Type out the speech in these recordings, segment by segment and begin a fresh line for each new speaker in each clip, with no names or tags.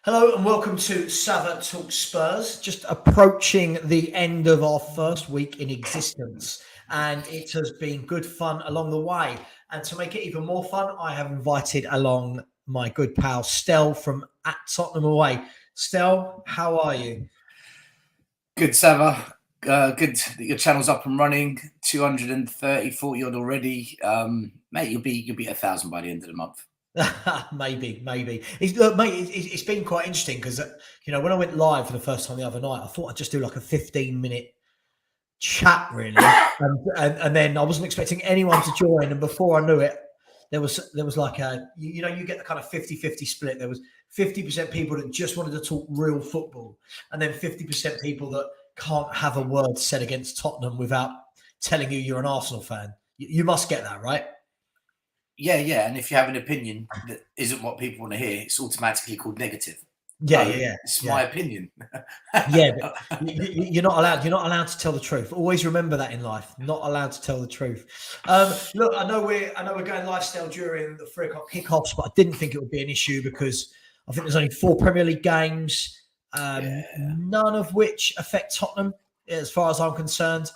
Hello and welcome to Savva Talks Spurs. Just approaching the end of our first week in existence, and it has been good fun along the way. And to make it even more fun, I have invited along my good pal Stel from at Tottenham Away. Stel, how are you?
Good, Savva. Good that your channel's up and running. 230, 40 odd already. Mate, you'll be 1,000 by the end of the month.
maybe. Look, mate, it's been quite interesting because when I went live for the first time the other night, I thought I'd just do like a 15-minute chat, really, and then I wasn't expecting anyone to join, and before I knew it, there was like you get the kind of 50-50 split. There was 50% people that just wanted to talk real football, and then 50% people that can't have a word said against Tottenham without telling you you're an Arsenal fan. You must get that, right?
Yeah. And if you have an opinion that isn't what people want to hear, it's automatically called negative.
Yeah.
It's my opinion.
Yeah, you're not allowed. You're not allowed to tell the truth. Always remember that in life. Not allowed to tell the truth. Look, I know we're going lifestyle during the 3 o'clock kickoffs, but I didn't think it would be an issue because I think there's only 4 Premier League games, none of which affect Tottenham, as far as I'm concerned.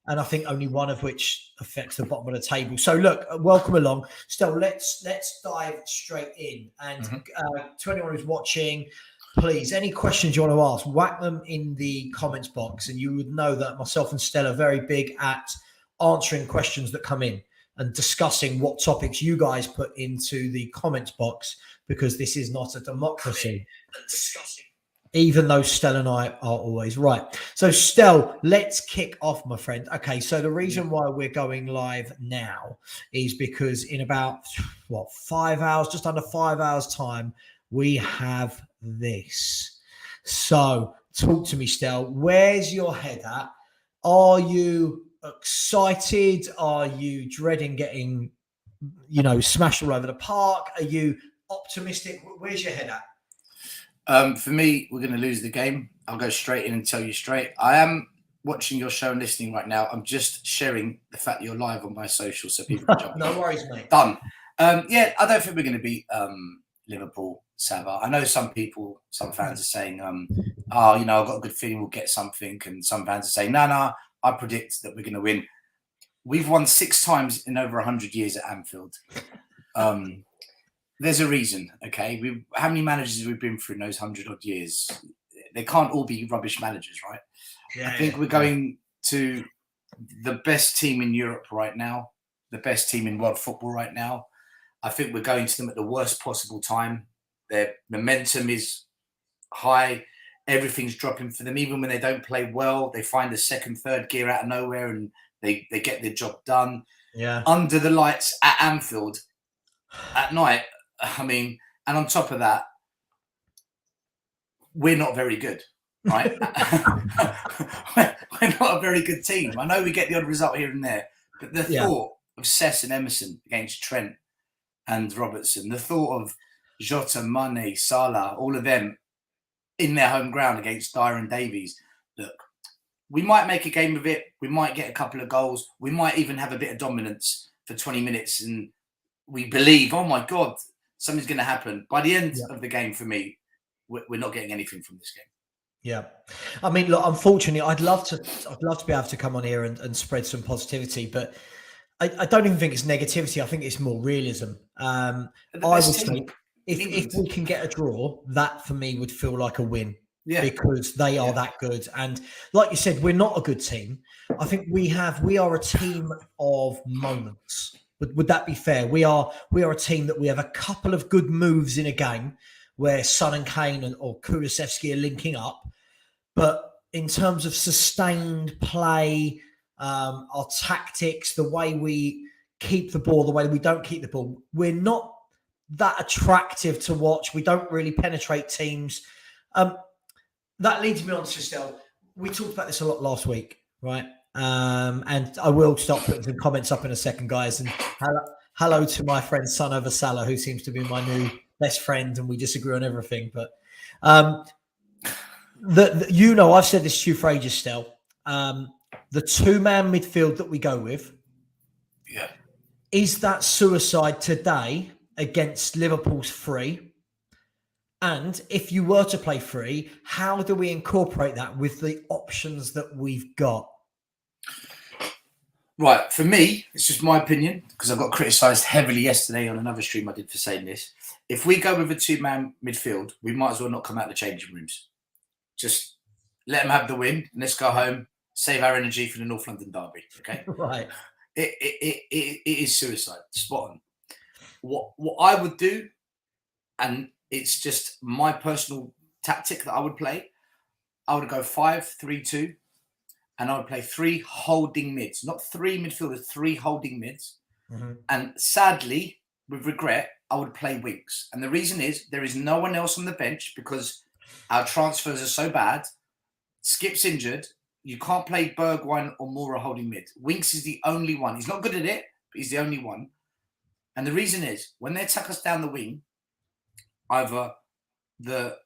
And I think only one of which affects the bottom of the table. So look, welcome along. Still, let's dive straight in. And to anyone who's watching, please, any questions you want to ask, whack them in the comments box. And you would know that myself and Stella are very big at answering questions that come in and discussing what topics you guys put into the comments box, because this is not a democracy. Even though Stel and I are always right. So, Stel, let's kick off, my friend. Okay, so the reason why we're going live now is because in about, 5 hours, just under 5 hours time, we have this. So, talk to me, Stel. Where's your head at? Are you excited? Are you dreading getting, smashed all over the park? Are you optimistic? Where's your head at?
For me, we're going to lose the game. I'll go straight in and tell you straight. I am watching your show and listening right now. I'm just sharing the fact that you're live on my social so people can jump
No worries, mate.
Done. I don't think we're going to beat Liverpool, Savva. I know some fans are saying, I've got a good feeling we'll get something. And some fans are saying, no, I predict that we're going to win. We've won 6 times in over 100 years at Anfield. There's a reason, okay? How many managers have we been through in those 100 odd years? They can't all be rubbish managers, right? I think we're going to the best team in Europe right now, the best team in world football right now. I think we're going to them at the worst possible time. Their momentum is high. Everything's dropping for them. Even when they don't play well, they find a second, third gear out of nowhere and they get their job done.
Yeah.
Under the lights at Anfield at night, and on top of that, we're not very good, right? We're not a very good team. I know we get the odd result here and there, but the thought of Cess and Emerson against Trent and Robertson, the thought of Jota, Mane, Salah, all of them in their home ground against Dyer and Davies. Look, we might make a game of it. We might get a couple of goals. We might even have a bit of dominance for 20 minutes and we believe, oh my God, something's going to happen. By the end of the game, for me, we're not getting anything from this game.
Yeah. Look, unfortunately, I'd love to be able to come on here and spread some positivity, but I don't even think it's negativity. I think it's more realism. I would say if we can get a draw, that for me would feel like a win. Yeah. Because they are that good. And like you said, we're not a good team. I think we are a team of moments. Would that be fair? We are a team that we have a couple of good moves in a game where Son and Kane or Kulusevski are linking up. But in terms of sustained play, our tactics, the way we keep the ball, the way we don't keep the ball, we're not that attractive to watch. We don't really penetrate teams. That leads me on to Stel. We talked about this a lot last week, right? And I will start putting some comments up in a second, guys. And hello to my friend Son over Salah, who seems to be my new best friend, and we disagree on everything. But I've said this to you for ages, Stel. The 2-man midfield that we go with, is that suicide today against Liverpool's 3? And if you were to play free, how do we incorporate that with the options that we've got?
Right, for me, it's just my opinion, because I got criticised heavily yesterday on another stream I did for saying this. If we go with a two-man midfield, we might as well not come out of the changing rooms. Just let them have the win, and let's go home, save our energy for the North London derby, okay?
Right.
It is suicide, spot on. What I would do, and it's just my personal tactic that I would play, I would go 5-3-2. And I would play 3 holding mids, not 3 midfielders, 3 holding mids.
Mm-hmm.
And sadly, with regret, I would play wings. And the reason is there is no one else on the bench because our transfers are so bad. Skip's injured. You can't play Bergwijn or Moura holding mid. Winks is the only one. He's not good at it, but he's the only one. And the reason is when they attack us down the wing, either the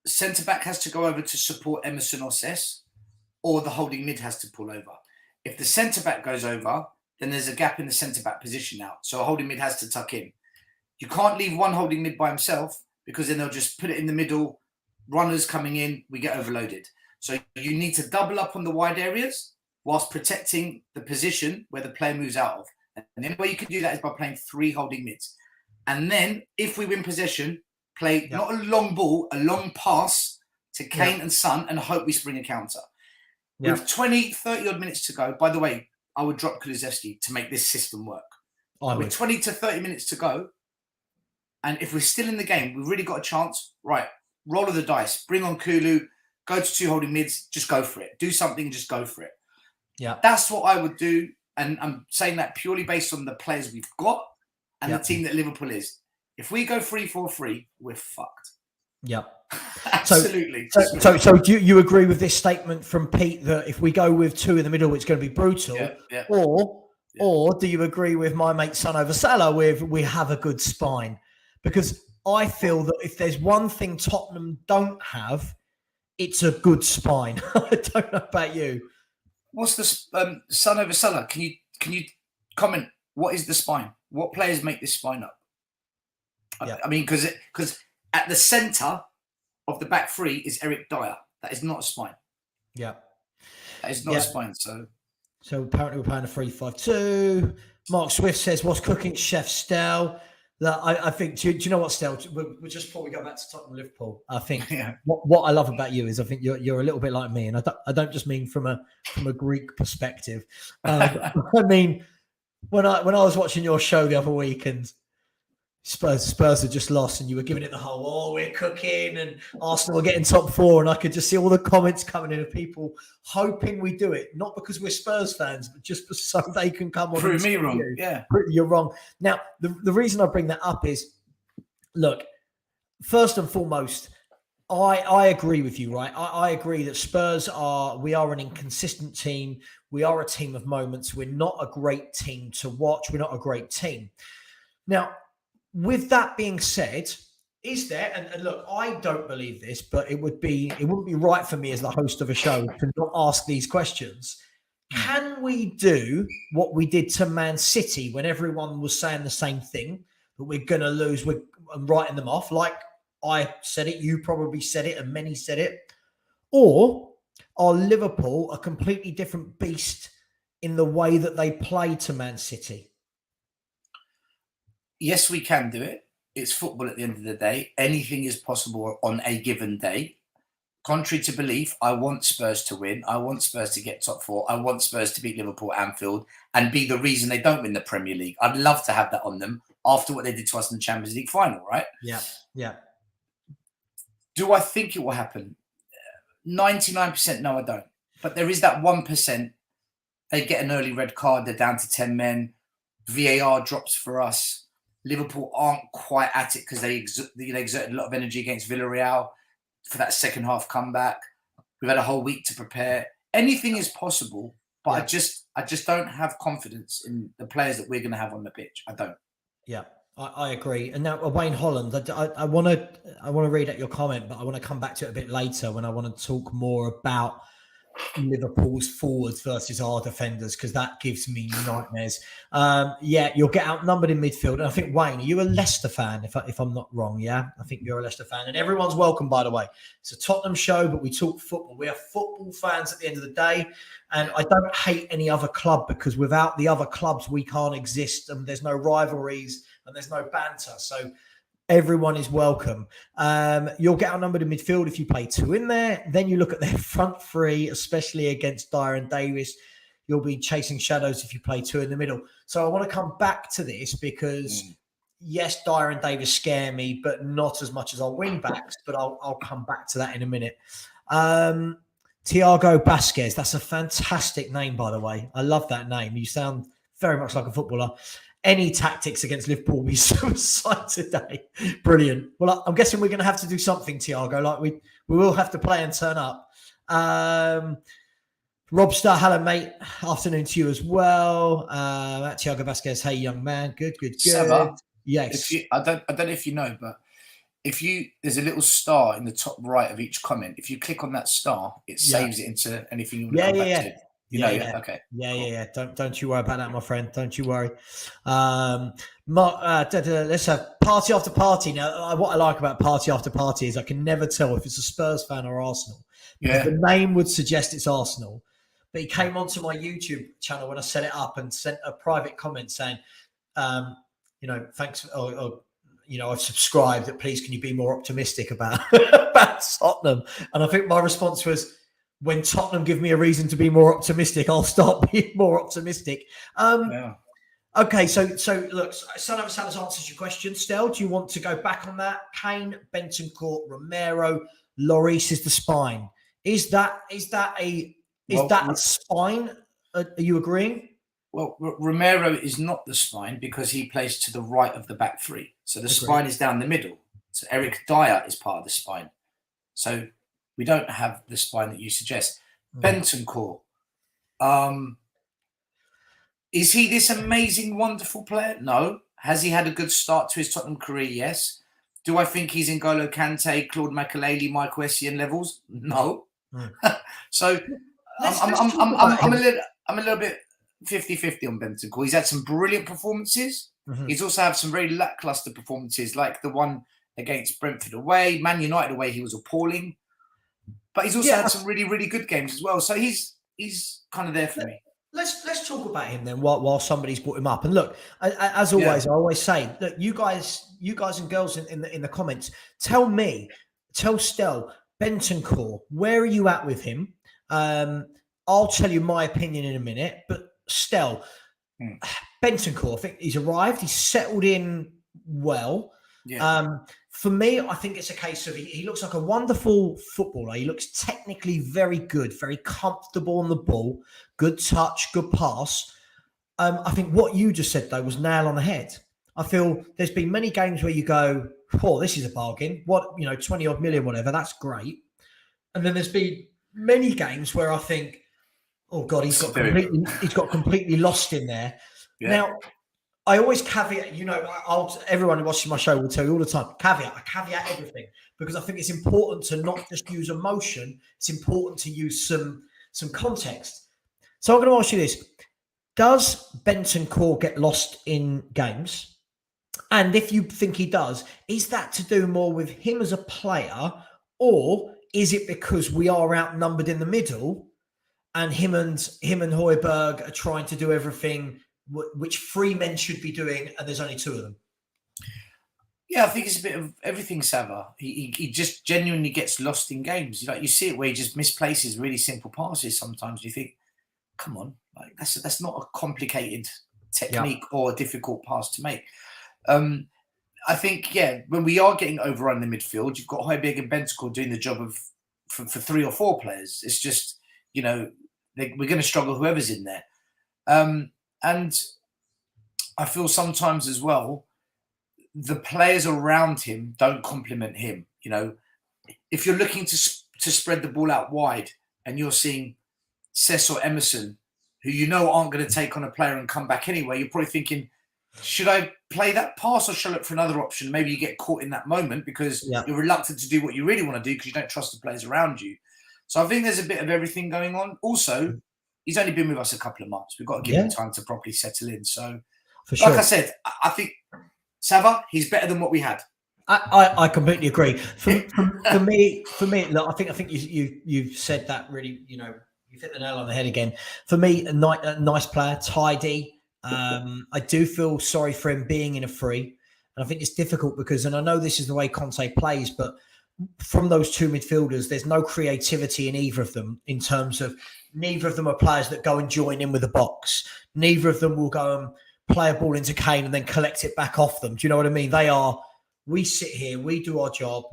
centre-back has to go over to support Emerson or Cess, or the holding mid has to pull over. If the centre-back goes over, then there's a gap in the centre-back position now. So a holding mid has to tuck in. You can't leave one holding mid by himself because then they'll just put it in the middle. Runners coming in, we get overloaded. So you need to double up on the wide areas whilst protecting the position where the player moves out of. And the only way you can do that is by playing 3 holding mids. And then if we win possession, play not a long ball, a long pass to Kane and Son and hope we spring a counter. With 20, 30 odd minutes to go, by the way, I would drop Kulusevski to make this system work. With 20 to 30 minutes to go, and if we're still in the game, we've really got a chance, right, roll of the dice, bring on Kulu, go to 2 holding mids, just go for it. Do something and just go for it.
Yeah.
That's what I would do, and I'm saying that purely based on the players we've got and the team that Liverpool is. If we go 3-4-3, we're fucked.
Yeah.
Absolutely.
So do you agree with this statement from Pete that if we go with 2 in the middle, it's going to be brutal? Or do you agree with my mate Savva Stel with we have a good spine? Because I feel that if there's one thing Tottenham don't have, it's a good spine. I don't know about you.
What's the Savva Stel? Can you comment? What is the spine? What players make this spine up? I mean, because at the centre of the back 3 is Eric Dyer. That is not a spine.
Yeah.
That is not a spine. So
apparently we're playing a 3-5-2. Mark Swift says, what's cooking, Chef Stel? That I think, do you know what, Stel? We're just before we go back to Tottenham Liverpool, I think what I love about you is I think you're a little bit like me. And I don't just mean from a Greek perspective. I mean, when I was watching your show the other week and Spurs had just lost and you were giving it the whole, we're cooking and Arsenal are getting top 4, and I could just see all the comments coming in of people hoping we do it, not because we're Spurs fans, but just so they can come on.
Prove me wrong.
You're wrong. Now, the reason I bring that up is, look, first and foremost, I agree with you, right? I agree that we are an inconsistent team. We are a team of moments. We're not a great team to watch. We're not a great team. Now, with that being said, is there, and look, I don't believe this, but it wouldn't be right for me as the host of a show to not ask these questions. Can we do what we did to Man City when everyone was saying the same thing, that we're going to lose, we're writing them off? Like I said it, you probably said it, and many said it. Or are Liverpool a completely different beast in the way that they play to Man City?
Yes, we can do it. It's football at the end of the day. Anything is possible on a given day. Contrary to belief, I want Spurs to win. I want Spurs to get top 4. I want Spurs to beat Liverpool at Anfield and be the reason they don't win the Premier League. I'd love to have that on them after what they did to us in the Champions League final, right?
Yeah.
Do I think it will happen? 99% no, I don't. But there is that 1%. They get an early red card. They're down to 10 men. VAR drops for us. Liverpool aren't quite at it because they exerted a lot of energy against Villarreal for that second half comeback. We've had a whole week to prepare. Anything is possible, but I just don't have confidence in the players that we're going to have on the pitch. I don't.
Yeah, I agree. And now Wayne Holland, I want to read out your comment, but I want to come back to it a bit later when I want to talk more about Liverpool's forwards versus our defenders, because that gives me nightmares. You'll get outnumbered in midfield. And I think, Wayne, are you a Leicester fan, if I'm not wrong? Yeah, I think you're a Leicester fan. And everyone's welcome, by the way. It's a Tottenham show, but we talk football. We are football fans at the end of the day. And I don't hate any other club, because without the other clubs, we can't exist. And there's no rivalries and there's no banter. So everyone is welcome. You'll get outnumbered in midfield if you play two in there. Then you look at their front three, especially against Dyer and Davis. You'll be chasing shadows if you play two in the middle. So I want to come back to this because, yes, Dyer and Davis scare me, but not as much as our wing backs. But I'll come back to that in a minute. Thiago Vasquez, that's a fantastic name, by the way. I love that name. You sound very much like a footballer. Any tactics against Liverpool will be suicide today. Brilliant. Well, I'm guessing we're going to have to do something, Thiago. Like we will have to play and turn up. Rob Star, hello, mate. Afternoon to you as well. Thiago Vasquez, hey, young man. Good.
Savva,
yes.
I don't know if you know, but there's a little star in the top right of each comment. If you click on that star, it saves it into anything you want to come back to. Okay.
Yeah. Don't you worry about that, my friend. Don't you worry. Let's have party after party. Now, what I like about party after party is I can never tell if it's a Spurs fan or Arsenal. Yeah. The name would suggest it's Arsenal. But he came onto my YouTube channel when I set it up and sent a private comment saying, thanks, I've subscribed, that please can you be more optimistic about Tottenham? And I think my response was, when Tottenham give me a reason to be more optimistic, I'll start being more optimistic. Okay, so look, Son of a Sal's answers your question. Stel, do you want to go back on that? Kane, Bentancur, Romero, Lloris is the spine. Is that a spine? Are you agreeing?
Well, Romero is not the spine because he plays to the right of the back three. So the spine is down the middle. So Eric Dyer is part of the spine. So we don't have the spine that you suggest. Bentancur. Is he this amazing, wonderful player? No. Has he had a good start to his Tottenham career? Yes. Do I think he's N'Golo Kante, Claude Makélélé, Michael Essien levels? No. So I'm a little bit 50-50 on Bentancur. He's had some brilliant performances. He's also had some very lackluster performances, like the one against Brentford away, Man United away. He was appalling. But he's also had some really, really good games as well. So he's kind of there for me.
Let's talk about him then while somebody's brought him up. And look, as always, I always say, look, you guys and girls in the comments, tell Stel, Bentancur, where are you at with him? I'll tell you my opinion in a minute. But Stel, Bentancur, I think he's arrived. He's settled in well. Yeah. For me, I think it's a case of he looks like a wonderful footballer. He looks technically very good, very comfortable on the ball, good touch, good pass. I think what you just said, though, was nail on the head. I feel there's been many games where you go, oh, this is a bargain. 20-odd million, whatever, that's great. And then there's been many games where I think, oh, God, he's got completely lost in there. Yeah. Now, I always caveat, everyone who watches my show will tell you all the time, I caveat everything, because I think it's important to not just use emotion. It's important to use some context. So I'm going to ask you this. Does Bentancur get lost in games? And if you think he does, is that to do more with him as a player, or is it because we are outnumbered in the middle and him and Højbjerg are trying to do everything which three men should be doing, and there's only two of them?
Yeah, I think it's a bit of everything, Savva. He just genuinely gets lost in games. Like, you see it where he just misplaces really simple passes sometimes. You think, come on, like that's not a complicated technique or a difficult pass to make. I think, when we are getting overrun in the midfield, you've got Højbjerg and Bentancur doing the job of for 3 or 4 players. It's just, we're going to struggle whoever's in there. And I feel sometimes as well, the players around him don't complement him. If you're looking to spread the ball out wide and you're seeing Cess or Emerson, who aren't going to take on a player and come back anyway, you're probably thinking, should I play that pass or shall I look for another option? Maybe you get caught in that moment because you're reluctant to do what you really want to do because you don't trust the players around you. So I think there's a bit of everything going on. Also, he's only been with us a couple of months. We've got to give him time to properly settle in. So, like I said, I think Savva, he's better than what we had.
I completely agree. For me, look, I think you've said that really. You know, you've hit the nail on the head again. For me, a nice player, tidy. I do feel sorry for him being in a free, and I think it's difficult because, and I know this is the way Conte plays, but from those two midfielders, there's no creativity in either of them. In terms of neither of them are players that go and join in with the box. Neither of them will go and play a ball into Kane and then collect it back off them. Do you know what I mean? They are. We sit here, we do our job,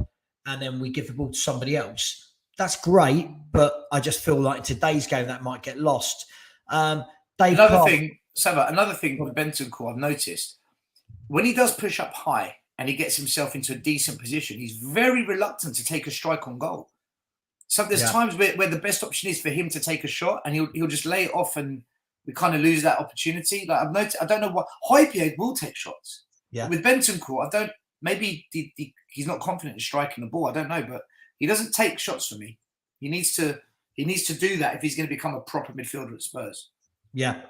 and then we give the ball to somebody else. That's great, but I just feel like in today's game that might get lost.
Another thing with Bentancur I've noticed, when he does push up high and he gets himself into a decent position, he's very reluctant to take a strike on goal. So there's times where the best option is for him to take a shot, and he'll just lay it off, and we kind of lose that opportunity. Like I've noticed, I don't know what Højbjerg will take shots. Yeah. With Bentancur, I don't. Maybe he's not confident in striking the ball. I don't know, but he doesn't take shots for me. He needs to do that if he's going to become a proper midfielder at Spurs.
Yeah,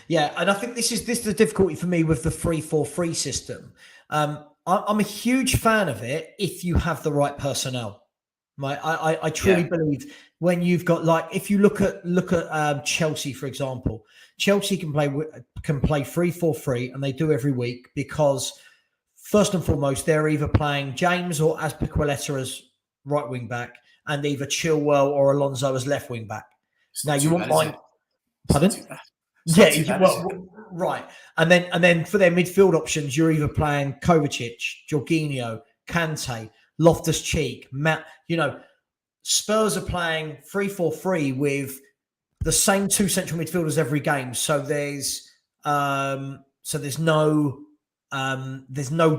and I think this is the difficulty for me with the 3-4-3 system. I'm a huge fan of it if you have the right personnel. I truly believe when you've got, like, if you look at Chelsea, for example, Chelsea can play 3-4-3, and they do every week because, first and foremost, they're either playing James or Azpilicueta as right wing back, and either Chilwell or Alonso as left wing back. Now you won't mind. Pardon? Right. And then for their midfield options, you're either playing Kovacic, Jorginho, Kante, Loftus-Cheek, Matt. You know, Spurs are playing 3-4-3 with the same two central midfielders every game. So there's no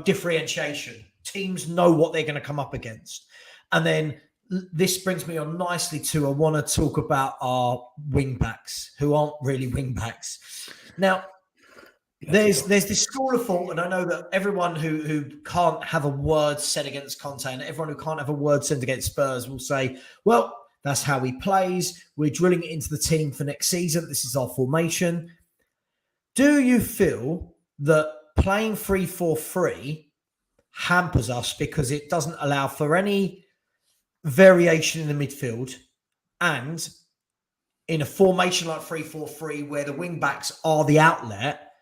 differentiation. Teams know what they're going to come up against. And then this brings me on nicely to, I want to talk about our wing backs, who aren't really wing backs. Now, there's this school of thought, and I know that everyone who can't have a word said against Conte and everyone who can't have a word said against Spurs will say, well, that's how he plays. We're drilling it into the team for next season. This is our formation. Do you feel that playing 3-4-3 hampers us because it doesn't allow for any variation in the midfield, and in a formation like 3-4-3 where the wing backs are the outlet,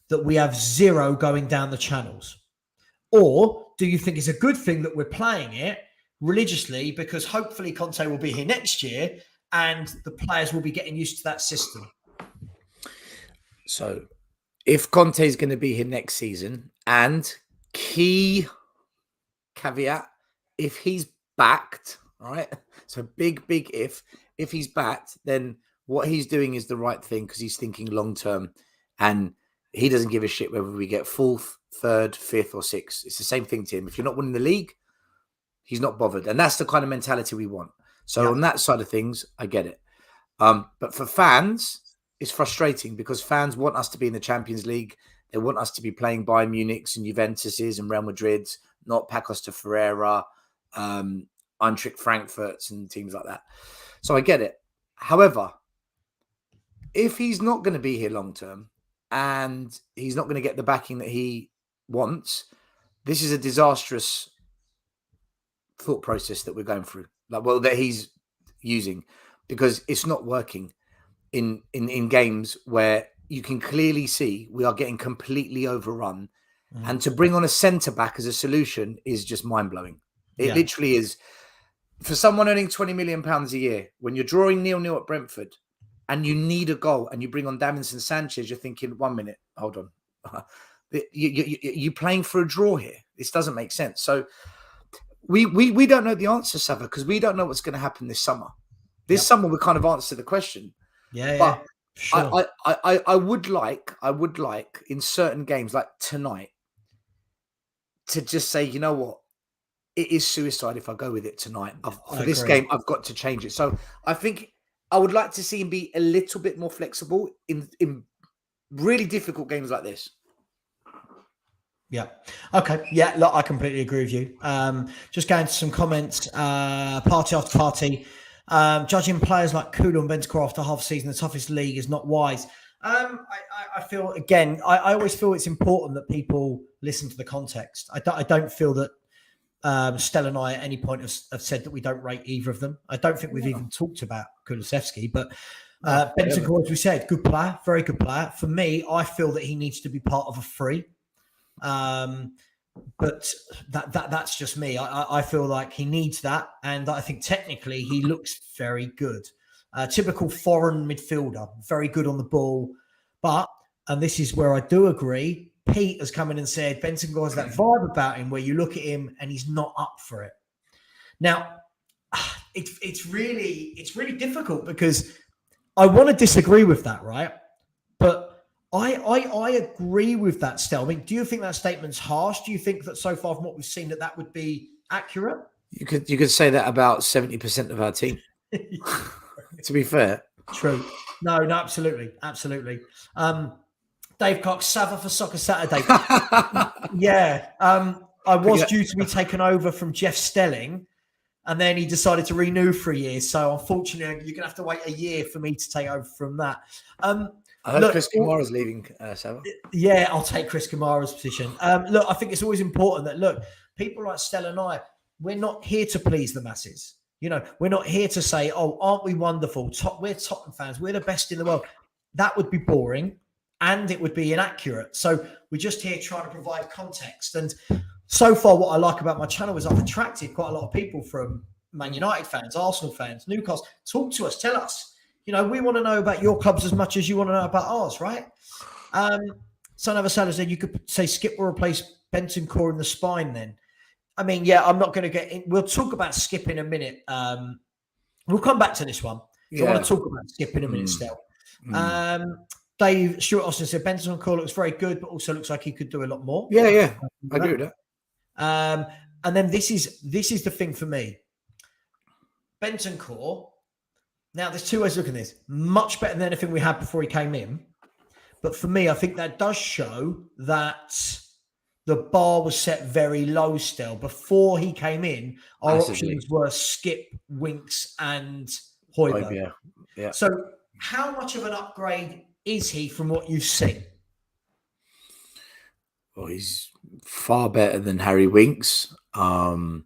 that we have zero going down the channels? Or do you think it's a good thing that we're playing it religiously because hopefully Conte will be here next year and the players will be getting used to that system?
So if Conte is going to be here next season, and key caveat, if he's backed, all right? So big if he's backed, then what he's doing is the right thing because he's thinking long term, and he doesn't give a shit whether we get 4th, 3rd, 5th, or 6th. It's the same thing to him. If you're not winning the league, he's not bothered, and that's the kind of mentality we want. So on that side of things, I get it. But for fans, it's frustrating because fans want us to be in the Champions League. They want us to be playing Bayern Munich's and Juventus's and Real Madrid's, not Pacos de Ferreira, Eintracht Frankfurt's and teams like that. So I get it. However, if he's not going to be here long term and he's not going to get the backing that he wants, this is a disastrous thought process that we're going through. That he's using, because it's not working in games where you can clearly see we are getting completely overrun. And to bring on a centre back as a solution is just mind blowing. It literally is. For someone earning £20 million a year, when you're drawing 0-0 at Brentford and you need a goal and you bring on Davinson Sanchez, you're thinking, 1 minute, hold on. You're playing for a draw here. This doesn't make sense. So we don't know the answer, Savva, because we don't know what's going to happen this summer. This summer we kind of answer the question. But sure. I would like in certain games like tonight to just say, you know what? It is suicide if I go with it tonight. For this game, I've got to change it. So I think I would like to see him be a little bit more flexible in really difficult games like this.
Yeah. Okay. Yeah. Look, I completely agree with you. Just going to some comments. Party after party. Judging players like Kulu and Bentancur after half season, the toughest league, is not wise. I feel, again, I always feel it's important that people listen to the context. I don't feel that Stel and I at any point have said that we don't rate either of them. I don't think we've even talked about Kulusevski, but Bentancur, as we said, good player, very good player. For me, I feel that he needs to be part of a free. But that's just me. I feel like he needs that, and I think technically he looks very good. Typical foreign midfielder, very good on the ball. But, and this is where I do agree, Pete has come in and said Bentancur has that vibe about him where you look at him and he's not up for it. Now, it's really difficult because I want to disagree with that, right? But I agree with that, Stel. I mean, do you think that statement's harsh? Do you think that so far from what we've seen that would be accurate?
You could say that about 70% of our team. To be fair.
True. No, absolutely. Dave Cox, Savva for Soccer Saturday. Yeah. I was due to be taken over from Jeff Stelling, and then he decided to renew for a year. So unfortunately, you're going to have to wait a year for me to take over from that.
I heard Chris Kamara's leaving, Savva.
Yeah, I'll take Chris Kamara's position. Look, I think it's always important that, people like Stel and I, we're not here to please the masses. We're not here to say, oh, aren't we wonderful? We're Tottenham fans. We're the best in the world. That would be boring and it would be inaccurate. So we're just here trying to provide context. And so far, what I like about my channel is I've attracted quite a lot of people from Man United fans, Arsenal fans, Newcastle. Talk to us. Tell us. We want to know about your clubs as much as you want to know about ours, right? Savva Stel said you could say Skip will replace Bentancur in the spine then. I mean, yeah, I'm not going to get in. We'll talk about Skip in a minute. We'll come back to this one. I want to talk about Skip in a minute still. Dave Stuart Austin said Bentancur looks very good, but also looks like he could do a lot more.
Yeah. I agree with
that. And then this is the thing for me. Bentancur, now there's two ways of looking at this. Much better than anything we had before he came in. But for me, I think that does show that the bar was set very low still. Before he came in, our options were Skip, Winks, and Højbjerg.
Yeah.
So how much of an upgrade is he from what you've seen?
Well, he's far better than Harry Winks. Much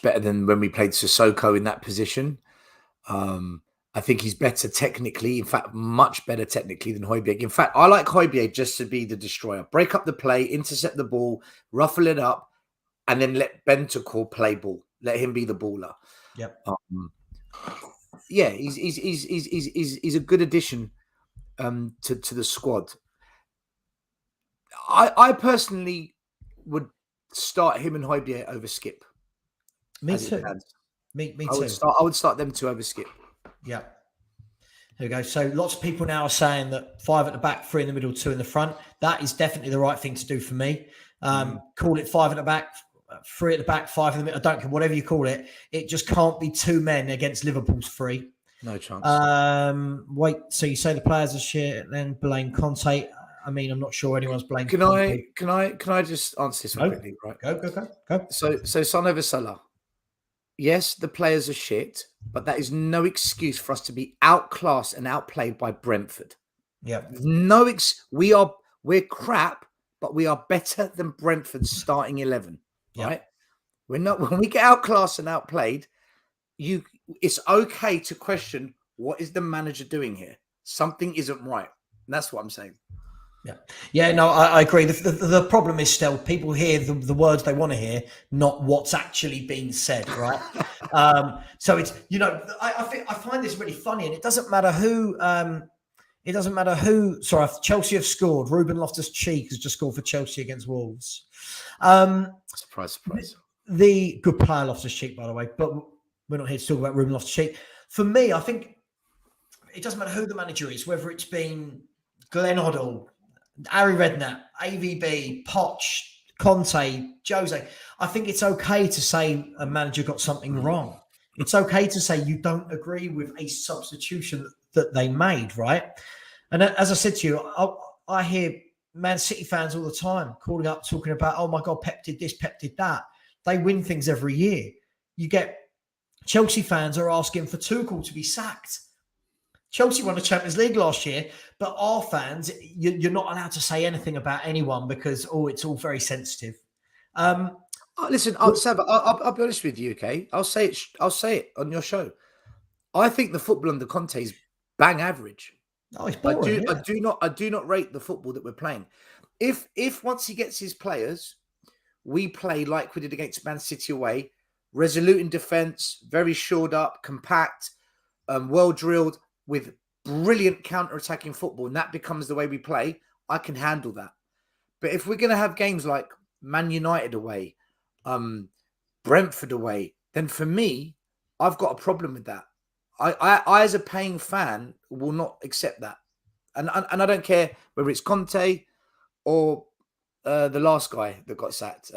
better than when we played Sissoko in that position. I think he's better technically. In fact, much better technically than Højbjerg. In fact, I like Højbjerg just to be the destroyer. Break up the play, intercept the ball, ruffle it up, and then let Bentancur play ball. Let him be the baller.
Yep.
Yeah, he's a good addition to the squad. I personally would start him and Højbjerg over Skip.
Me too. Me too.
I would start them two over Skip.
Yeah. There we go. So lots of people now are saying that 5 at the back, 3 in the middle, 2 in the front. That is definitely the right thing to do for me. Call it 5 at the back, 3 at the back, 5 in the middle. I don't care, whatever you call it. It just can't be 2 men against Liverpool's 3.
No chance.
Wait, so you say the players are shit, then blame Conte. I mean, I'm not sure anyone's blaming
Conte. Can I just answer this quickly? Right.
Go.
So Savva Stel. Yes, the players are shit, but that is no excuse for us to be outclassed and outplayed by Brentford.
Yeah.
We're crap, but we are better than Brentford's starting 11. Right? We're not. When we get outclassed and outplayed, it's okay to question what is the manager doing here. Something isn't right. And that's what I'm saying.
Yeah. No, I agree. The problem is still people hear the words they want to hear, not what's actually being said, right? So it's I find this really funny, and it doesn't matter who. Sorry, Chelsea have scored. Ruben Loftus-Cheek has just scored for Chelsea against Wolves.
Surprise.
The good player Loftus-Cheek, by the way, but we're not here to talk about Ruben Loftus-Cheek. For me, I think it doesn't matter who the manager is, whether it's been Glenn Hoddle, Harry Redknapp, AVB, Poch, Conte, Jose. I think it's okay to say a manager got something wrong. It's okay to say you don't agree with a substitution that they made, right? And as I said to you, I hear Man City fans all the time calling up, talking about, oh my God, Pep did this, Pep did that. They win things every year. You get Chelsea fans are asking for Tuchel to be sacked. Chelsea won the Champions League last year, but our fans, you're not allowed to say anything about anyone because, it's all very sensitive.
Listen, Savva, I'll be honest with you, okay? I'll say it on your show. I think the football under Conte is bang average.
Oh, it's boring.
I do not rate the football that we're playing. If once he gets his players, we play like we did against Man City away, resolute in defence, very shored up, compact, well drilled, with brilliant counter-attacking football, and that becomes the way we play, I can handle that. But if we're going to have games like Man United away, Brentford away, then for me, I've got a problem with that. I as a paying fan, will not accept that. And I don't care whether it's Conte or the last guy that got sacked,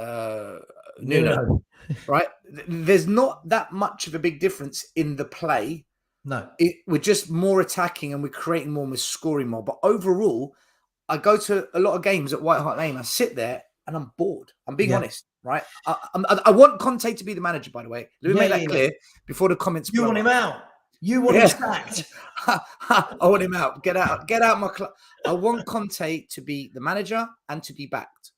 Nuno, right? There's not that much of a big difference in the play.
No.
We're just more attacking and we're creating more and we're scoring more. But overall, I go to a lot of games at White Hart Lane. I sit there and I'm bored. I'm being honest, right? I want Conte to be the manager, by the way. Let me make that clear before the comments.
You want him out. You want him sacked.
I want him out. Get out my club. I want Conte to be the manager and to be backed.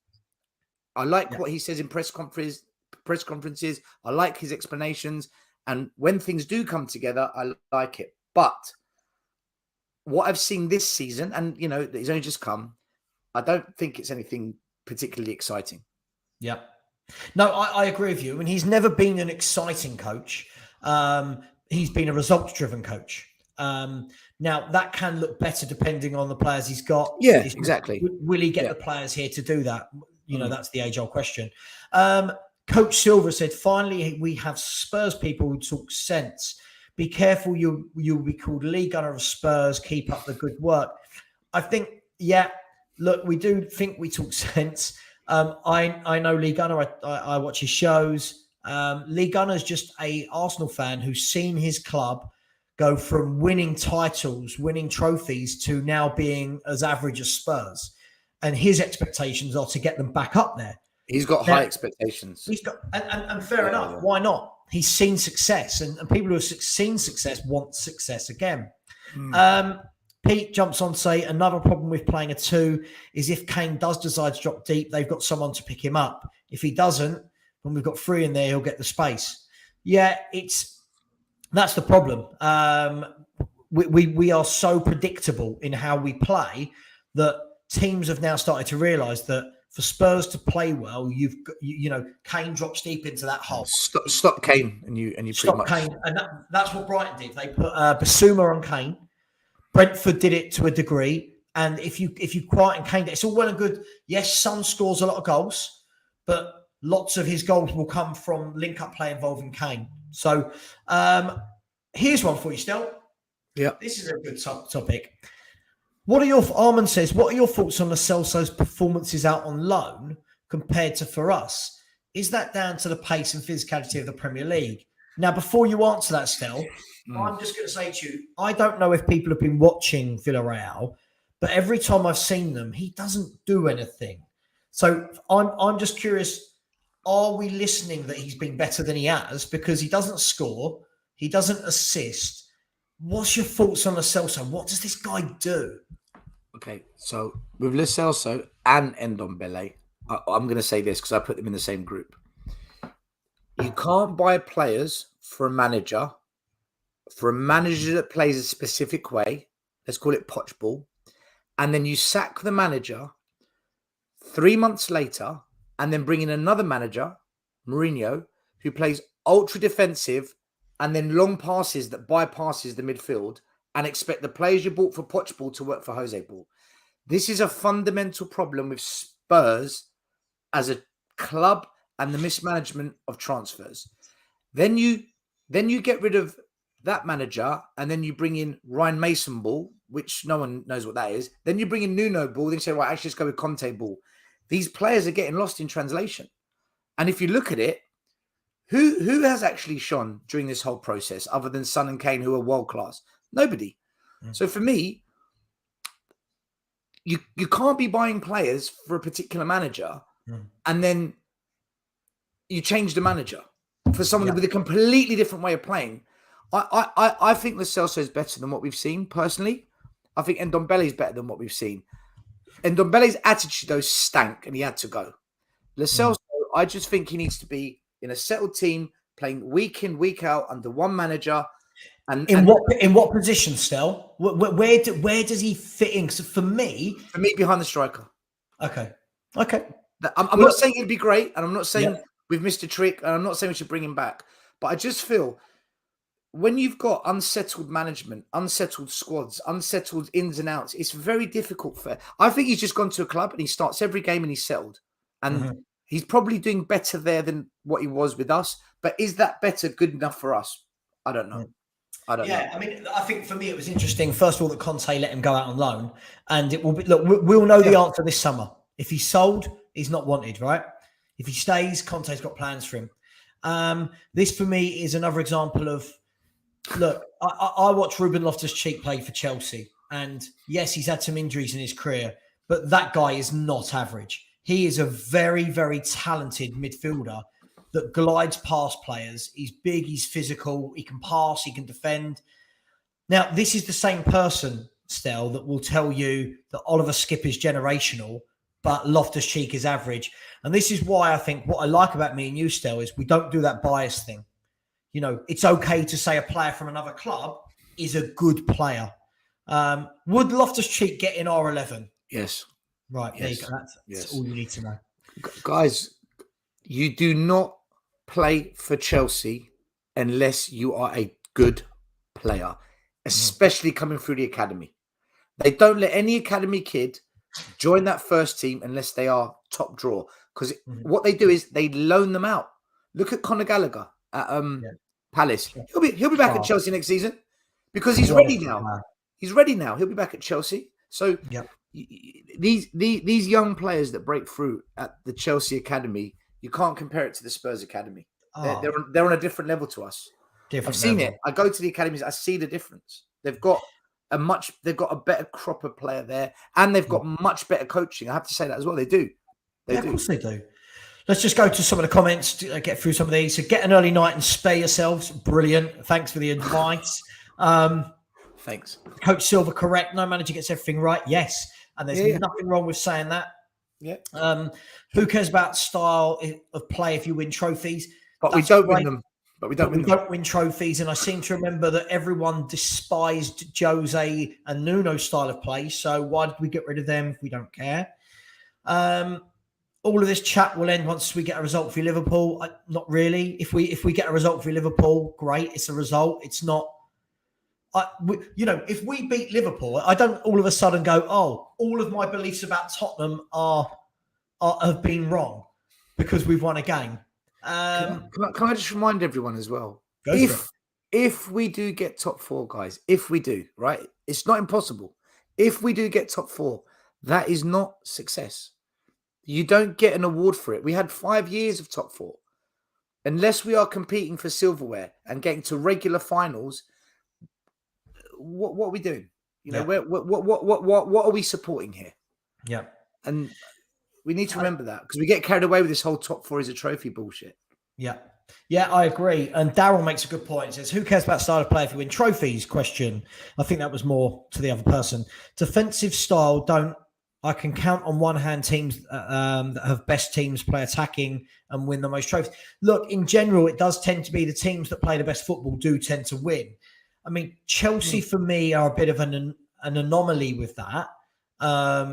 I like what he says in press conferences. I like his explanations. And when things do come together, I like it. But what I've seen this season, and he's only just come, I don't think it's anything particularly exciting.
Yeah. No, I agree with you. I mean, he's never been an exciting coach. He's been a results-driven coach. Now, that can look better depending on the players he's got.
Yeah, exactly.
Will he get the players here to do that? That's the age-old question. Coach Silver said, finally, we have Spurs people who talk sense. Be careful, you'll be called League Gunner of Spurs. Keep up the good work. I think, look, we do think we talk sense. I know Lee Gunner. I watch his shows. Lee Gunner is just a Arsenal fan who's seen his club go from winning titles, winning trophies, to now being as average as Spurs. And his expectations are to get them back up there.
He's got high expectations.
He's got, and fair enough. Yeah. Why not? He's seen success, and people who have seen success want success again. Pete jumps on to say, another problem with playing a 2 is if Kane does decide to drop deep, they've got someone to pick him up. If he doesn't, when we've got 3 in there, he'll get the space. Yeah, that's the problem. We are so predictable in how we play that teams have now started to realise that for Spurs to play well, Kane drops deep into that hole.
Stop Kane, and you
stop Kane, and that's what Brighton did. They put Basuma on Kane. Brentford did it to a degree, and if you quieten Kane, it's all well and good. Yes, Son scores a lot of goals, but lots of his goals will come from link-up play involving Kane. So here's one for you, Stel.
Yeah,
this is a good topic. Armand says, what are your thoughts on Lo Celso's performances out on loan compared to for us? Is that down to the pace and physicality of the Premier League? Now, before you answer that, Stel, I'm just going to say to you, I don't know if people have been watching Villarreal, but every time I've seen them, he doesn't do anything. So I'm just curious, are we listening that he's been better than he has? Because he doesn't score, he doesn't assist. What's your thoughts on Lo Celso? What does this guy do?
Okay, so with Lo Celso and Ndombele, I'm going to say this because I put them in the same group. You can't buy players for a manager that plays a specific way. Let's call it poch ball. And then you sack the manager 3 months later and then bring in another manager, Mourinho, who plays ultra defensive and then long passes that bypasses the midfield and expect the players you bought for poch ball to work for Jose ball. This is a fundamental problem with Spurs as a club and the mismanagement of transfers. Then you get rid of that manager and then you bring in Ryan Mason ball, which no one knows what that is. Then you bring in Nuno ball. Then you say, right, actually, let's go with Conte ball. These players are getting lost in translation. And if you look at it, who has actually shone during this whole process other than Son and Kane, who are world class? Nobody. So for me, you can't be buying players for a particular manager and then you change the manager. for someone with a completely different way of playing. I think Lo Celso is better than what we've seen, personally. I think Ndombele is better than what we've seen. Ndombele's attitude, though, stank, and he had to go. Lo Celso, I just think he needs to be in a settled team, playing week in, week out under one manager. And
in what position, Stel? Where does he fit in? So for me,
behind the striker.
Okay.
I'm not saying he'd be great, and I'm not saying we've missed a trick, and I'm not saying we should bring him back. But I just feel when you've got unsettled management, unsettled squads, unsettled ins and outs, it's very difficult for. I think he's just gone to a club and he starts every game and he's settled, and he's probably doing better there than what he was with us. But is that better good enough for us? I don't know. I don't know.
I mean, I think for me it was interesting. First of all, that Conte let him go out on loan, and it will be. Look, we'll know the answer this summer. If he's sold, he's not wanted, right? If he stays, Conte's got plans for him. This for me is another example of. Look, I watched Ruben Loftus-Cheek play for Chelsea, and yes, he's had some injuries in his career, but that guy is not average. He is a very, very talented midfielder that glides past players. He's big, he's physical, he can pass, he can defend. Now, this is the same person, Stel, that will tell you that Oliver Skip is generational, but Loftus-Cheek is average. And this is why I think what I like about me and you, Stel, is we don't do that bias thing. You know, it's okay to say a player from another club is a good player. Would Loftus-Cheek get in R11?
Yes.
Right, there you go. That's all you need to know.
Guys, you do not play for Chelsea unless you are a good player, especially coming through the academy. They don't let any academy kid join that first team unless they are top draw. Because what they do is they loan them out. Look at Conor Gallagher at Palace. He'll be back at Chelsea next season because he's ready now. He's ready now. He'll be back at Chelsea. So these young players that break through at the Chelsea academy, you can't compare it to the Spurs academy. They're on a different level to us. I've seen it. I go to the academies. I see the difference. They've got a better crop of player there, and they've got much better coaching. I have to say that as well. They do.
Of course they do. Let's just go to some of the comments to get through some of these. So get an early night and spare yourselves. Brilliant. Thanks for the advice.
Thanks.
Coach Silver, correct. No manager gets everything right. Yes. And there's nothing wrong with saying that.
Yeah.
Who cares about style of play if you win trophies?
But we don't win them. We
don't win trophies. And I seem to remember that everyone despised Jose and Nuno's style of play. So why did we get rid of them if we don't care? All of this chat will end once we get a result for Liverpool. Not really. If we get a result for Liverpool, great. It's a result. It's not. If we beat Liverpool, I don't all of a sudden go, oh, all of my beliefs about Tottenham have been wrong because we've won a game.
Can I just remind everyone as well? If we do get top four, guys, if we do, right? It's not impossible. If we do get top four, that is not success. You don't get an award for it. We had 5 years of top four. Unless we are competing for silverware and getting to regular finals, what are we doing? What are we supporting here?
Yeah.
And we need to remember that because we get carried away with this whole top four is a trophy bullshit.
Yeah. Yeah, I agree. And Daryl makes a good point. He says, who cares about style of play if you win trophies? Question. I think that was more to the other person. Defensive style, I can count on one hand teams that have best teams play attacking and win the most trophies. Look, in general, it does tend to be the teams that play the best football do tend to win. I mean, Chelsea for me are a bit of an anomaly with that.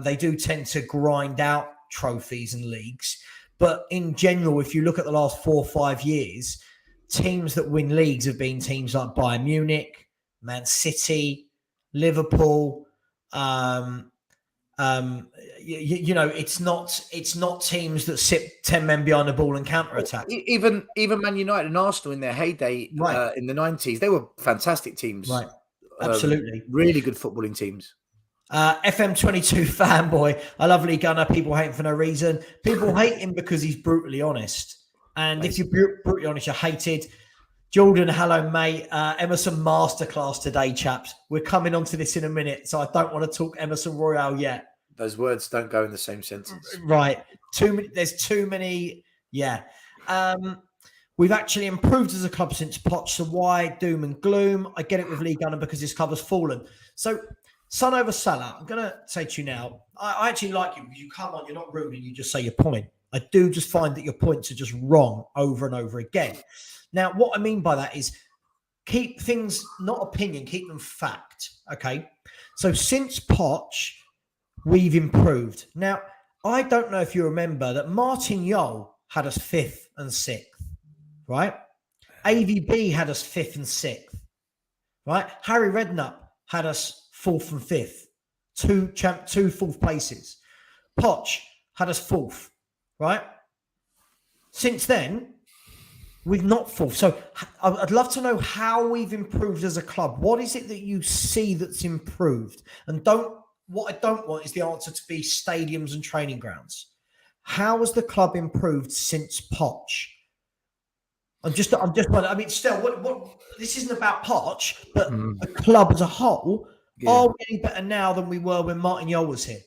They do tend to grind out trophies and leagues. But in general, if you look at the last 4 or 5 years, teams that win leagues have been teams like Bayern Munich, Man City, Liverpool. It's not teams that sit 10 men behind the ball and counter attack.
Even Man United and Arsenal in their heyday in the 90s, they were fantastic teams.
Right, absolutely,
really good footballing teams.
FM22 fanboy, I love Lee Gunner. People hate him for no reason. People hate him because he's brutally honest, and if you're brutally honest, you're hated. Jordan, hello, mate. Emerson masterclass today, chaps. We're coming on to this in a minute, so I don't want to talk Emerson Royale yet.
Those words don't go in the same sentence.
Right. There's too many. Yeah. we've actually improved as a club since Poch. So why doom and gloom? I get it with Lee Gunner because this club has fallen. So Son over Salah, I'm going to say to you now, I actually like you because you come on, you're not rude and you just say your point. I do just find that your points are just wrong over and over again. Now, what I mean by that is keep things, not opinion, keep them fact, okay? So since Poch, we've improved. Now, I don't know if you remember that Martin Jol had us 5th and 6th, right? AVB had us 5th and 6th, right? Harry Redknapp had us 4th and 5th, two fourth places. Poch had us 4th, right? Since then, we've not 4th. So I'd love to know how we've improved as a club. What is it that you see that's improved? And what I don't want is the answer to be stadiums and training grounds. How has the club improved since Poch? I'm just wondering. I mean, still, what? This isn't about Poch, but the club as a whole. Yeah. Are we any better now than we were when Martin Jol was here?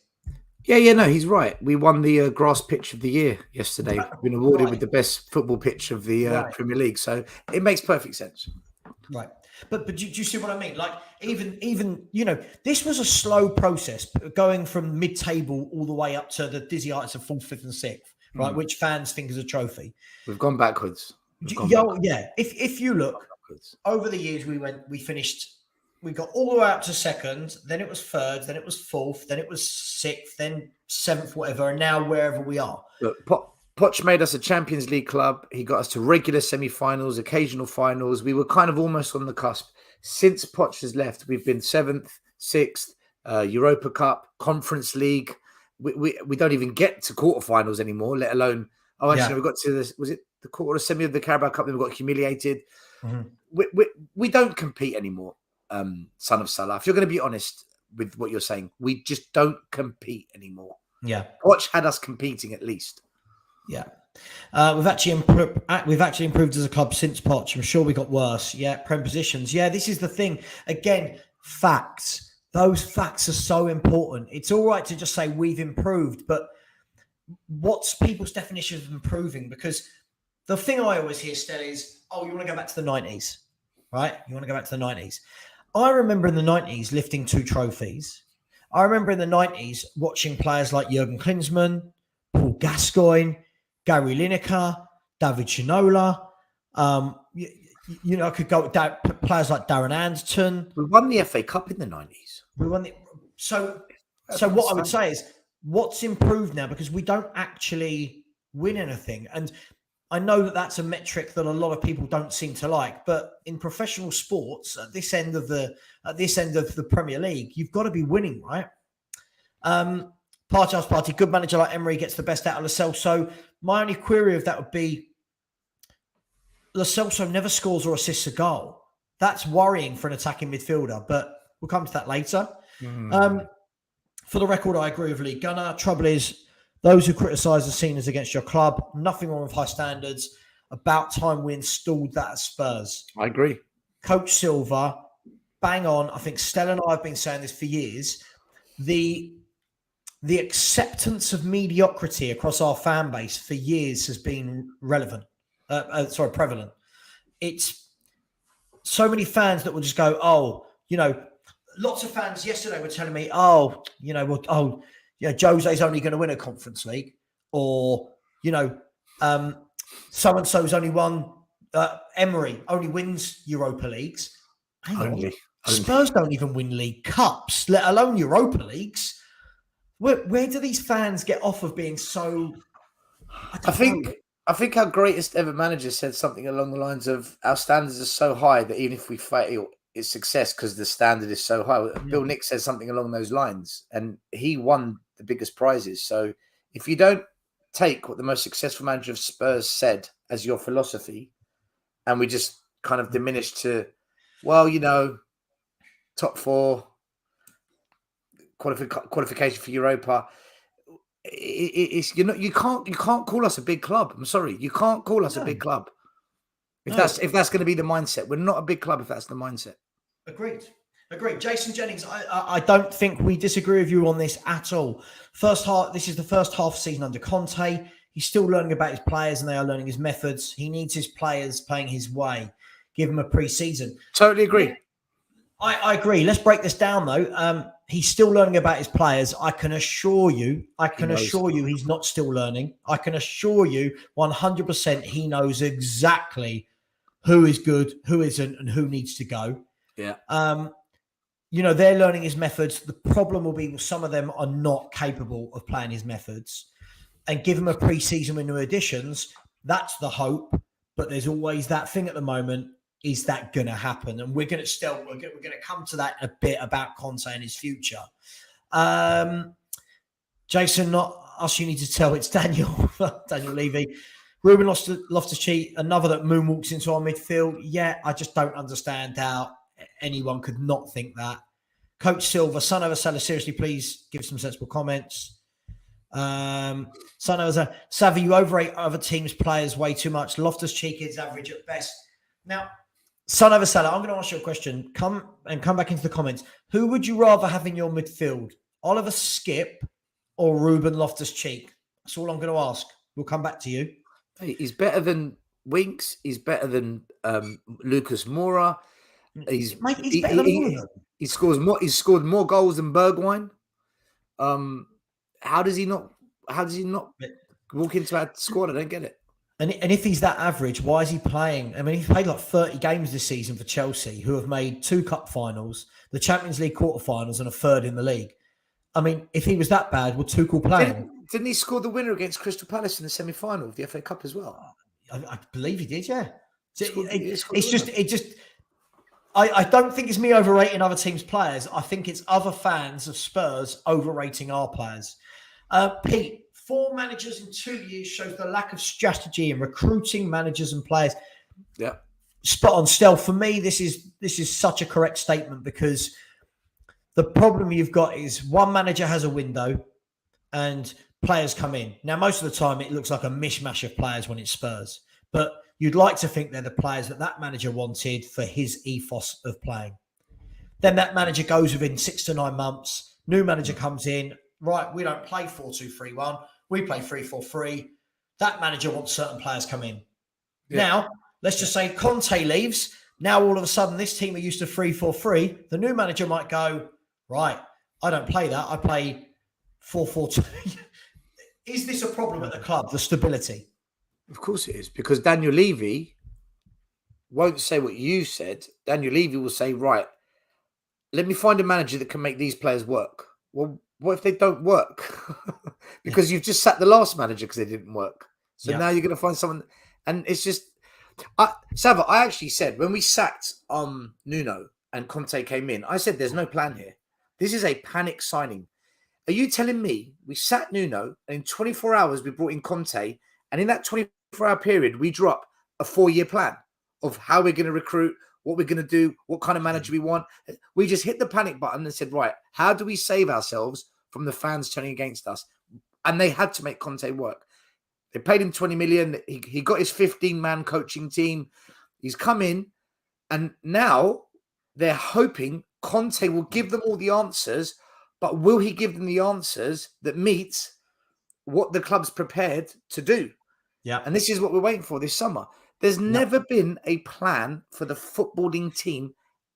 Yeah, no, he's right. We won the grass pitch of the year yesterday. We've been awarded with the best football pitch of the Premier League, so it makes perfect sense.
Right, but do you see what I mean? Like even this was a slow process going from mid-table all the way up to the dizzy heights of 4th, 5th, and 6th, right? Which fans think is a trophy.
We've gone backwards.
Yeah. If you look over the years, we got all the way up to 2nd, then it was 3rd, then it was 4th, then it was 6th, then 7th, whatever, and now wherever we are.
Look, Poch made us a Champions League club. He got us to regular semi-finals, occasional finals. We were kind of almost on the cusp. Since Poch has left, we've been 7th, 6th, Europa Cup, Conference League. We don't even get to quarterfinals anymore, let alone... Oh, actually, we got to this... Was it the quarter semi of the Carabao Cup? Then we got humiliated. Mm-hmm. We don't compete anymore. Son of Salah. If you're going to be honest with what you're saying, we just don't compete anymore.
Yeah,
Poch had us competing at least.
Yeah, we've actually improved as a club since Poch. I'm sure we got worse. Yeah, prem positions. Yeah, this is the thing. Again, facts. Those facts are so important. It's all right to just say we've improved, but what's people's definition of improving? Because the thing I always hear, Stel, is, oh, you want to go back to the 90s, right? You want to go back to the 90s. I remember in the 90s lifting 2 trophies. I remember in the 90s watching players like Jurgen Klinsmann, Paul Gascoigne, Gary Lineker, David Ginola. I could go with players like Darren Anderton.
We won the FA Cup in the 90s.
We won So what I would say is, what's improved now? Because we don't actually win anything. And I know that that's a metric that a lot of people don't seem to like, but in professional sports, at this end of the Premier League, you've got to be winning, right? Party, good manager like Emery gets the best out of Lo Celso. My only query of that would be Lo Celso never scores or assists a goal. That's worrying for an attacking midfielder, but we'll come to that later. For the record, I agree with Lee Gunner. Trouble is, those who criticise are seen as against your club. Nothing wrong with high standards. About time we installed that at Spurs.
I agree.
Coach Silva, bang on. I think Stella and I have been saying this for years. The acceptance of mediocrity across our fan base for years has been prevalent. It's so many fans that will just go, lots of fans yesterday were telling me, Jose's only going to win a Conference League, or, so-and-so's only won, Emery only wins Europa Leagues. Only. Spurs don't even win League Cups, let alone Europa Leagues. Where do these fans get off of being so... I
think our greatest ever manager said something along the lines of, our standards are so high that even if we fail, it's success because the standard is so high. Bill Nick says something along those lines, and he won the biggest prizes. So if you don't take what the most successful manager of Spurs said as your philosophy, and we just kind of diminish to, top 4, qualification for Europa, you can't call us a big club. I'm sorry, you can't call us a big club. If that's going to be the mindset, we're not a big club if that's the mindset.
Agreed. Jason Jennings, I don't think we disagree with you on this at all. This is the first half season under Conte. He's still learning about his players and they are learning his methods. He needs his players playing his way. Give him a pre-season.
Totally agree.
I agree. Let's break this down, though. He's still learning about his players. I can assure you he's not still learning. I can assure you 100% he knows exactly who is good, who isn't, and who needs to go.
Yeah.
They're learning his methods. The problem will be some of them are not capable of playing his methods. And give him a pre-season with new additions. That's the hope. But there's always that thing at the moment. Is that going to happen? And we're going to come to that a bit about Conte and his future. Jason, not us. You need to tell. It's Daniel Levy. Ruben Loftus-Cheek, another that moonwalks into our midfield. Yeah, I just don't understand how anyone could not think that. Coach Silva, son of a seller, seriously, please give some sensible comments. Son of a Savva, you overrate other teams' players way too much. Loftus-Cheek is average at best. Now, son of a seller, I'm going to ask you a question. Come back into the comments. Who would you rather have in your midfield? Oliver Skip or Ruben Loftus-Cheek? That's all I'm going to ask. We'll come back to you.
Hey, he's better than Winks. He's better than Lucas Moura. He's better than all of them. He scored more goals than Bergwijn. How does he not walk into our squad? I don't get it.
And if he's that average, why is he playing? I mean, he's played like 30 games this season for Chelsea, who have made 2 cup finals, the Champions League quarterfinals, and a third in the league. I mean, if he was that bad, would Tuchel play him?
Didn't he score the winner against Crystal Palace in the semi-final of the FA Cup as well?
I believe he did, yeah. I don't think it's me overrating other teams' players. I think it's other fans of Spurs overrating our players. Pete, 4 managers in 2 years shows the lack of strategy in recruiting managers and players.
Yeah.
Spot on, Stel. For me, this is such a correct statement because the problem you've got is one manager has a window and players come in. Now, most of the time, it looks like a mishmash of players when it's Spurs. But you'd like to think they're the players that manager wanted for his ethos of playing. Then that manager goes within 6 to 9 months. New manager comes in. Right, we don't play 4-2-3-1. We play 3-4-3. That manager wants certain players come in. Yeah. Now, let's just say Conte leaves. Now, all of a sudden, this team are used to 3-4-3. The new manager might go, right, I don't play that. I play 4-4-2. Is this a problem at the club, the stability?
Of course it is, because Daniel Levy won't say what you said. Daniel Levy will say, right, let me find a manager that can make these players work. Well, what if they don't work? Because you've just sacked the last manager because they didn't work. So now you're going to find someone. And it's just... Savva, I actually said, when we sacked Nuno and Conte came in, I said, there's no plan here. This is a panic signing. Are you telling me we sacked Nuno and in 24 hours we brought in Conte, and in that 24-hour period we drop a 4-year plan of how we're going to recruit, what we're going to do, what kind of manager we want? We just hit the panic button and said, right, how do we save ourselves from the fans turning against us? And they had to make Conte work. They paid him 20 million. He got his 15-man coaching team. He's come in, and now they're hoping Conte will give them all the answers, but will he give them the answers that meet what the club's prepared to do?
Yeah.
And this is what we're waiting for this summer. There's never been a plan for the footballing team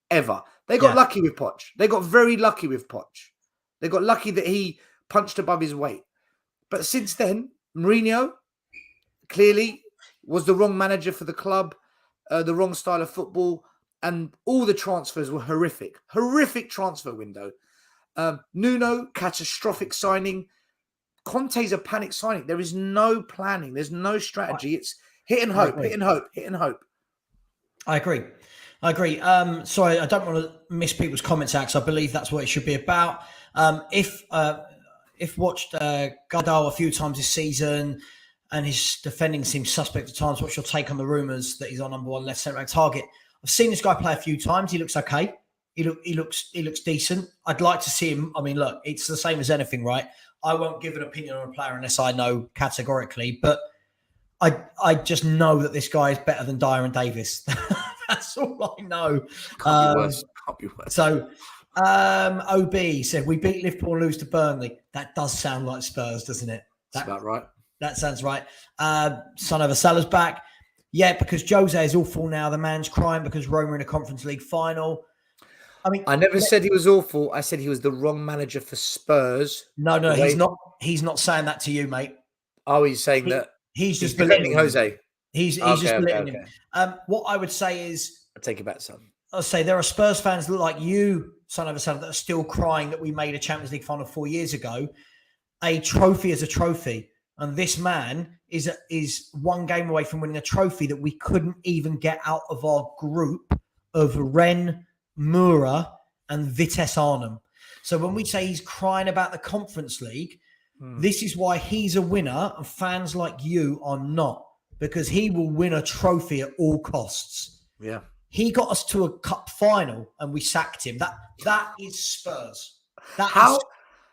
ever. They got lucky with Poch. They got very lucky with Poch. They got lucky that he punched above his weight. But since then, Mourinho clearly was the wrong manager for the club, the wrong style of football, and all the transfers were horrific. Horrific transfer window. Nuno, catastrophic signing. Conte's a panic signing. There is no planning. There's no strategy. It's hit and hope, hit and hope, hit and hope.
I agree. Sorry, I don't want to miss people's comments out because I believe that's what it should be about. If watched Gardel a few times this season and his defending seems suspect at times, what's your take on the rumours that he's our number 1 left centre-back target? I've seen this guy play a few times. He looks okay. He looks decent. I'd like to see him. I mean, look, it's the same as anything, right? I won't give an opinion on a player unless I know categorically, but I just know that this guy is better than Dyer and Davis. That's all I know.
Can't be worse.
So, OB said, we beat Liverpool and lose to Burnley. That does sound like Spurs, doesn't it?
That's about right.
That sounds right. Son of a Salah's back. Yeah, because Jose is awful now. The man's crying because Roma in a Conference League final. I mean,
I never said he was awful. I said he was the wrong manager for Spurs.
No, he's not. He's not saying that to you, mate.
Oh, he's saying that
he's just
defending
belittling
Jose.
He's just belittling him. What I would say is,
I take it back, son.
I'll say there are Spurs fans like you, son of a son, that are still crying that we made a Champions League final 4 years ago. A trophy is a trophy, and this man is one game away from winning a trophy that we couldn't even get out of our group of Rennes, Mura, and Vitesse Arnhem. So when we say he's crying about the Conference League, this is why he's a winner and fans like you are not, because he will win a trophy at all costs.
Yeah.
He got us to a cup final and we sacked him. That is Spurs. Is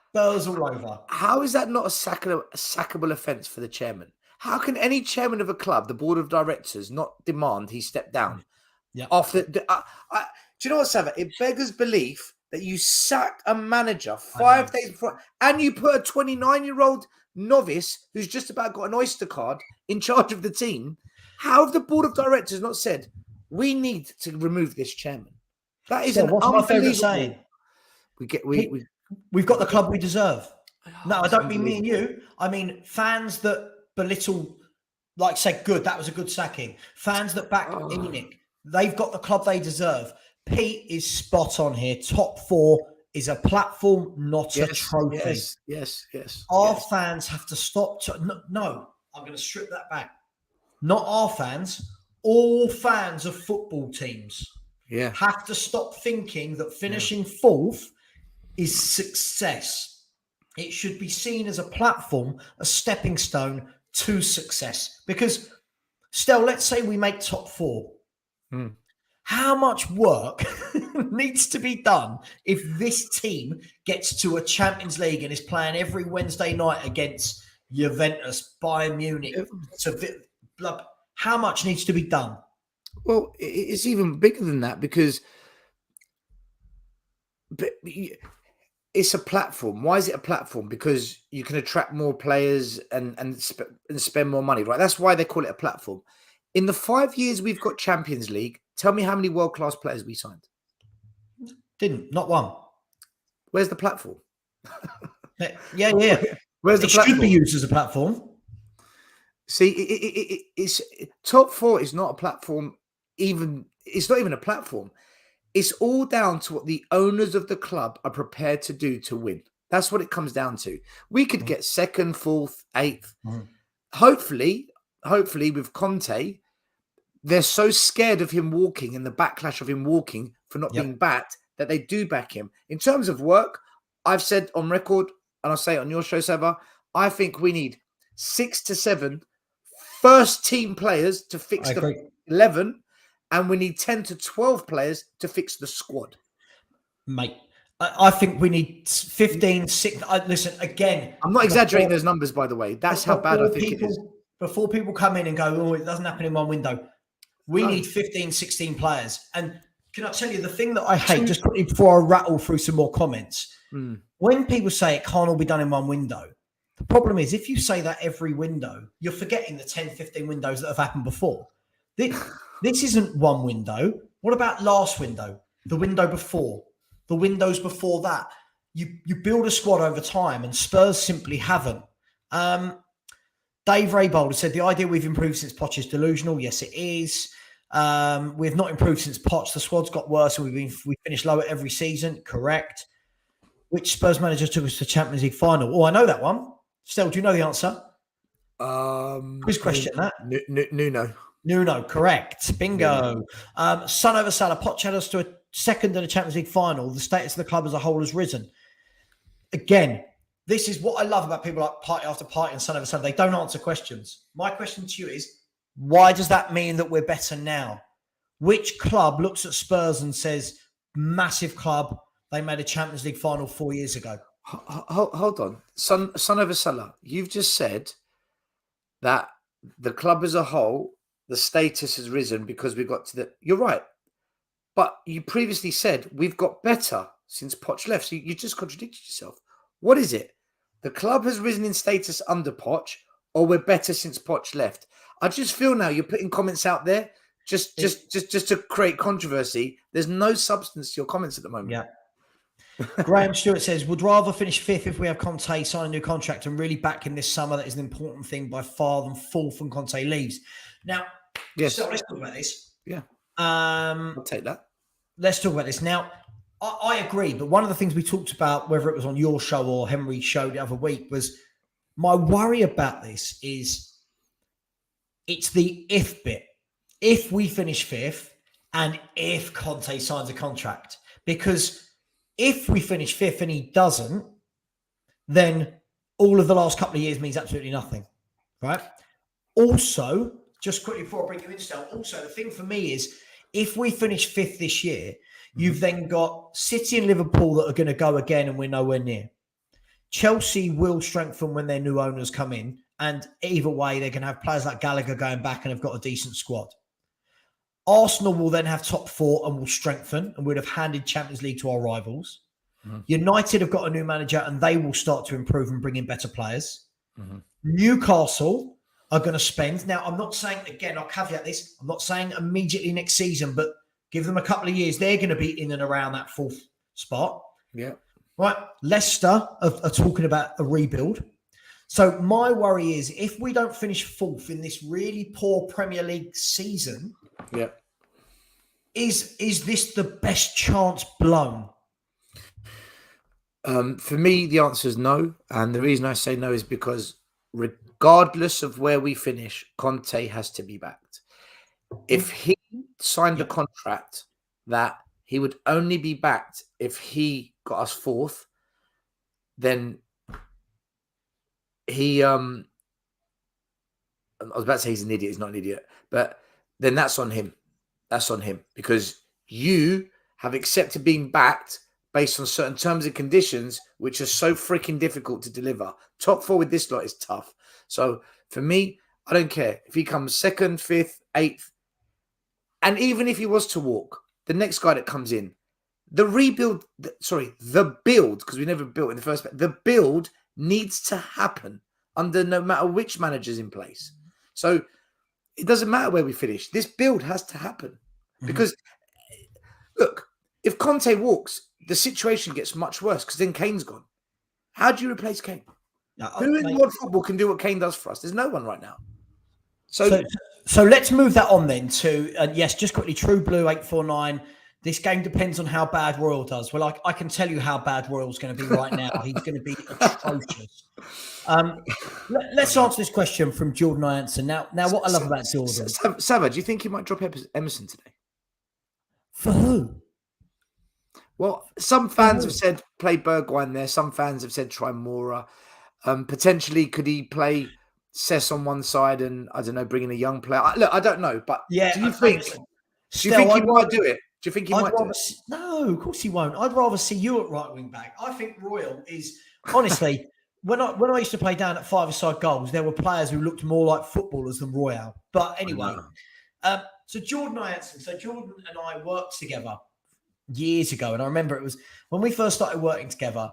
Spurs all over.
How is that not a sackable offence for the chairman? How can any chairman of a club, the board of directors, not demand he step down?
Yeah.
After do you know what, Savva? It beggars belief that you sacked a manager 5 days before, and you put a 29-year-old novice who's just about got an Oyster card in charge of the team. How have the board of directors not said, we need to remove this chairman? That is
what's my favourite saying? We've got the club we deserve. No, I don't mean me and you. I mean fans that belittle, like say, good, that was a good sacking. Fans that back Enoch, they've got the club they deserve. Pete is spot on here. Top 4 is a platform, not a trophy.
Yes.
Our fans have to stop. No, I'm going to strip that back. Not our fans. All fans of football teams have to stop thinking that finishing 4th is success. It should be seen as a platform, a stepping stone to success. Because, Stel, let's say we make top 4. How much work needs to be done if this team gets to a Champions League and is playing every Wednesday night against Juventus, Bayern Munich? How much needs to be done?
Well, it's even bigger than that because it's a platform. Why is it a platform? Because you can attract more players and spend more money, right? That's why they call it a platform. In the 5 years we've got Champions League, tell me how many world-class players we signed.
Not one.
Where's the platform?
Yeah.
Where's the platform?
It should be used as a platform.
See, it's top 4 is not a platform. It's not even a platform. It's all down to what the owners of the club are prepared to do to win. That's what it comes down to. We could get 2nd, 4th, 8th. Hopefully with Conte, they're so scared of him walking and the backlash of him walking for not being backed that they do back him. In terms of work, I've said on record, and I'll say it on your show, Savva, I think we need 6 to 7 first team players to fix the 11, and we need 10 to 12 players to fix the squad.
Mate, I think we need 15, 6. Listen, again,
I'm not exaggerating those numbers, by the way. That's how bad I think it is.
Before people come in and go, oh, it doesn't happen in one window. We need 15, 16 players. And can I tell you the thing that I hate, just quickly before I rattle through some more comments, when people say it can't all be done in one window, the problem is if you say that every window, you're forgetting the 10, 15 windows that have happened before. This isn't one window. What about last window? The window before? The windows before that? You build a squad over time, and Spurs simply haven't. Dave Raybold said, the idea we've improved since Poch is delusional. Yes, it is. We've not improved since Poch. The squad's got worse, and we finished lower every season. Correct. Which Spurs manager took us to Champions League final? Oh, I know that one. Stel, do you know the answer? Quiz question, that. Nuno, correct. Bingo. Son over Salah. Poch had us to a 2nd in the Champions League final. The status of the club as a whole has risen. Again, this is what I love about people like Party After Party and Son over Salah. They don't answer questions. My question to you is, why does that mean that we're better now? Which club looks at Spurs and says, massive club, they made a Champions League final 4 years ago?
Hold on. Son over Salah, you've just said that the club as a whole, the status has risen because we got to the... You're right. But you previously said we've got better since Poch left. So you just contradicted yourself. What is it? The club has risen in status under Poch, or we're better since Poch left. I just feel now you're putting comments out there just to create controversy. There's no substance to your comments at the moment.
Yeah. Graham Stewart says, would rather finish 5th if we have Conte sign a new contract and really back in this summer. That is an important thing by far than 4th when Conte leaves. Now,
yes.
So let's talk about this.
Yeah. I'll take that.
Let's talk about this. Now, I agree, but one of the things we talked about, whether it was on your show or Henry's show the other week, was my worry about this is it's the if bit. If we finish 5th and if Conte signs a contract. Because if we finish 5th and he doesn't, then all of the last couple of years means absolutely nothing, right? Also, just quickly before I bring you in, Stel, also the thing for me is if we finish 5th this year, you've then got City and Liverpool that are going to go again and we're nowhere near. Chelsea will strengthen when their new owners come in. And either way, they're going to have players like Gallagher going back and have got a decent squad. Arsenal will then have top 4 and will strengthen and would have handed Champions League to our rivals. Mm-hmm. United have got a new manager and they will start to improve and bring in better players. Mm-hmm. Newcastle are going to spend. Now, I'm not saying, again, I'll caveat this. I'm not saying immediately next season, but give them a couple of years. They're going to be in and around that 4th spot.
Yeah.
Right. Leicester are talking about a rebuild. So my worry is if we don't finish 4th in this really poor Premier League season,
yeah,
is this the best chance blown?
For me, the answer is no. And the reason I say no is because regardless of where we finish, Conte has to be backed. If he signed a contract that he would only be backed if he got us 4th, then he I was about to say he's an idiot. He's not an idiot. But then that's on him. That's on him. Because you have accepted being backed based on certain terms and conditions, which are so freaking difficult to deliver. Top 4 with this lot is tough. So for me, I don't care. If he comes 2nd, 5th, 8th, and even if he was to walk, the next guy that comes in, the build, because we never built in the first place, the build needs to happen under no matter which manager's in place. So it doesn't matter where we finish. This build has to happen. Because, look, if Conte walks, the situation gets much worse because then Kane's gone. How do you replace Kane? Who in world football can do what Kane does for us? There's no one right now.
So let's move that on then to, yes, just quickly, True Blue 849. This game depends on how bad Royal does. Well, I can tell you how bad Royal's going to be right now. He's going to be atrocious. Let's answer this question from Jordan Ianson. Now, what I love about Jordan.
Savva, do you think he might drop Emerson today?
For who?
Well, some fans have said play Bergwijn there. Some fans have said try Mora. Potentially, could he play Cess on one side and, I don't know, bring in a young player? Look, I don't know. But do you think he might do it? Do you think he might do it?
No, of course he won't. I'd rather see you at right wing back. I think Royal is, honestly, when I used to play down at 5-a-side goals, there were players who looked more like footballers than Royal. But anyway, so Jordan Ianson. So Jordan and I worked together years ago. And I remember it was when we first started working together,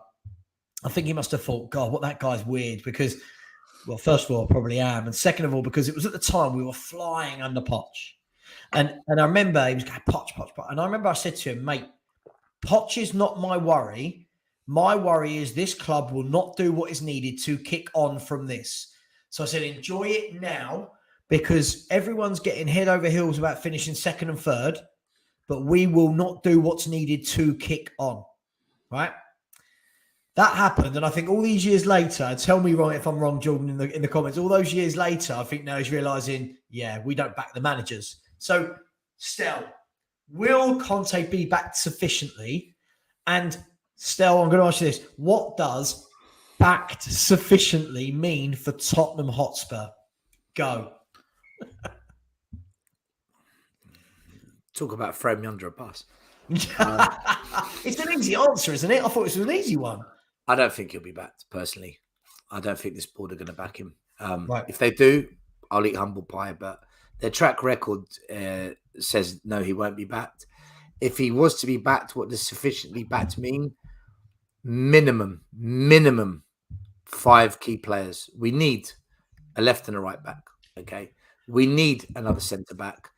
I think he must have thought, God, what that guy's weird because, well, first of all, I probably am. And second of all, because it was at the time we were flying under Poch. And I remember he was going, Poch. And I remember I said to him, mate, Poch is not my worry. My worry is this club will not do what is needed to kick on from this. So I said, enjoy it now because everyone's getting head over heels about finishing 2nd and 3rd, but we will not do what's needed to kick on, right? That happened, and I think all these years later, tell me wrong if I'm wrong, Jordan, in the comments, all those years later, I think now he's realising, yeah, we don't back the managers. So, Stel, will Conte be backed sufficiently? And Stel, I'm going to ask you this. What does backed sufficiently mean for Tottenham Hotspur? Go.
Talk about throwing me under a bus.
It's an easy answer, isn't it? I thought it was an easy one.
I don't think he'll be backed, personally. I don't think this board are going to back him.
Right.
If they do, I'll eat humble pie, but their track record says no, he won't be backed. If he was to be backed, what does sufficiently backed mean? Minimum 5 key players. We need a left and a right back. Okay. We need another centre back.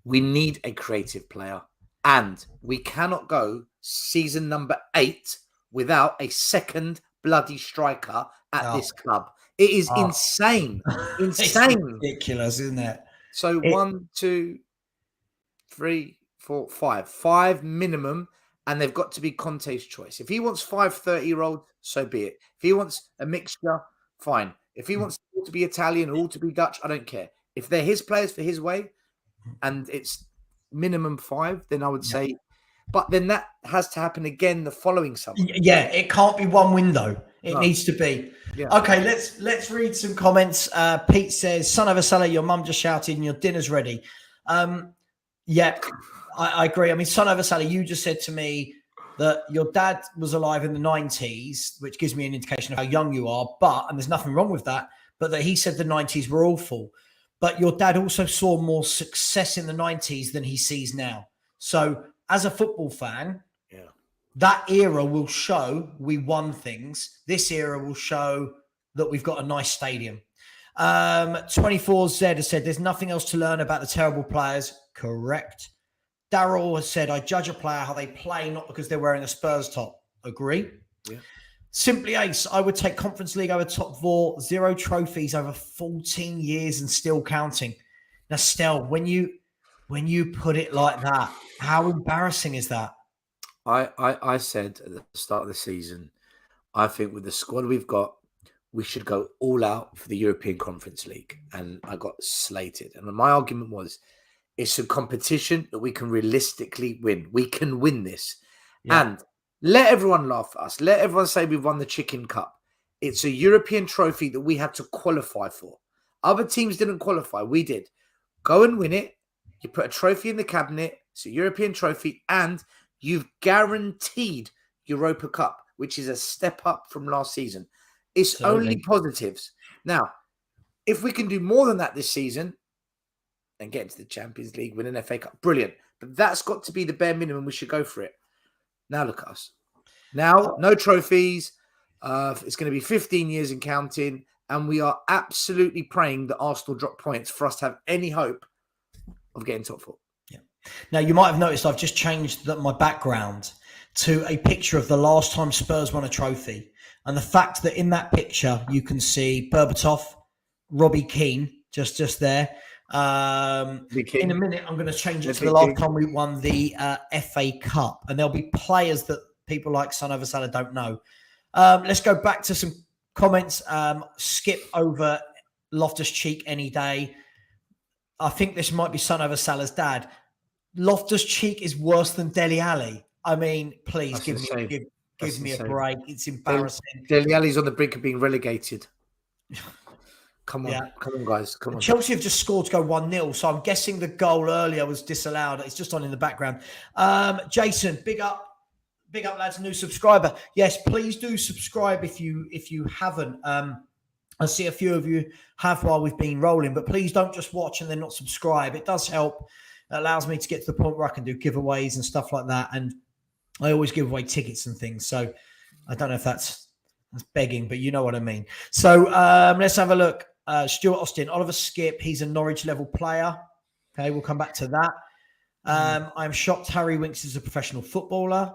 We need a creative player. And we cannot go season number 8 without a second bloody striker at this club. It is insane. Insane.
It's ridiculous, isn't it?
So 1, 2, 3, 4, 5. 5 minimum. And they've got to be Conte's choice. If he wants 5 30-year-olds, so be it. If he wants a mixture, fine. If he wants all to be Italian or all to be Dutch, I don't care. If they're his players for his way and it's minimum 5, then I would say, but then that has to happen again the following summer.
Yeah, it can't be one window. It needs to be.
Yeah.
Okay, let's read some comments. Pete says, son of a seller, your mum just shouted and your dinner's ready. Yeah, I agree. I mean, son of a seller, you just said to me that your dad was alive in the 90s, which gives me an indication of how young you are, and there's nothing wrong with that, but that he said the 90s were awful. But your dad also saw more success in the 90s than he sees now. So as a football fan, that era will show we won things. This era will show that we've got a nice stadium. 24Z has said there's nothing else to learn about the terrible players. Correct. Daryl has said, I judge a player how they play, not because they're wearing a Spurs top. Agree.
Yeah.
Simply Ace, I would take Conference League over top 4, 0 trophies over 14 years and still counting. Now, Stel, when you put it like that, how embarrassing is that?
I said at the start of the season, I think with the squad we've got, we should go all out for the European Conference League. And I got slated. And my argument was, it's a competition that we can realistically win. We can win this. Yeah. And let everyone laugh at us. Let everyone say we've won the Chicken Cup. It's a European trophy that we had to qualify for. Other teams didn't qualify. We did. Go and win it. You put a trophy in the cabinet. It's a European trophy. And you've guaranteed Europa Cup, which is a step up from last season. It's only positives. Now, if we can do more than that this season and get into the Champions League, win an FA Cup, brilliant. But that's got to be the bare minimum. We should go for it. Now look at us. Now, no trophies. It's going to be 15 years and counting. And we are absolutely praying that Arsenal drop points for us to have any hope of getting top 4.
Yeah. Now, you might have noticed I've just changed my background to a picture of the last time Spurs won a trophy. And the fact that in that picture, you can see Berbatov, Robbie Keane, just there. In a minute, I'm going to change it to the last time we won the FA Cup. And there'll be players that people like Son of a Salah don't know. Let's go back to some comments. Skip over Loftus-Cheek any day. I think this might be Son of a Salah's dad. Loftus-Cheek is worse than Dele Alli. I mean, please give me a break. It's embarrassing.
Dele Alli's on the brink of being relegated. Come on, come on, guys. Come on.
Chelsea have just scored to go 1-0, so I'm guessing the goal earlier was disallowed. It's just on in the background. Jason, big up, lads, new subscriber. Yes, please do subscribe if you haven't. I see a few of you have while we've been rolling, but please don't just watch and then not subscribe. It does help. It allows me to get to the point where I can do giveaways and stuff like that. And I always give away tickets and things. So I don't know if that's begging, but you know what I mean. So let's have a look. Stuart Austin, Oliver Skip, he's a Norwich level player. Okay, we'll come back to that. I'm shocked Harry Winks is a professional footballer.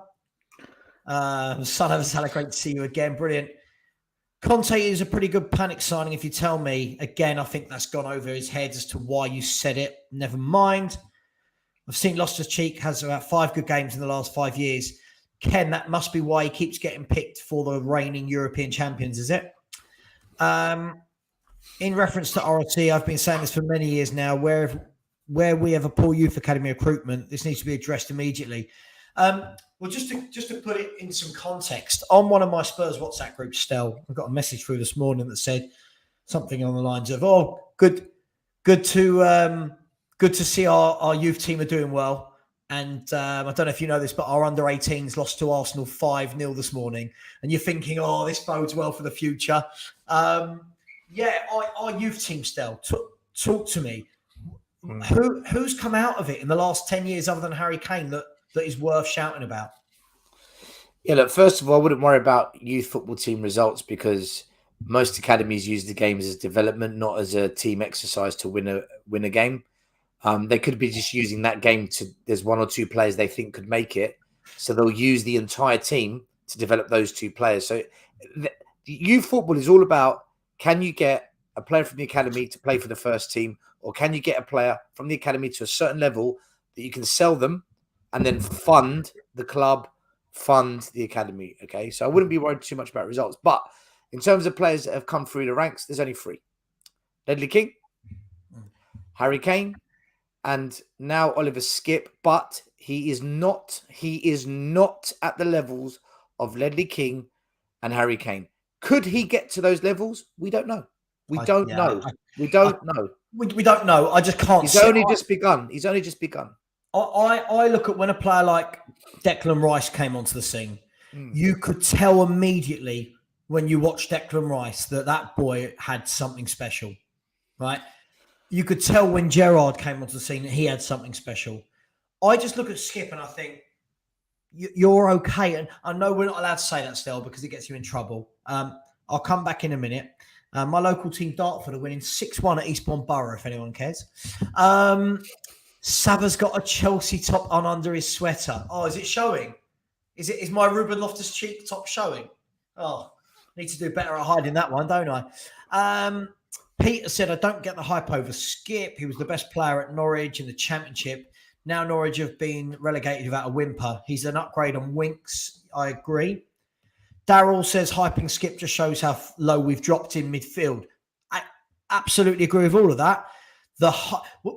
Son of a Salah, great to see you again. Brilliant. Conte is a pretty good panic signing if you tell me. Again, I think that's gone over his head as to why you said it. Never mind. I've seen Loftus-Cheek has about 5 good games in the last 5 years. Ken, that must be why he keeps getting picked for the reigning European champions, is it? In reference to RT, I've been saying this for many years now, where we have a poor youth academy recruitment, this needs to be addressed immediately. Well, just to put it in some context, on one of my Spurs WhatsApp groups, Stel, I got a message through this morning that said something on the lines of, good to see our youth team are doing well. And I don't know if you know this, but our under-18s lost to Arsenal 5-0 this morning. And you're thinking, this bodes well for the future. Our youth team, Stel, talk to me. Who's come out of it in the last 10 years other than Harry Kane that is worth shouting about?
Yeah, look, first of all, I wouldn't worry about youth football team results because most academies use the games as development, not as a team exercise to win a game. They could be just using that game there's one or two players they think could make it. So they'll use the entire team to develop those two players. So youth football is all about, can you get a player from the academy to play for the first team, or can you get a player from the academy to a certain level that you can sell them and then fund the club, fund the academy. Okay. So I wouldn't be worried too much about results. But in terms of players that have come through the ranks, there's only 3. Ledley King, Harry Kane, and now Oliver Skipp, but he is not at the levels of Ledley King and Harry Kane. Could he get to those levels? We don't know. We don't know. We don't know. I just can't. He's only just begun.
I look at when a player like Declan Rice came onto the scene, you could tell immediately when you watched Declan Rice that boy had something special, right? You could tell when Gerrard came onto the scene that he had something special. I just look at Skipp and I think, you're okay. And I know we're not allowed to say that still because it gets you in trouble. I'll come back in a minute. My local team, Dartford, are winning 6-1 at Eastbourne Borough, if anyone cares. Savva's got a Chelsea top on under his sweater. Oh, is it showing? Is my Ruben Loftus-Cheek top showing? Oh, need to do better at hiding that one, don't I? Peter said, I don't get the hype over Skipp. He was the best player at Norwich in the Championship. Now Norwich have been relegated without a whimper. He's an upgrade on Winks. I agree. Darryl says, hyping Skipp just shows how low we've dropped in midfield. I absolutely agree with all of that.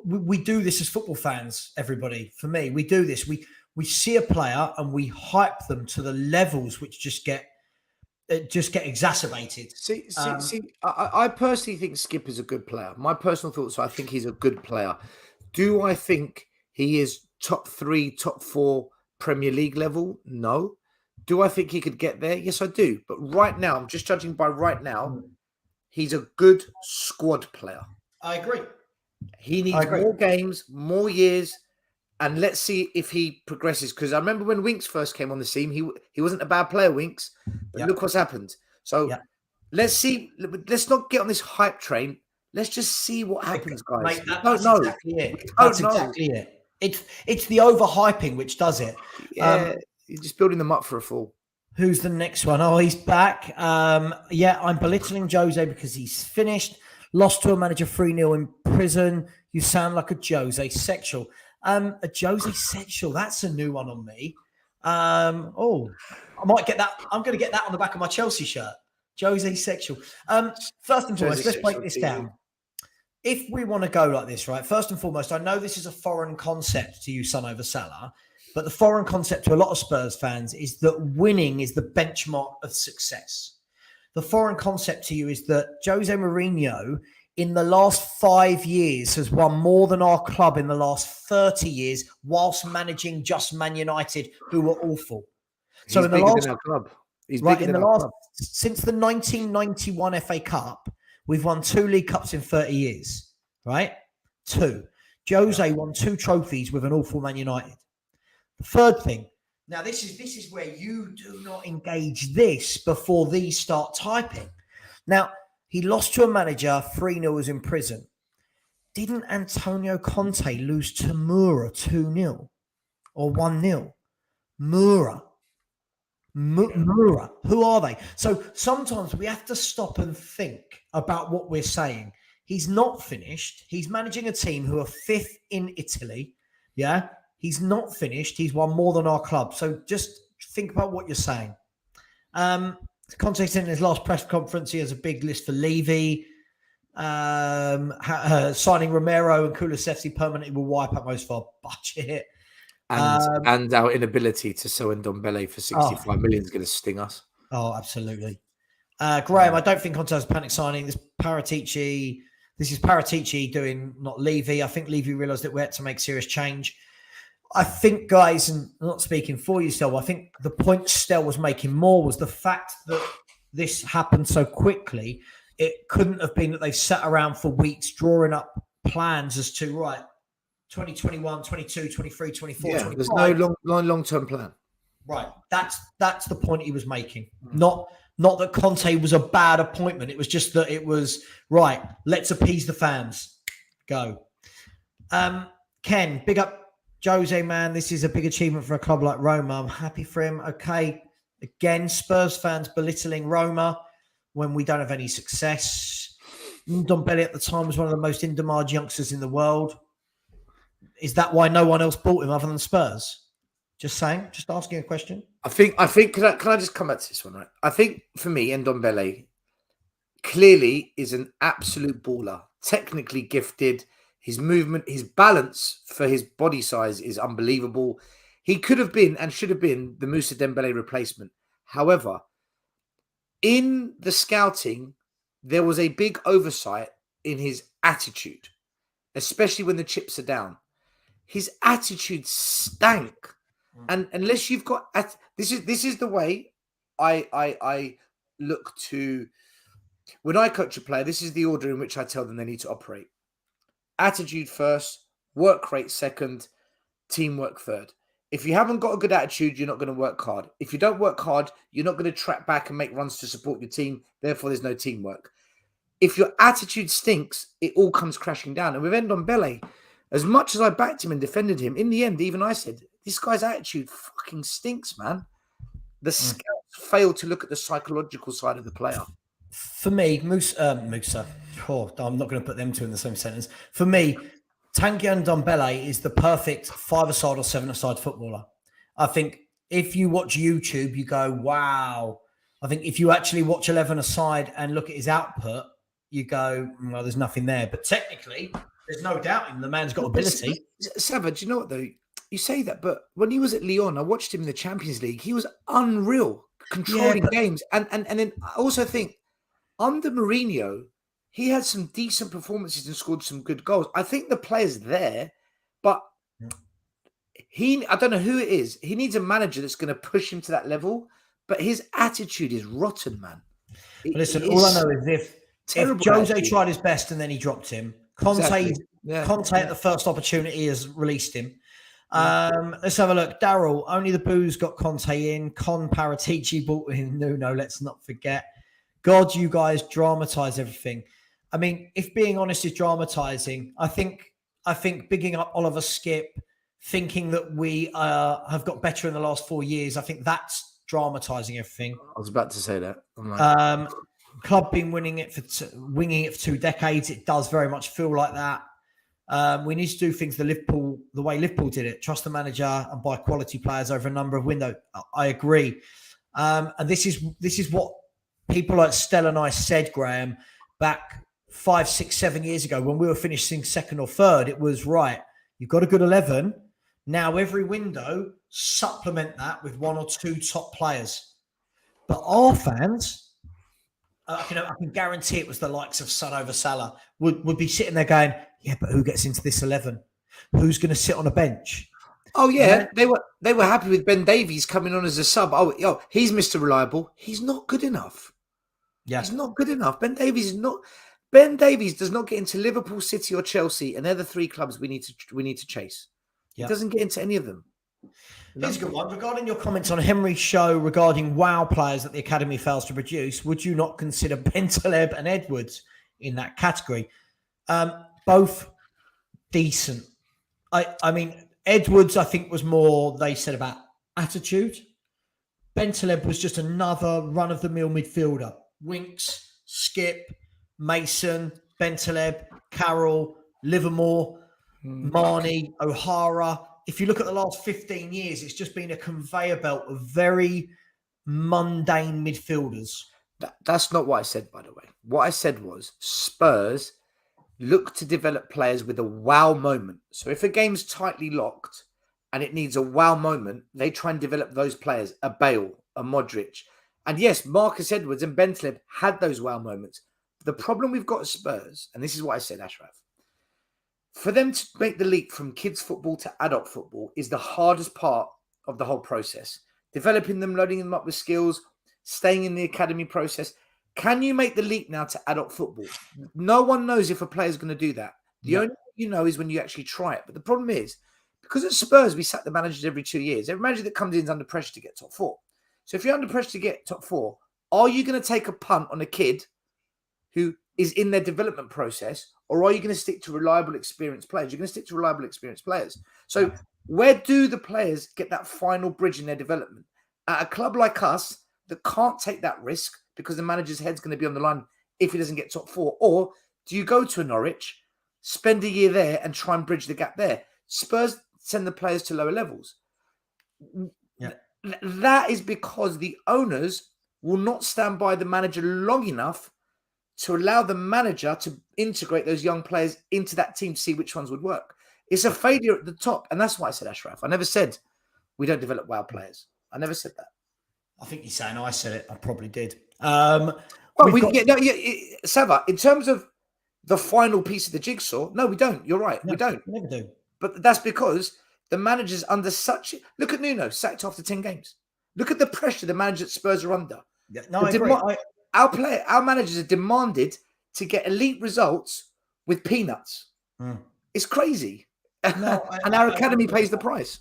We do this as football fans, everybody. For me, we do this. We see a player and we hype them to the levels which just get exacerbated.
See, I personally think Skipp is a good player. My personal thoughts are I think he's a good player. Do I think he is top 3, top 4 Premier League level? No. Do I think he could get there? Yes, I do. But right now, I'm just judging by right now, he's a good squad player.
I agree.
He needs more games, more years, and let's see if he progresses. Because I remember when Winks first came on the scene, he wasn't a bad player, Winks, but look what's happened. So let's see. Let's not get on this hype train. Let's just see what happens, guys.
Mate, that's exactly it. That's exactly it. It's the overhyping which does it.
Yeah, you're just building them up for a fall.
Who's the next one? Oh, he's back. I'm belittling Jose because he's finished. Lost to a manager 3-0 in prison. You sound like a Jose sexual. A Jose sexual. That's a new one on me. I might get that. I'm going to get that on the back of my Chelsea shirt. Jose sexual. First and foremost, let's break this down. If we want to go like this, right? First and foremost, I know this is a foreign concept to you, son over Salah, but the foreign concept to a lot of Spurs fans is that winning is the benchmark of success. The foreign concept to you is that Jose Mourinho, in the last 5 years, has won more than our club in the last 30 years, whilst managing just Man United, who were awful.
So in the last club,
since the 1991 FA Cup, we've won 2 League Cups in 30 years, right? 2. Jose won 2 trophies with an awful Man United. The third thing, now this is where you do not engage this before these start typing. Now, he lost to a manager, 3-0 was in prison. Didn't Antonio Conte lose to Mura 2-0 or 1-0? Mura. Who are they? So sometimes we have to stop and think about what we're saying. He's not finished. He's managing a team who are 5th in Italy. Yeah. He's not finished. He's won more than our club. So just think about what you're saying. Conte said in his last press conference, he has a big list for Levy. Signing Romero and Kulusevski permanently will wipe out most of our budget.
And our inability to sell Ndombele for 65 million is going to sting us.
Oh, absolutely. Graham, I don't think Conte has a panic signing. This is Paratici doing not Levy. I think Levy realised that we had to make serious change. I think, guys, and I'm not speaking for you, Stel, I think the point Stel was making more was the fact that this happened so quickly. It couldn't have been that they've sat around for weeks drawing up plans as to, right, 2021, 22, 23, 24, 25.
There's no long-term plan.
Right. That's the point he was making. Not Not that Conte was a bad appointment. It was just that it was, right, let's appease the fans. Go. Ken, big up Jose, man. This is a big achievement for a club like Roma. I'm happy for him. Okay. Again, Spurs fans belittling Roma when we don't have any success. Ndombele at the time was one of the most in-demand youngsters in the world. Is that why no one else bought him other than Spurs? Just saying, just asking a question.
I think. Can I just come back to this one? Right. I think for me, Ndombele clearly is an absolute baller. Technically gifted. His movement, his balance for his body size is unbelievable. He could have been and should have been the Moussa Dembele replacement. However, in the scouting, there was a big oversight in his attitude, especially when the chips are down. His attitude stank. And unless you've got this is the way I look to when I coach a player. This is the order in which I tell them they need to operate: attitude first, work rate second, teamwork third. If you haven't got a good attitude, you're not going to work hard. If you don't work hard, you're not going to track back and make runs to support your team. Therefore, there's no teamwork. If your attitude stinks, it all comes crashing down. And with Ndombele, as much as I backed him and defended him, in the end, even I said, this guy's attitude fucking stinks, man. The scouts failed to look at the psychological side of the player.
For me, Musa. Oh, I'm not going to put them two in the same sentence. For me, Tanguy Ndombele is the perfect 5-a-side or 7-a-side footballer. I think if you watch YouTube, you go, wow. I think if you actually watch 11-a-side and look at his output, you go, well, there's nothing there. But technically, there's no doubting the man's got ability.
Savva, do you know what, though? You say that, but when he was at Lyon, I watched him in the Champions League. He was unreal, controlling games. And then I also think, under Mourinho, he had some decent performances and scored some good goals. I think the player's there, but I don't know who it is. He needs a manager that's going to push him to that level, but his attitude is rotten, man.
Listen, all I know is if Jose tried his best and then he dropped him, Conte at the first opportunity has released him. Let's have a look. Daryl, only the booze got Conte in. Con Paratici bought in Nuno, let's not forget. God, you guys dramatise everything. I mean, if being honest is dramatising, I think bigging up Oliver Skip, thinking that we have got better in the last 4 years, I think that's dramatising everything.
I was about to say that.
Club been winging it for 2 decades. It does very much feel like that. We need to do things the way Liverpool did it. Trust the manager and buy quality players over a number of windows. I agree. And this is what people like Stel and I said, Graham, back 5, 6, 7 years ago when we were finishing second or third. It was right. You've got a good 11. Now every window, supplement that with 1 or 2 top players. But our fans, I can guarantee it was the likes of Son over Salah, would be sitting there going, yeah, but who gets into this 11? Who's going to sit on a bench?
Oh yeah, they were happy with Ben Davies coming on as a sub. Oh, he's Mr. Reliable. He's not good enough. Yeah, he's not good enough. Ben Davies does not get into Liverpool, City, or Chelsea, and they're the 3 clubs we need to chase. He doesn't get into any of them.
Here's a good one. Regarding your comments on Henry's show regarding wow players that the academy fails to produce, would you not consider Bentaleb and Edwards in that category? Both decent. I mean, Edwards, I think, was more, they said, about attitude. Bentaleb was just another run-of-the-mill midfielder. Winks, Skip, Mason, Bentaleb, Carroll, Livermore, Marnie, O'Hara. If you look at the last 15 years, it's just been a conveyor belt of very mundane midfielders.
That's not what I said, by the way. What I said was Spurs look to develop players with a wow moment. So if a game's tightly locked and it needs a wow moment, they try and develop those players, a Bale, a Modric. And yes, Marcus Edwards and Bentaleb had those wow moments. The problem we've got at Spurs, and this is what I said, Ashraf, for them to make the leap from kids football to adult football is the hardest part of the whole process. Developing them, loading them up with skills, staying in the academy process. Can you make the leap now to adult football? No one knows if a player is going to do that. The only thing you know is when you actually try it. But the problem is, because at Spurs, we sack the managers every 2 years. Every manager that comes in is under pressure to get top 4. So if you're under pressure to get top 4, Are you going to take a punt on a kid who is in their development process, or are you going to stick to reliable, experienced players? You're going to stick to reliable, experienced players. So where do the players get that final bridge in their development? At a club like us that can't take that risk because the manager's head's going to be on the line if he doesn't get top 4, or do you go to a Norwich, spend a year there and try and bridge the gap there? Spurs send the players to lower levels.
Yeah.
That is because the owners will not stand by the manager long enough to allow the manager to integrate those young players into that team to see which ones would work. It's a failure at the top. And that's why I said Ashraf. I never said we don't develop well players. I never said that.
I think you're saying I said it. I probably did.
Savva, in terms of the final piece of the jigsaw, no, we don't. You're right.
No,
we don't.
We never do.
But that's because the manager's under such... Look at Nuno, sacked after 10 games. Look at the pressure the manager at Spurs are under.
Yeah, no, I agree.
Our managers are demanded to get elite results with peanuts. It's crazy.
No,
and our academy pays the price.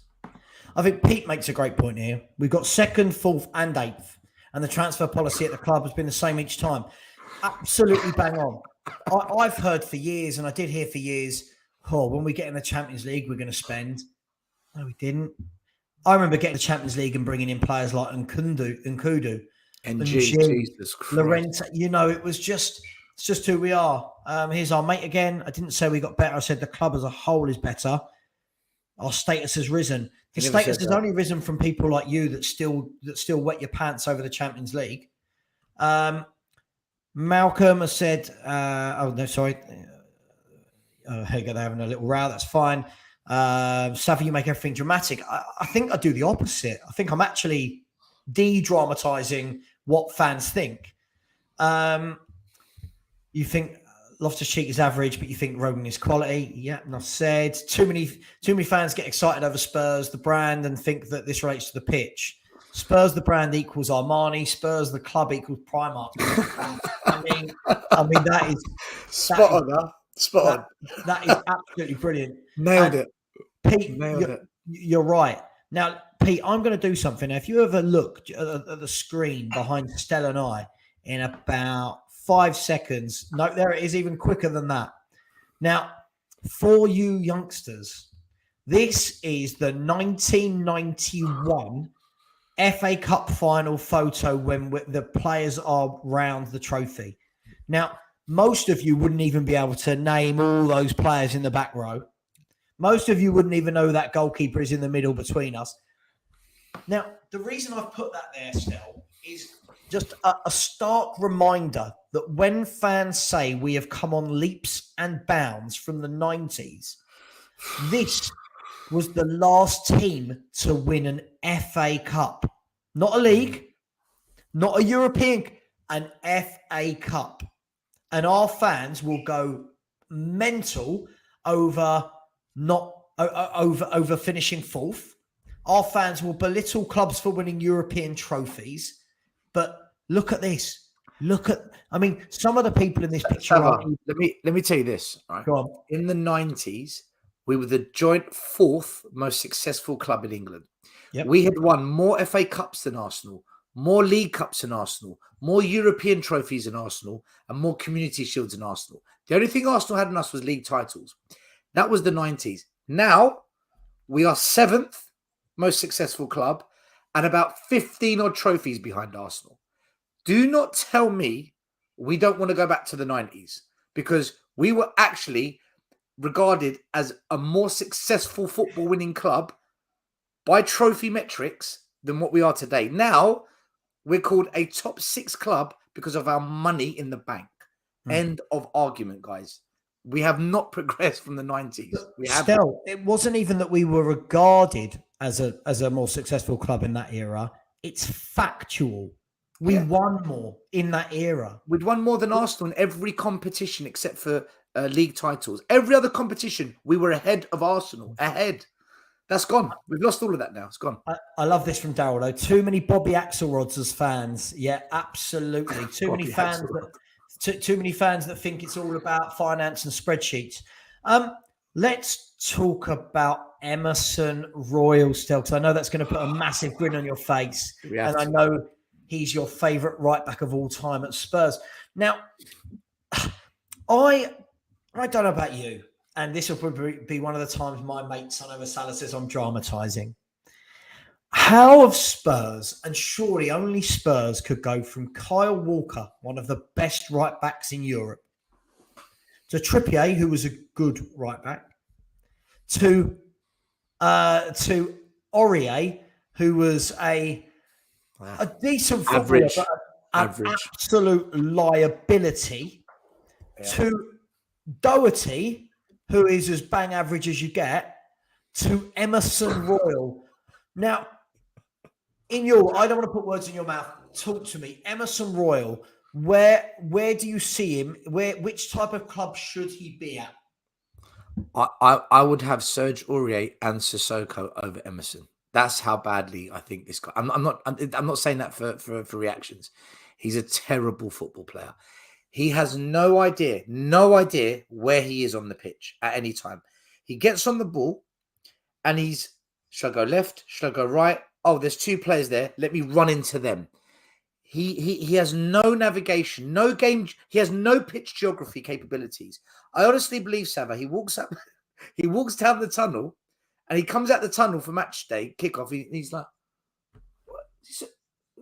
I think Pete makes a great point here. We've got 2nd, 4th and 8th. And the transfer policy at the club has been the same each time. Absolutely bang on. I've heard for years, and I did hear for years, when we get in the Champions League, we're going to spend. No, we didn't. I remember getting the Champions League and bringing in players like Nkudu, and
Jesus Christ.
Lorente. It's just who we are. Here's our mate again. I didn't say we got better. I said the club as a whole is better. Our status has risen. The status has only risen from people like you that still wet your pants over the Champions League. Malcolm has said, here you go, they're having a little row. That's fine. Savva, you make everything dramatic. I think I do the opposite. I think I'm actually de-dramatizing what fans think. You think Loftus-Cheek is average, but you think Rogan is quality. Yeah, enough said. Too many fans get excited over Spurs, the brand, and think that this relates to the pitch. Spurs, the brand, equals Armani. Spurs, the club, equals Primark. I mean, that is
spot on. Spot on.
That is absolutely brilliant.
Nailed it,
Pete. You're right. Now, Pete, I'm going to do something. Now, if you ever look at the screen behind Stel and I in about 5 seconds. No, there it is, even quicker than that. Now, for you youngsters, this is the 1991 FA Cup final photo when the players are round the trophy. Now, most of you wouldn't even be able to name all those players in the back row. Most of you wouldn't even know that goalkeeper is in the middle between us. Now, the reason I've put that there, Stel, is just a stark reminder that when fans say we have come on leaps and bounds from the 90s, this was the last team to win an FA Cup. Not a league, not a European, an FA Cup. And our fans will go mental over finishing 4th. Our fans will belittle clubs for winning European trophies. But look at this. Some of the people in this picture are...
Let me tell you this. Right?
Go on.
In the 90s, we were the joint 4th most successful club in England. Yep. We had won more FA Cups than Arsenal, more League Cups than Arsenal, more European trophies than Arsenal, and more Community Shields than Arsenal. The only thing Arsenal had in us was league titles. That was the 90s. Now, we are 7th most successful club and about 15 odd trophies behind Arsenal. Do not tell me we don't want to go back to the 90s, because we were actually regarded as a more successful football winning club by trophy metrics than what we are today. Now, we're called a top 6 club because of our money in the bank. End of argument, guys. We have not progressed from the 90s.
Still, it wasn't even that we were regarded as a more successful club in that era. It's factual. We won more in that era.
We'd won more than Arsenal in every competition except for league titles. Every other competition, we were ahead of Arsenal. Ahead. That's gone. We've lost all of that now. It's gone.
I love this from Daryl, though. Too many Bobby Axelrods as fans. Yeah, absolutely. Too many fans that think it's all about finance and spreadsheets. Let's talk about Emerson Royal still, because I know that's going to put a massive grin on your face. And I know he's your favourite right back of all time at Spurs. Now, I don't know about you, and this will probably be one of the times my mate Son Over Salah says I'm dramatising. How have Spurs, and surely only Spurs, could go from Kyle Walker, one of the best right backs in Europe, to Trippier, who was a good right back, to Aurier, who was a decent footballer, but an absolute liability, to Doherty, who is as bang average as you get, to Emerson Royal. Now, I don't want to put words in your mouth. Talk to me. Emerson Royal, where do you see him? Which type of club should he be at?
I would have Serge Aurier and Sissoko over Emerson. That's how badly I think this guy. I'm not saying that for reactions. He's a terrible football player. He has no idea where he is on the pitch at any time. He gets on the ball and should I go left? Should I go right? Oh, there's two players there. Let me run into them. He has no navigation, no game. He has no pitch geography capabilities. I honestly believe, Savva, he walks down the tunnel and he comes out the tunnel for match day kickoff. He's like, what?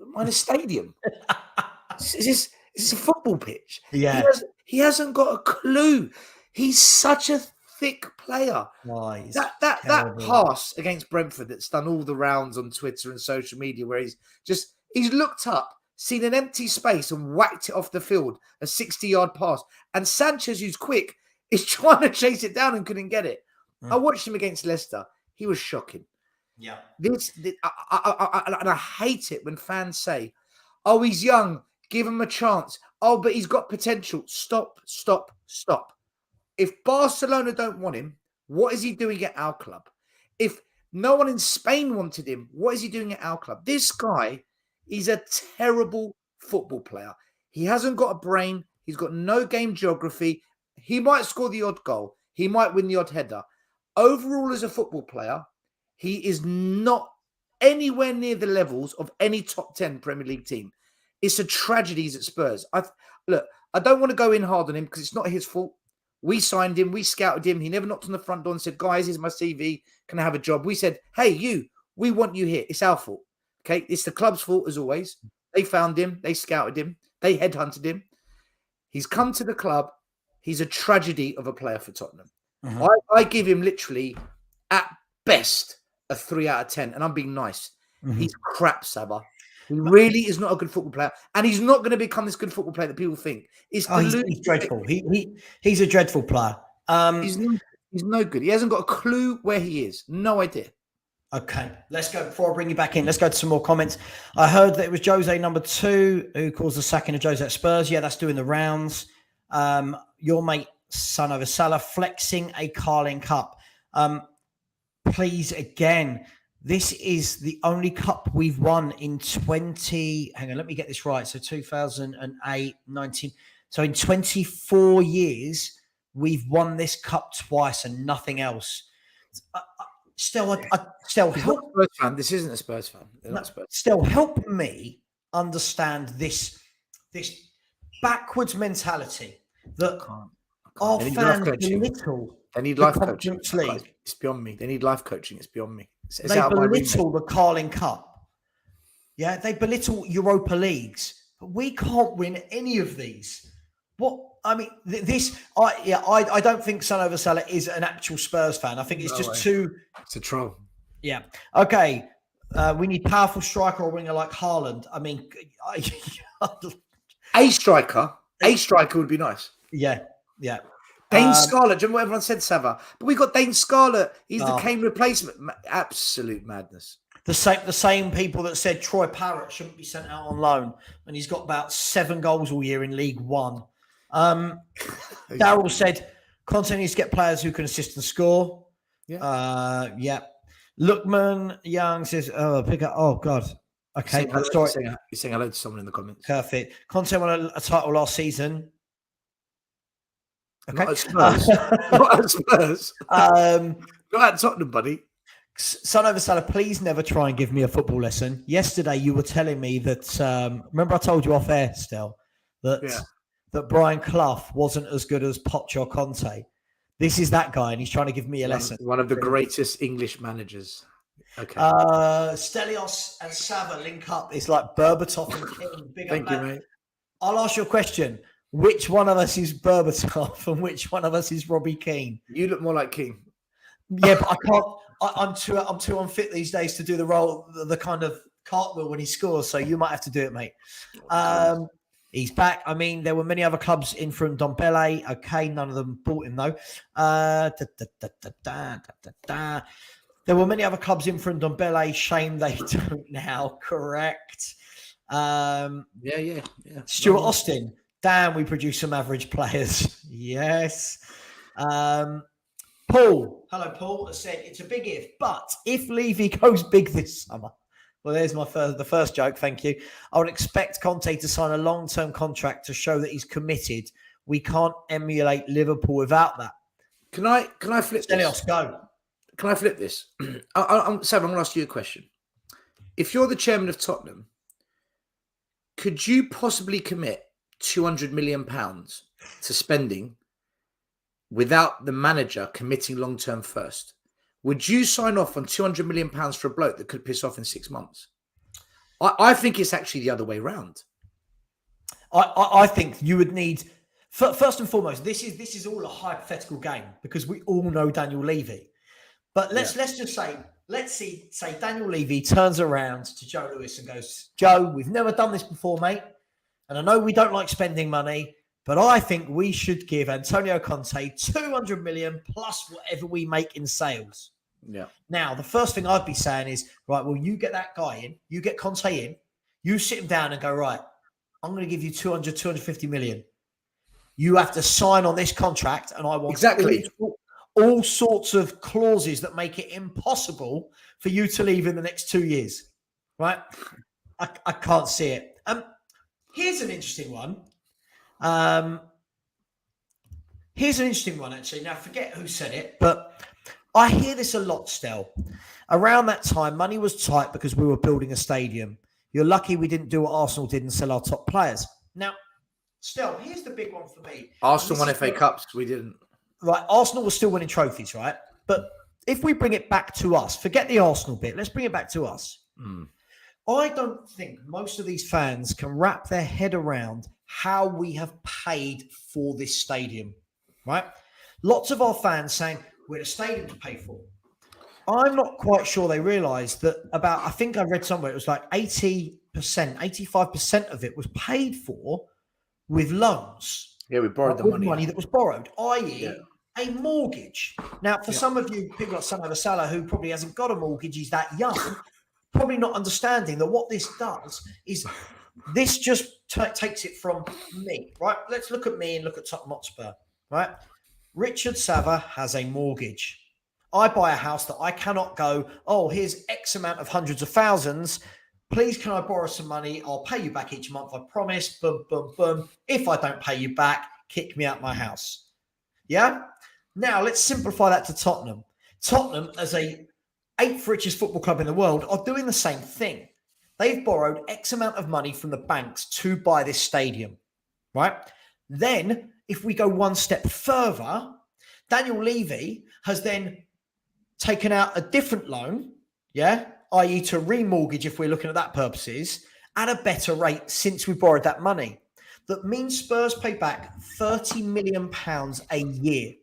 Am I in a stadium? Is this a football pitch?
Yeah.
He hasn't got a clue. He's such a thick player.
Nice.
That pass against Brentford that's done all the rounds on Twitter and social media where he's looked up, seen an empty space and whacked it off the field, a 60-yard pass. And Sanchez, who's quick, is trying to chase it down and couldn't get it. I watched him against Leicester. He was shocking.
Yeah.
I hate it when fans say, oh, he's young, give him a chance. Oh, but he's got potential. Stop. If Barcelona don't want him, what is he doing at our club? If no one in Spain wanted him, what is he doing at our club? This guy is a terrible football player. He hasn't got a brain. He's got no game geography. He might score the odd goal. He might win the odd header. Overall, as a football player, he is not anywhere near the levels of any top 10 Premier League team. It's a tragedy he's at Spurs. I don't want to go in hard on him because it's not his fault. We signed him. We scouted him. He never knocked on the front door and said, guys, here's my CV. Can I have a job? We said, hey, we want you here. It's our fault. Okay. It's the club's fault as always. They found him. They scouted him. They headhunted him. He's come to the club. He's a tragedy of a player for Tottenham. Mm-hmm. I give him literally at best a 3 out of 10. And I'm being nice. Mm-hmm. He's crap, Savva. He really is not a good football player, and he's not going to become this good football player that people think.
He's dreadful. He's a dreadful player.
He's no good. He hasn't got a clue where he is. No idea.
Okay, let's go. Before I bring you back in, let's go to some more comments. I heard that it was Jose number 2 who caused the sacking of Jose at Spurs. Yeah, that's doing the rounds. Your mate Son Over Salah flexing a Carling Cup. Please, again. This is the only cup we've won in 20... Hang on, let me get this right. So 2008, 19... So in 24 years, we've won this cup twice and nothing else. Still, help...
Spurs fan. This isn't a Spurs fan. They're not Spurs.
Still, help me understand this backwards mentality that our fans belittle.
They need life coaching. It's beyond me. They need life coaching. It's beyond me.
They belittle the Carling Cup. Yeah, they belittle Europa Leagues. But we can't win any of these. What? I mean, I don't think Son Over Salah is an actual Spurs fan. I think it's too...
It's a troll.
Yeah. Okay. We need powerful striker or winger like Haaland. I mean...
A striker would be nice.
Yeah.
Dane Scarlett, do you remember what everyone said, Savva? But we got Dane Scarlett. He's the Kane replacement. Absolute madness.
The same people that said Troy Parrott shouldn't be sent out on loan, and he's got about 7 goals all year in League One. Darryl said Conte needs to get players who can assist and score. Yeah. Lookman Young says, pick up. Oh, God. Okay.
Sorry. You're saying hello to someone in the comments.
Perfect. Conte won a title last season. Okay.
Not at Spurs. Not at Spurs. Not at Tottenham, buddy.
Son over Salah, please never try and give me a football lesson. Yesterday, you were telling me that. Remember, I told you off air, Stel, that Brian Clough wasn't as good as Poch or Conte. This is that guy, and he's trying to give me a lesson.
One of the greatest English managers. Okay.
Stelios and Savva link up. It's like Berbatov and King.
Thank you, mate.
I'll ask you a question. Which one of us is Berbatov and which one of us is Robbie Keane?
You look more like King.
Yeah, but I can't. I'm too unfit these days to do the role, the kind of cartwheel when he scores. So you might have to do it, mate. He's back. I mean, there were many other clubs in from Ndombele. Okay, none of them bought him though. There were many other clubs in from Ndombele. Shame they don't now. Correct.
Yeah.
Stuart Austin. Damn, we produce some average players. Yes. Paul, hello, Paul, has said it's a big if, but if Levy goes big this summer, well, there's the first joke. Thank you. I would expect Conte to sign a long-term contract to show that he's committed. We can't emulate Liverpool without that.
Can I flip this?
Go.
Can I flip this? Sam, I'm going to ask you a question. If you're the chairman of Tottenham, could you possibly commit £200 million to spending without the manager committing long-term first? Would you sign off on £200 million for a bloke that could piss off in 6 months? I think it's actually the other way around.
I think you would need, first and foremost, this is all a hypothetical game because we all know Daniel Levy. But let's just say, say Daniel Levy turns around to Joe Lewis and goes, Joe, we've never done this before, mate. And I know we don't like spending money, but I think we should give Antonio Conte 200 million plus whatever we make in sales.
Yeah.
Now, the first thing I'd be saying is, right, well, you get that guy in, you get Conte in, you sit him down and go, right, I'm going to give you 250 million. You have to sign on this contract, and I want all sorts of clauses that make it impossible for you to leave in the next 2 years. Right? I can't see it. Here's an interesting one. Actually. Now, forget who said it, but I hear this a lot still. Around that time, money was tight because we were building a stadium. You're lucky we didn't do what Arsenal did and sell our top players. Now, still, here's the big one for me.
Arsenal won FA Cups. We didn't.
Right. Arsenal was still winning trophies, right? But if we bring it back to us, forget the Arsenal bit. Let's bring it back to us. I don't think most of these fans can wrap their head around how we have paid for this stadium, right? Lots of our fans saying we're a stadium to pay for. I'm not quite sure they realise that I think I read somewhere, it was like 80%, 85% of it was paid for with loans.
Yeah, we borrowed the
money that was borrowed, i.e. a mortgage. Now, for some of you, people like Son over Salah, who probably hasn't got a mortgage, he's that young, probably not understanding that what this does is this just takes it from me, right? Let's look at me and look at Tottenham Hotspur, right? Richard Savva has a mortgage. I buy a house that I cannot go, oh, here's X amount of hundreds of thousands. Please, can I borrow some money? I'll pay you back each month. I promise. Boom, boom, boom. If I don't pay you back, kick me out my house. Yeah? Now, let's simplify that to Tottenham. Tottenham, as a 8th richest football club in the world, are doing the same thing. They've borrowed X amount of money from the banks to buy this stadium, right? Then, if we go one step further, Daniel Levy has then taken out a different loan, i.e. to remortgage, if we're looking at that purposes, at a better rate since we borrowed that money. That means Spurs pay back £30 million a year.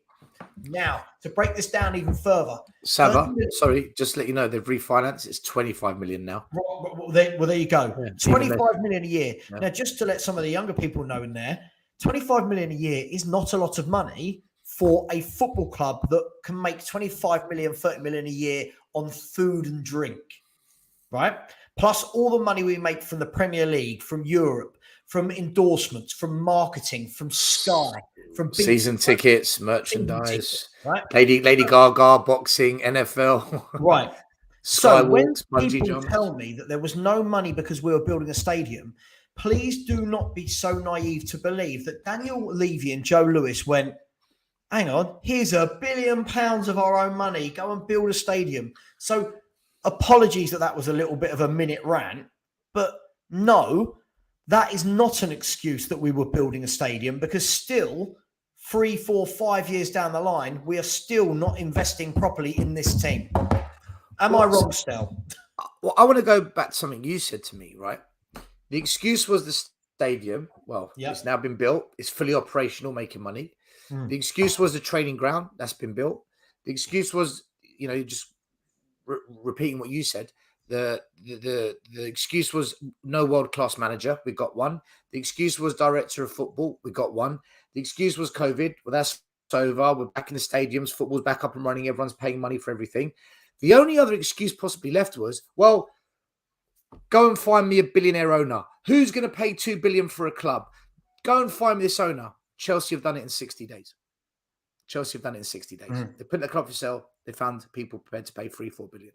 Now, to break this down even further.
Savva, sorry, just to let you know, they've refinanced. It's 25 million now.
Well, there you go.
Yeah,
25 million a year. Yeah. Now, just to let some of the younger people know in there, 25 million a year is not a lot of money for a football club that can make 25 million, 30 million a year on food and drink, right? Plus all the money we make from the Premier League, from Europe, from endorsements, from marketing, from Sky, from
season tickets, merchandise,
right?
Lady Gaga, boxing, NFL,
right?
So
when people tell me that there was no money because we were building a stadium, please do not be so naive to believe that Daniel Levy and Joe Lewis went, hang on, here's £1 billion of our own money. Go and build a stadium. So apologies that was a little bit of a minute rant, but no, that is not an excuse that we were building a stadium, because still 3, 4, 5 years down the line, we are still not investing properly in this team. Am I wrong, Stel?
Well, I want to go back to something you said to me, right? The excuse was the stadium. Well, It's now been built. It's fully operational, making money. The excuse was the training ground. That's been built. The excuse was, just repeating what you said. The excuse was no world-class manager. We got one. The excuse was director of football. We got one. The excuse was COVID. Well, that's over. We're back in the stadiums. Football's back up and running. Everyone's paying money for everything. The only other excuse possibly left was, well, go and find me a billionaire owner. Who's going to pay $2 billion for a club? Go and find me this owner. Chelsea have done it in 60 days. They put the club for sale. They found people prepared to pay $3-4 billion.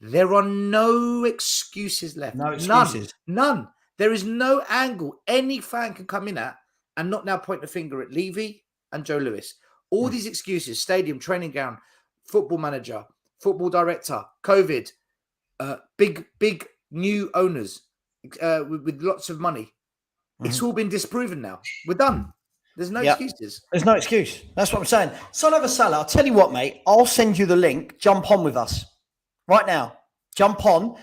There are no excuses left.
No excuses.
None. There is no angle any fan can come in at and not now point the finger at Levy and Joe Lewis. All these excuses: stadium, training ground, football manager, football director, COVID, big new owners with lots of money. It's all been disproven now. We're done. There's no excuses.
There's no excuse. That's what I'm saying. Savva Stel, I'll tell you what, mate. I'll send you the link. Jump on with us right now. Jump on.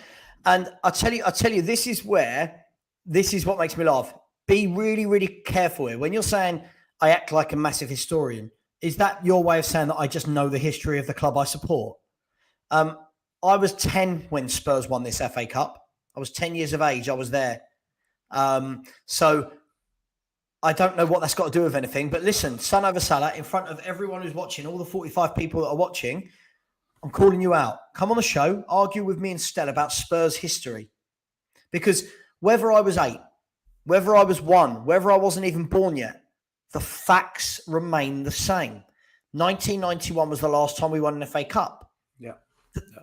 And I'll tell you, this is what makes me laugh. Be really, really careful here. When you're saying I act like a massive historian, is that your way of saying that I just know the history of the club I support? I was 10 when Spurs won this FA Cup. I was 10 years of age. I was there. So I don't know what that's got to do with anything. But listen, Savva Stel, in front of everyone who's watching, all the 45 people that are watching, I'm calling you out. Come on the show, argue with me and Stel about Spurs history. Because whether I was 8, whether I was 1, whether I wasn't even born yet, the facts remain the same. 1991 was the last time we won an FA Cup.
Yeah.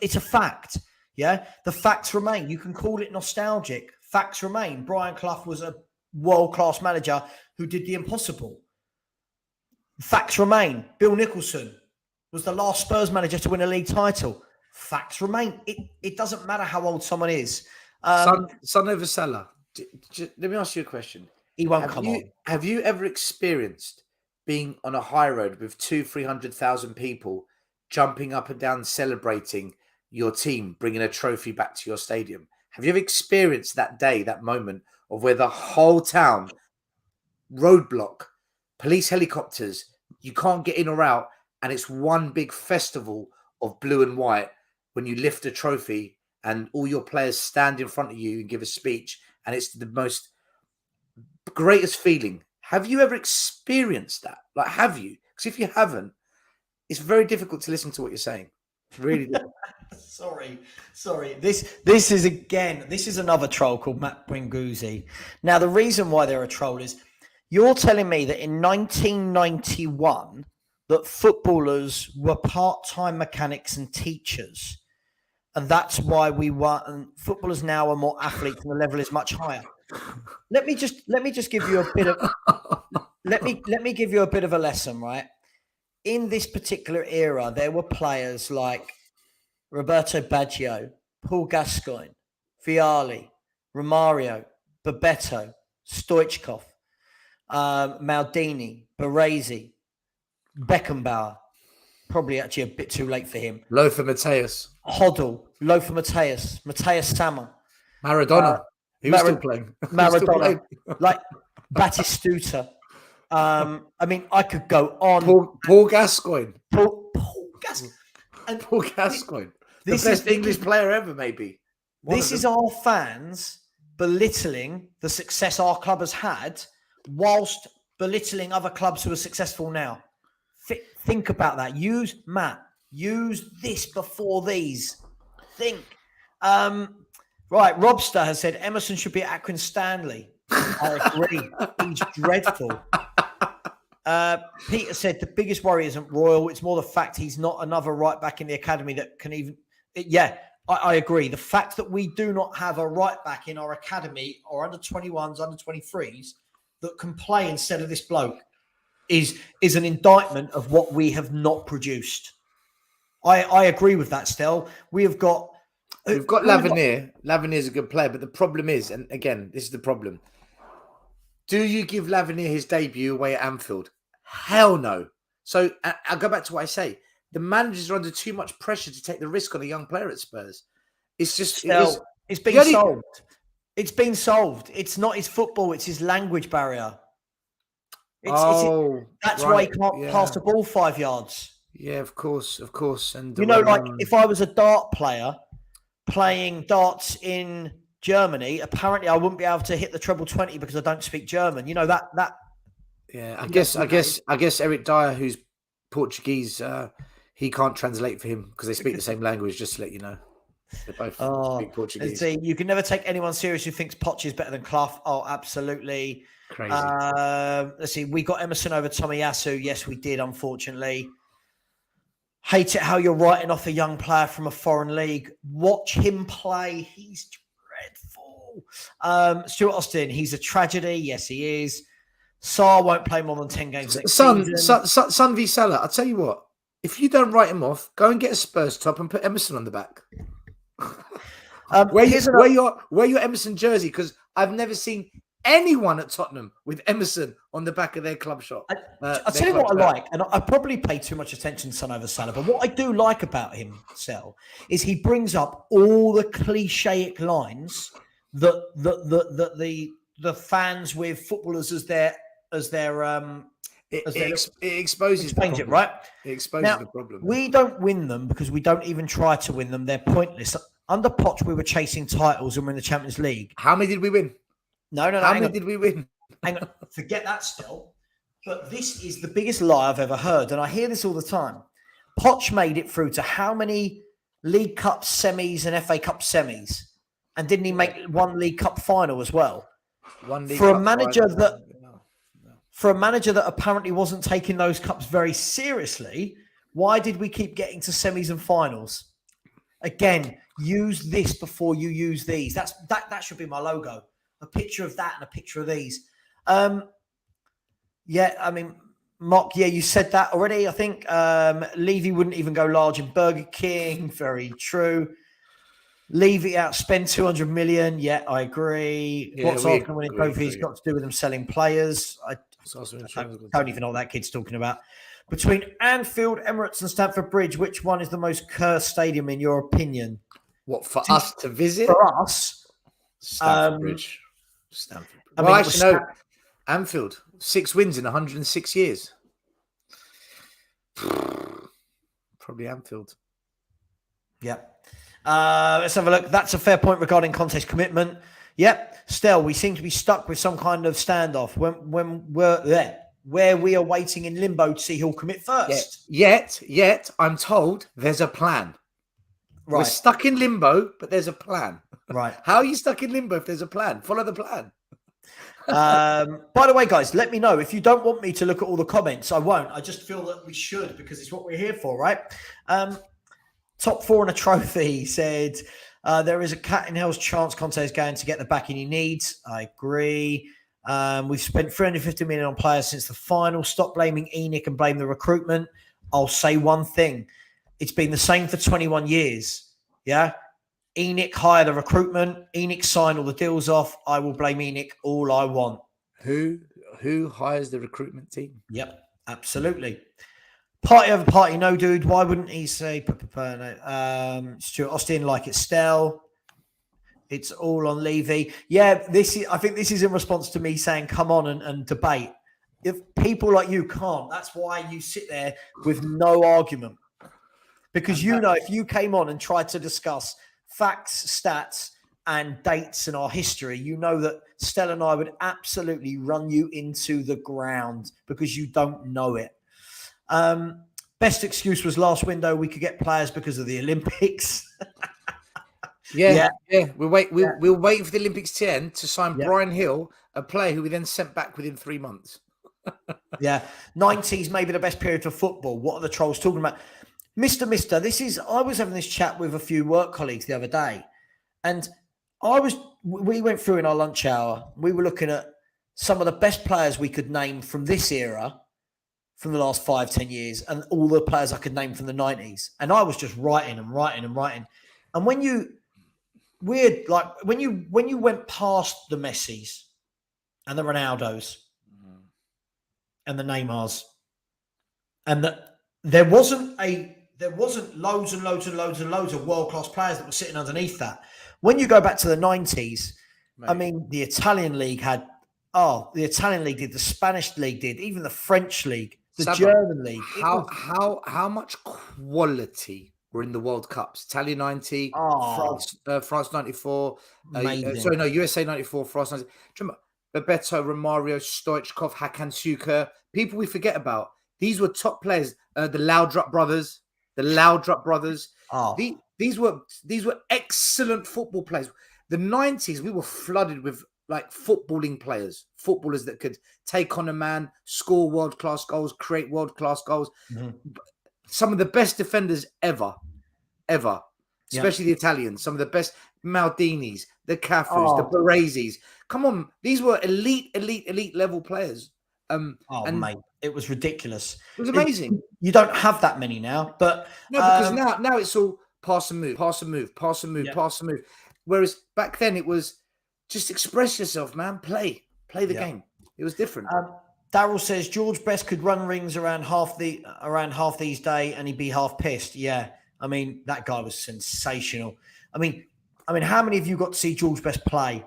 It's a fact. Yeah. The facts remain. You can call it nostalgic. Facts remain. Brian Clough was a world-class manager who did the impossible. Facts remain. Bill Nicholson was the last Spurs manager to win a league title. Facts remain. It doesn't matter how old someone is.
Savva Stel, let me ask you a question.
He won't come on.
Have you ever experienced being on a high road with 200,000-300,000 people jumping up and down, celebrating your team, bringing a trophy back to your stadium? Have you ever experienced that day, that moment of where the whole town, roadblock, police helicopters, you can't get in or out, and it's one big festival of blue and white when you lift a trophy and all your players stand in front of you and give a speech, and it's the most greatest feeling. Have you ever experienced that? Like, have you? Because if you haven't, it's very difficult to listen to what you're saying. It's really difficult.
Sorry. This is another troll called Matt Bringuzzi. Now, the reason why they're a troll is you're telling me that in 1991 that footballers were part-time mechanics and teachers, and that's why we won. And footballers now are more athletes, and the level is much higher. Let me just give you a bit of let me give you a bit of a lesson, right? In this particular era, there were players like Roberto Baggio, Paul Gascoigne, Vialli, Romario, Bebeto, Stoichkov, Maldini, Baresi, Beckenbauer. Probably actually a bit too late for him.
Lothar Matthäus.
Hoddle, Lothar Matthäus, Matthias Sammer.
Maradona. He was still playing.
Maradona. Like Batistuta. I mean, I could go on.
Paul Gascoigne.
Paul Gascoigne.
And Paul Gascoigne. The best English player ever, maybe.
This is our fans belittling the success our club has had whilst belittling other clubs who are successful now. Think about that. Use this before these. Think. Right, Robster has said Emerson should be at Aquin Stanley. I agree. He's dreadful. Peter said the biggest worry isn't Royal. It's more the fact he's not another right back in the academy that can even... Yeah, I agree. The fact that we do not have a right back in our academy or under 21s, under 23s that can play instead of this bloke is an indictment of what we have not produced. I agree with that, Stel. We've got
Lavernier. Lavernier's a good player, but the problem is, and again, this is the problem. Do you give Lavernier his debut away at Anfield? Hell no. So I'll go back to what I say. The managers are under too much pressure to take the risk on a young player at Spurs. It's just
Stel, it's been solved. It's been solved. It's not his football, it's his language barrier. That's why he can't pass the ball 5 yards.
Yeah, of course. And
if I was a dart player playing darts in Germany, apparently I wouldn't be able to hit the treble 20 because I don't speak German. That. Yeah,
I guess Eric Dyer, who's Portuguese, he can't translate for him because they speak the same language. Just to let you know, they both speak Portuguese.
See, you can never take anyone serious who thinks Poch is better than Clough. Oh, absolutely
crazy.
Let's see, we got Emerson over Tomiyasu. Yes, we did. Unfortunately. Hate it how you're writing off a young player from a foreign league. Watch him play. He's dreadful. Stuart Austin, he's a tragedy. Yes, he is. Sarr won't play more than 10 games next season.
Son v Salah, I'll tell you what. If you don't write him off, go and get a Spurs top and put Emerson on the back. Wear your Emerson jersey, because I've never seen anyone at Tottenham with Emerson on the back of their club shop.
I'll tell you what I like, and I probably pay too much attention to Son over Salah, but what I do like about him, Sel, is he brings up all the clichéic lines that the fans with footballers as their
it exposes the problem.
Right?
It exposes the problem.
We don't win them because we don't even try to win them. They're pointless. Under Poch, we were chasing titles and we're in the Champions League.
How many did we win?
No.
How many did we win?
Hang on. Forget that still. But this is the biggest lie I've ever heard. And I hear this all the time. Poch made it through to how many League Cup semis and FA Cup semis? And didn't he make one League Cup final as well? For a manager that apparently wasn't taking those cups very seriously, why did we keep getting to semis and finals? Again, use this before you use these. That should be my logo. A picture of that and a picture of these. Mock, you said that already, I think. Levy wouldn't even go large in Burger King. Very true. Levy outspend 200 million. Yeah, I agree.
Yeah,
What's Arsenal winning trophies got to do with them selling players? I don't even know what that kid's talking about. Between Anfield, Emirates and Stamford Bridge, which one is the most cursed stadium in your opinion?
What, for us to visit?
For us.
Stamford Bridge. Anfield. 6 wins in 106 years. Probably Anfield.
Yeah. Let's have a look. That's a fair point regarding Conte's commitment. Yep. Still, we seem to be stuck with some kind of standoff when we're there, where we are waiting in limbo to see who'll commit first.
Yet, I'm told there's a plan. Right. We're stuck in limbo, but there's a plan.
Right.
How are you stuck in limbo if there's a plan? Follow the plan.
By the way, guys, let me know. If you don't want me to look at all the comments, I won't. I just feel that we should, because it's what we're here for, right? Top 4 and a trophy, he said. There is a cat in hell's chance Conte is going to get the backing he needs. I agree. We've spent 350 million on players since the final. Stop blaming ENIC and blame the recruitment. I'll say one thing. It's been the same for 21 years. Yeah? ENIC hire the recruitment. ENIC sign all the deals off. I will blame ENIC all I want.
Who hires the recruitment team?
Yep, absolutely. Party over party, no, dude. Why wouldn't he say Stuart Austin like it's Stel? It's all on Levy. Yeah, I think this is in response to me saying, come on and debate. If people like you can't, that's why you sit there with no argument. Because if you came on and tried to discuss facts, stats, and dates in our history, you know that Stel and I would absolutely run you into the ground because you don't know it. Best excuse was last window we could get players because of the Olympics.
Yeah. We'll wait for the Olympics to end to sign Brian Hill, a player who we then sent back within 3 months.
Yeah. 90s may be the best period for football. What are the trolls talking about? Mister, I was having this chat with a few work colleagues the other day, and we went through in our lunch hour. We were looking at some of the best players we could name from this era from the last 5-10 years and all the players I could name from the 90s. And I was just writing and writing and writing. And when you went past the Messis and the Ronaldos and the Neymars, and that there wasn't loads and loads and loads and loads of world-class players that were sitting underneath that. When you go back to the 90s, I mean, the Italian league did, the Spanish league did, even the French league, the German league.
How much quality were in the World Cups? Italy 90, France 94, USA 94, France 90. Do you remember Bebeto, Romario, Stoichkov, Hakan Şükür, people we forget about. These were top players. The Laudrup brothers. These were excellent football players. The 90s, we were flooded with like footballing players, footballers that could take on a man, score world-class goals, create world-class goals. Mm-hmm. Some of the best defenders ever, especially the Italians, some of the best Maldinis, the Cafus, the Baresi's. Come on, these were elite level players.
Mate, it was ridiculous.
It was amazing.
You don't have that many now, but
because now it's all pass and move. Whereas back then it was just express yourself, man. Play the game. It was different.
Daryl says George Best could run rings around half these days, and he'd be half pissed. Yeah, I mean that guy was sensational. I mean, how many of you got to see George Best play?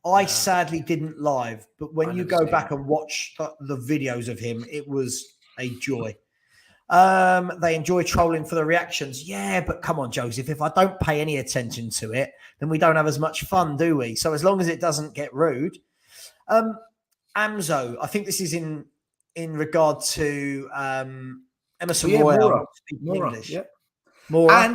I sadly didn't live, but when you go back and watch the videos of him, it was a joy. They enjoy trolling for the reactions. Yeah, but come on, Joseph, if I don't pay any attention to it, then we don't have as much fun, do we? So as long as it doesn't get rude. Amzo, I think this is in regard to Emerson Royal.
English. Yeah.
Mora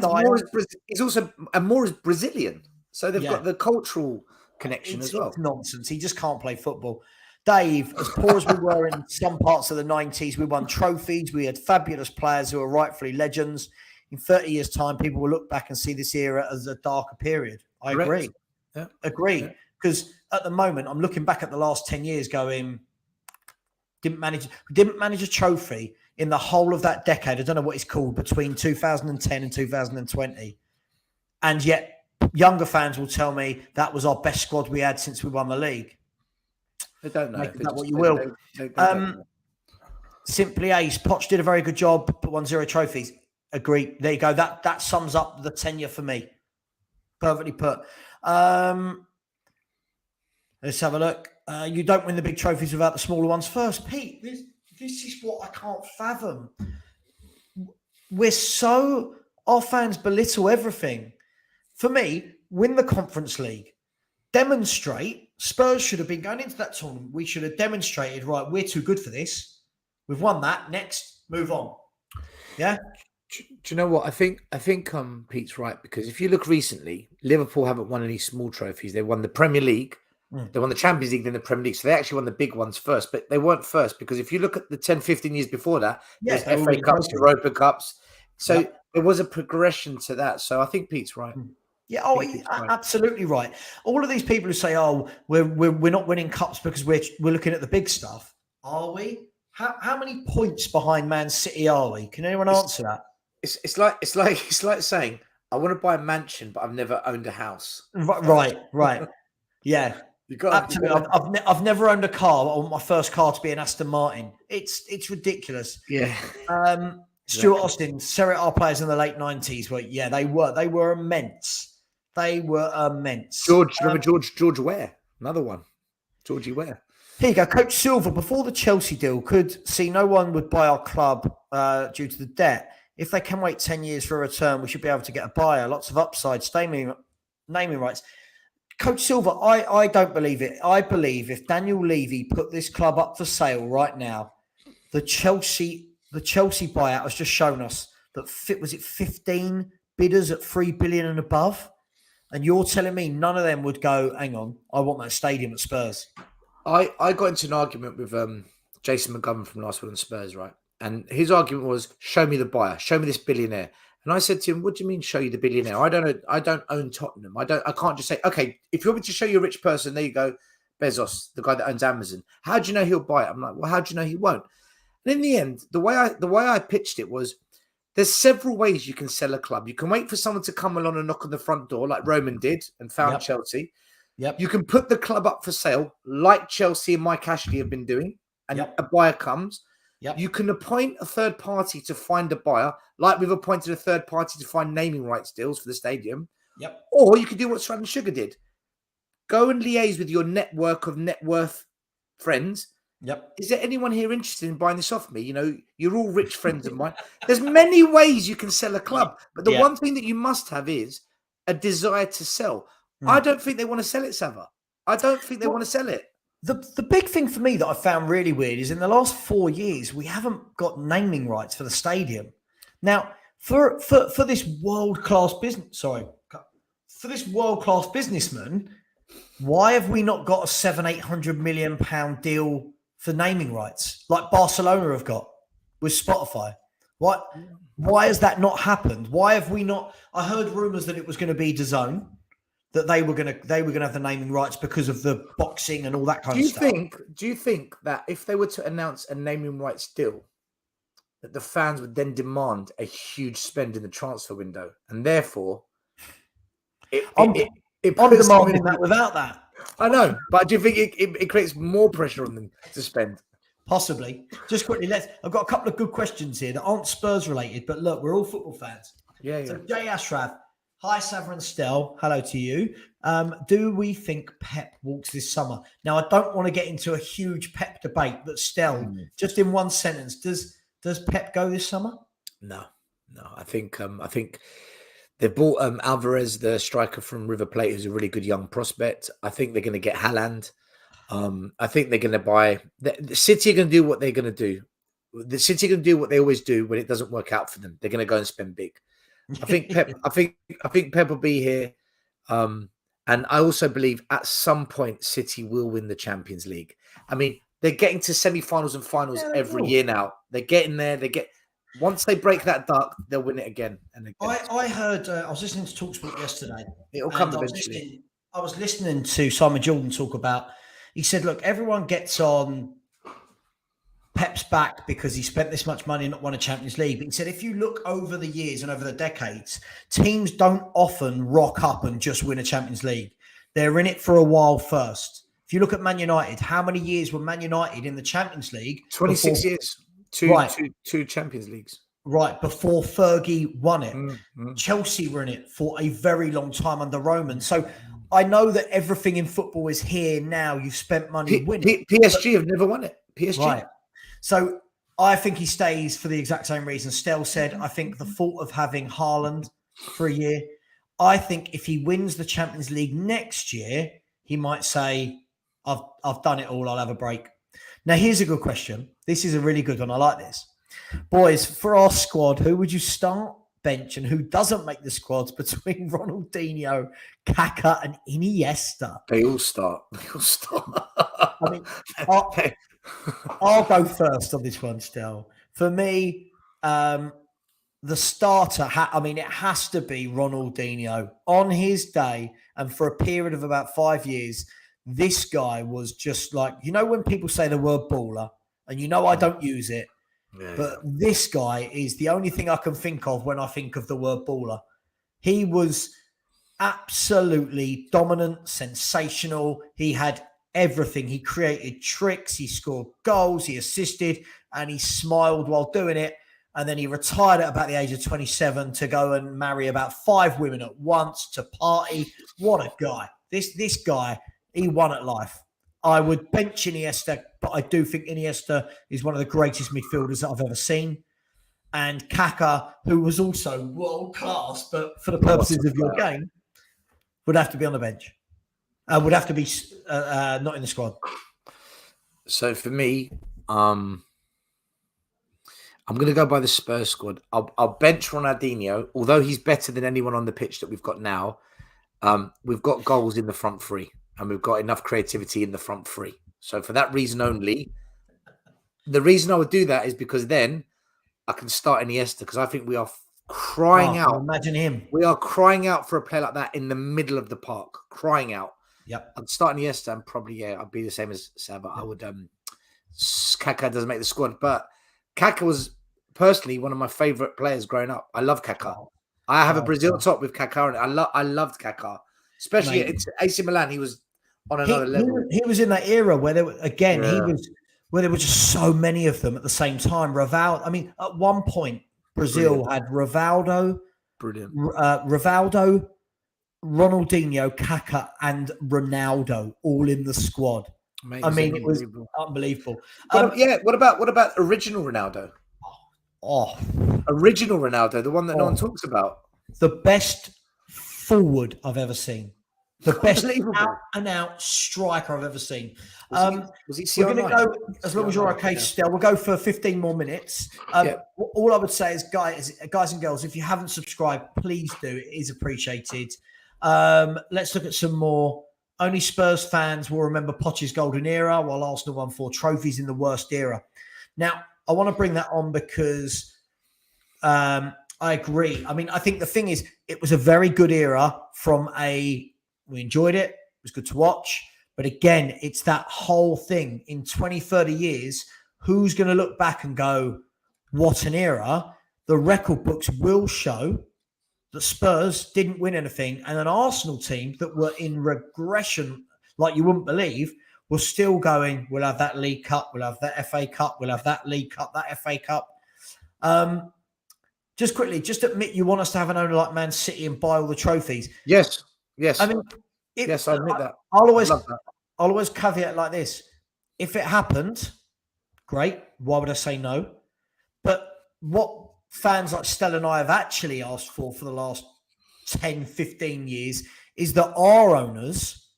is also Mora's Brazilian. So they've got the cultural connection as well.
It's nonsense. He just can't play football. Dave, as poor as we were in some parts of the 90s, we won trophies. We had fabulous players who are rightfully legends. In 30 years' time, people will look back and see this era as a darker period. I agree.
Yeah.
Agree. Because at the moment, I'm looking back at the last 10 years going, didn't manage a trophy in the whole of that decade. I don't know what it's called, between 2010 and 2020. And yet, younger fans will tell me that was our best squad we had since we won the league.
They don't know.
Make that what you will. They Simply Ace. Poch did a very good job, but won 0 trophies. Agree. There you go. That sums up the tenure for me. Perfectly put. Let's have a look. You don't win the big trophies without the smaller ones first. Pete, this is what I can't fathom. Our fans belittle everything. For me, win the Conference League. Demonstrate. Spurs should have been going into that tournament. We should have demonstrated, right, we're too good for this. We've won that. Next, move on. Yeah?
Do you know what? I think Pete's right, because if you look recently, Liverpool haven't won any small trophies. They won the Premier League. They won the Champions League, then the Premier League. So they actually won the big ones first, but they weren't first, because if you look at the 10, 15 years before that, there's FA Cups, Europa Cups. So there was a progression to that. So I think Pete's right.
Yeah, absolutely right. All of these people who say, "Oh, we're not winning cups because we're looking at the big stuff." Are we? How many points behind Man City are we? Can anyone answer that?
It's like saying, "I want to buy a mansion, but I've never owned a house."
Right. Yeah, absolutely. I've never owned a car. I want my first car to be an Aston Martin. It's ridiculous.
Yeah.
Stuart Austin, Serie A players in the late 90s they were immense. They were immense.
Remember George Ware? Another one. Georgie Ware.
Here you go. Coach Silver, before the Chelsea deal, could see no one would buy our club due to the debt. If they can wait 10 years for a return, we should be able to get a buyer. Lots of upside, naming rights. Coach Silver, I don't believe it. I believe if Daniel Levy put this club up for sale right now, the Chelsea buyout has just shown us that 15 bidders at 3 billion and above. And you're telling me none of them would go, hang on, I want that stadium at Spurs.
I got into an argument with Jason McGovern from Last Word on Spurs, right? And his argument was, show me the buyer, show me this billionaire. And I said to him, what do you mean show you the billionaire? I don't own Tottenham. I can't just say, okay, if you want me to show you a rich person, there you go, Bezos, the guy that owns Amazon. How do you know he'll buy it? I'm like, well, how do you know he won't? And in the end, the way I pitched it was, there's several ways you can sell a club. You can wait for someone to come along and knock on the front door, like Roman did and found Chelsea.
Yep.
You can put the club up for sale, like Chelsea and Mike Ashley have been doing, and a buyer comes.
Yep.
You can appoint a third party to find a buyer, like we've appointed a third party to find naming rights deals for the stadium.
Yep.
Or you can do what Strand and Sugar did. Go and liaise with your network of net worth friends.
Yep.
Is there anyone here interested in buying this off me? You know, you're all rich friends of mine. There's many ways you can sell a club. But the one thing that you must have is a desire to sell. I don't think they want to sell it, Savva. I don't think they want to sell it.
The big thing for me that I found really weird is in the last 4 years, we haven't got naming rights for the stadium. Now, for this world-class businessman, why have we not got a 700-800 million pound deal for naming rights like Barcelona have got with Spotify? Why has that not happened? Why have we not? I heard rumors that it was going to be DAZN, that they were going to have the naming rights because of the boxing and all that kind of stuff.
Do you think that if they were to announce a naming rights deal, that the fans would then demand a huge spend in the transfer window, and therefore
I'm demanding that without that?
I know, but do you think it creates more pressure on them to spend?
Possibly. Just quickly, I've got a couple of good questions here that aren't Spurs related, but look, we're all football fans.
Yeah.
So Jay Ashraf, hi Savva and Stel, hello to you. Do we think Pep walks this summer? Now, I don't want to get into a huge Pep debate, but Stel, just in one sentence, does Pep go this summer?
No. I think they bought Alvarez, the striker from River Plate, who's a really good young prospect. I think they're going to get Haaland. I think they're going to buy. The City are going to do what they're going to do. The City are going to do what they always do when it doesn't work out for them. They're going to go and spend big. I think Pep. I think Pep will be here, and I also believe at some point City will win the Champions League. I mean, they're getting to semi-finals and finals every year now. They're getting there. Once they break that duck, they'll win it again and again.
I heard. I was listening to TalkSport yesterday.
It'll come eventually.
I was listening to Simon Jordan talk about. He said, "Look, everyone gets on Pep's back because he spent this much money and not won a Champions League." But he said, if you look over the years and over the decades, teams don't often rock up and just win a Champions League. They're in it for a while first. If you look at Man United, how many years were Man United in the Champions League?
26 years. Two Champions Leagues.
Right, before Fergie won it. Chelsea were in it for a very long time under Roman. So I know that everything in football is here now. You've spent money winning.
PSG have never won it. PSG.
Right. So I think he stays for the exact same reason Stel said. I think the thought of having Haaland for a year, I think if he wins the Champions League next year, he might say, I've done it all. I'll have a break. Now, here's a good question. This is a really good one. I like this. Boys, for our squad, who would you start, bench, and who doesn't make the squads between Ronaldinho, Kaká, and Iniesta?
They all start.
I mean, I'll go first on this one, Stel. For me, the starter, it has to be Ronaldinho. On his day, and for a period of about 5 years, this guy was just like, when people say the word baller, and I don't use it, but this guy is the only thing I can think of when I think of the word baller. He was absolutely dominant, sensational. He had everything. He created tricks, he scored goals, he assisted, and he smiled while doing it. And then he retired at about the age of 27 to go and marry about 5 women at once, to party. What a guy. This guy, he won at life. I would bench Iniesta, but I do think Iniesta is one of the greatest midfielders that I've ever seen. And Kaká, who was also world class, but for the purposes of your game, would have to be on the bench. Would have to be not in the squad.
So for me, I'm going to go by the Spurs squad. I'll bench Ronaldinho, although he's better than anyone on the pitch that we've got now. We've got goals in the front three, and we've got enough creativity in the front three. So for that reason only, the reason I would do that is because then I can start Iniesta, because I think we are crying out.
Imagine him.
We are crying out for a player like that in the middle of the park, crying out.
Yep.
I'd start Iniesta and probably, I'd be the same as Savva. I would, Kaká doesn't make the squad, but Kaká was personally one of my favorite players growing up. I love Kaká. I have a Brazil top with Kaká, and I loved Kaká, especially at AC Milan. He was on another level.
He was in that era where he was where there were just so many of them at the same time. Rivaldo. I mean, at one point, Brazil had Rivaldo, Rivaldo, Ronaldinho, Kaká, and Ronaldo all in the squad. Mate, I mean, it was unbelievable.
What about original Ronaldo? Original Ronaldo, the one that no one talks about.
The best forward I've ever seen. The best out-and-out striker I've ever seen.
Was he CR9?
We're going to go, as long as you're okay, Stel, we'll go for 15 more minutes. All I would say is, guys and girls, if you haven't subscribed, please do. It is appreciated. Let's look at some more. Only Spurs fans will remember Poch's golden era, while Arsenal won 4 trophies in the worst era. Now, I want to bring that on because I agree. I mean, I think the thing is, it was a very good era we enjoyed it. It was good to watch. But again, it's that whole thing. In 20, 30 years, who's going to look back and go, what an era? The record books will show that Spurs didn't win anything, and an Arsenal team that were in regression like you wouldn't believe was still going, we'll have that League Cup, we'll have that FA Cup, we'll have that League Cup, that FA Cup. Just quickly, just admit you want us to have an owner like Man City and buy all the trophies.
Yes.
I mean,
I admit that.
I'll always caveat like this. If it happened, great. Why would I say no? But what fans like Stel and I have actually asked for the last 10, 15 years is that our owners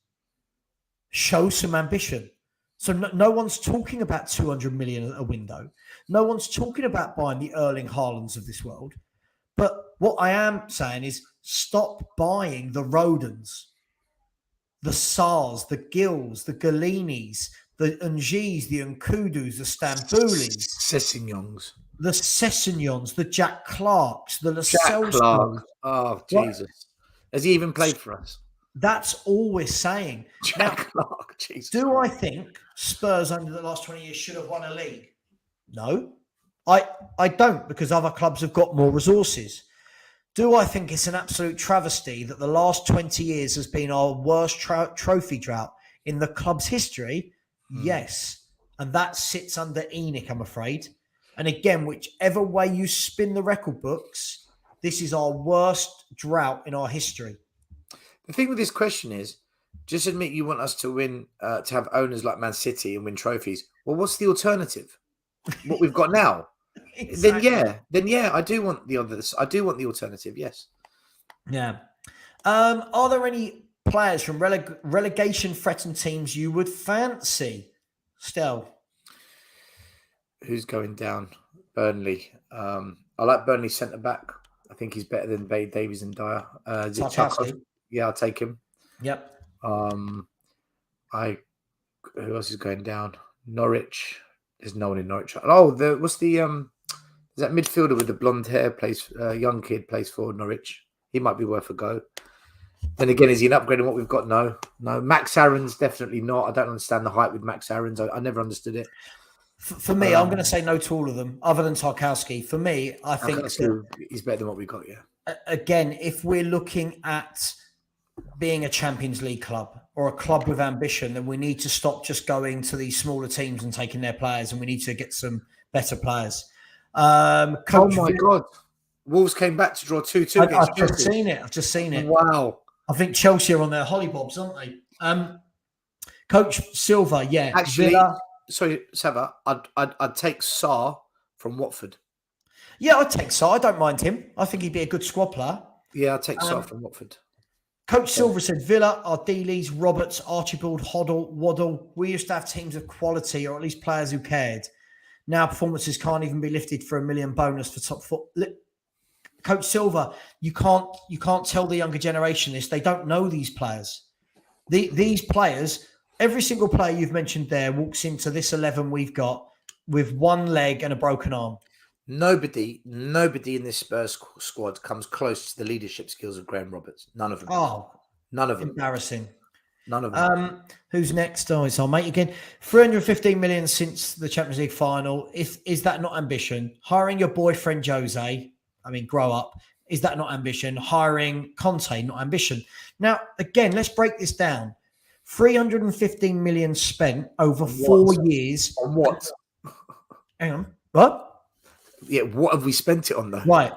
show some ambition. So no one's talking about 200 million a window. No one's talking about buying the Erling Haalands of this world. But what I am saying is stop buying the Rodens, the Sars, the Gills, the Gallinis, the Njis, the Nkudus, the Stambulis, the Sessegnons, the Jack Clarks, the Lascelles.
Oh, Jesus. Has he even played for us?
That's all we're saying.
Jack Clark, Jesus.
Do I think Spurs under the last 20 years should have won a league? No. I don't, because other clubs have got more resources. Do I think it's an absolute travesty that the last 20 years has been our worst trophy drought in the club's history? Yes. And that sits under ENIC, I'm afraid. And again, whichever way you spin the record books, this is our worst drought in our history.
The thing with this question is, just admit you want us to win, to have owners like Man City and win trophies. Well, what's the alternative? What we've got now? Exactly. Then yeah, I do want the others. I do want the alternative. Yes.
Yeah. Are there any players from relegation threatened teams you would fancy? Stel.
Who's going down? Burnley. I like Burnley centre back. I think he's better than Davies and Dyer. Yeah, I'll take him.
Yep.
Who else is going down? Norwich. There's no one in Norwich. Oh, is that midfielder with the blonde hair plays? Young kid plays for Norwich. He might be worth a go. Then again, is he an upgrade on what we've got? No. Max Aaron's definitely not. I don't understand the hype with Max Aaron's. I never understood it.
For me, I'm going to say no to all of them, other than Tarkowski. For me, I think
he's better than what we got. Yeah.
Again, if we're looking at being a Champions League club or a club with ambition, then we need to stop just going to these smaller teams and taking their players, and we need to get some better players.
Oh my God. Wolves came back to draw 2-2 against Chelsea.
I've just seen it.
Wow.
I think Chelsea are on their hollybobs, aren't they? Coach Silva, yeah.
Actually, sorry, Savva, I'd take Sarr from Watford.
Yeah, I'd take Sarr. I don't mind him. I think he'd be a good squad player.
Yeah, I'd take Sarr from Watford.
Coach Silva said Villa, Ardiles, Roberts, Archibald, Hoddle, Waddle. We used to have teams of quality, or at least players who cared. Now performances can't even be lifted for $1 million bonus for top foot. Coach Silva, you can't tell the younger generation this. They don't know these players. These players, every single player you've mentioned there walks into this 11 we've got with one leg and a broken arm.
Nobody in this Spurs squad comes close to the leadership skills of Graham Roberts. None of them.
Oh,
none of them.
Embarrassing.
None of them.
Who's next? Oh, it's our mate again. 315 million since the Champions League final. Is that not ambition? Hiring your boyfriend Jose, I mean, grow up. Is that not ambition? Hiring Conte, not ambition. Now, again, let's break this down. 315 million spent over 4 years.
On what?
Hang on. What?
Yeah, what have we spent it on though?
Right.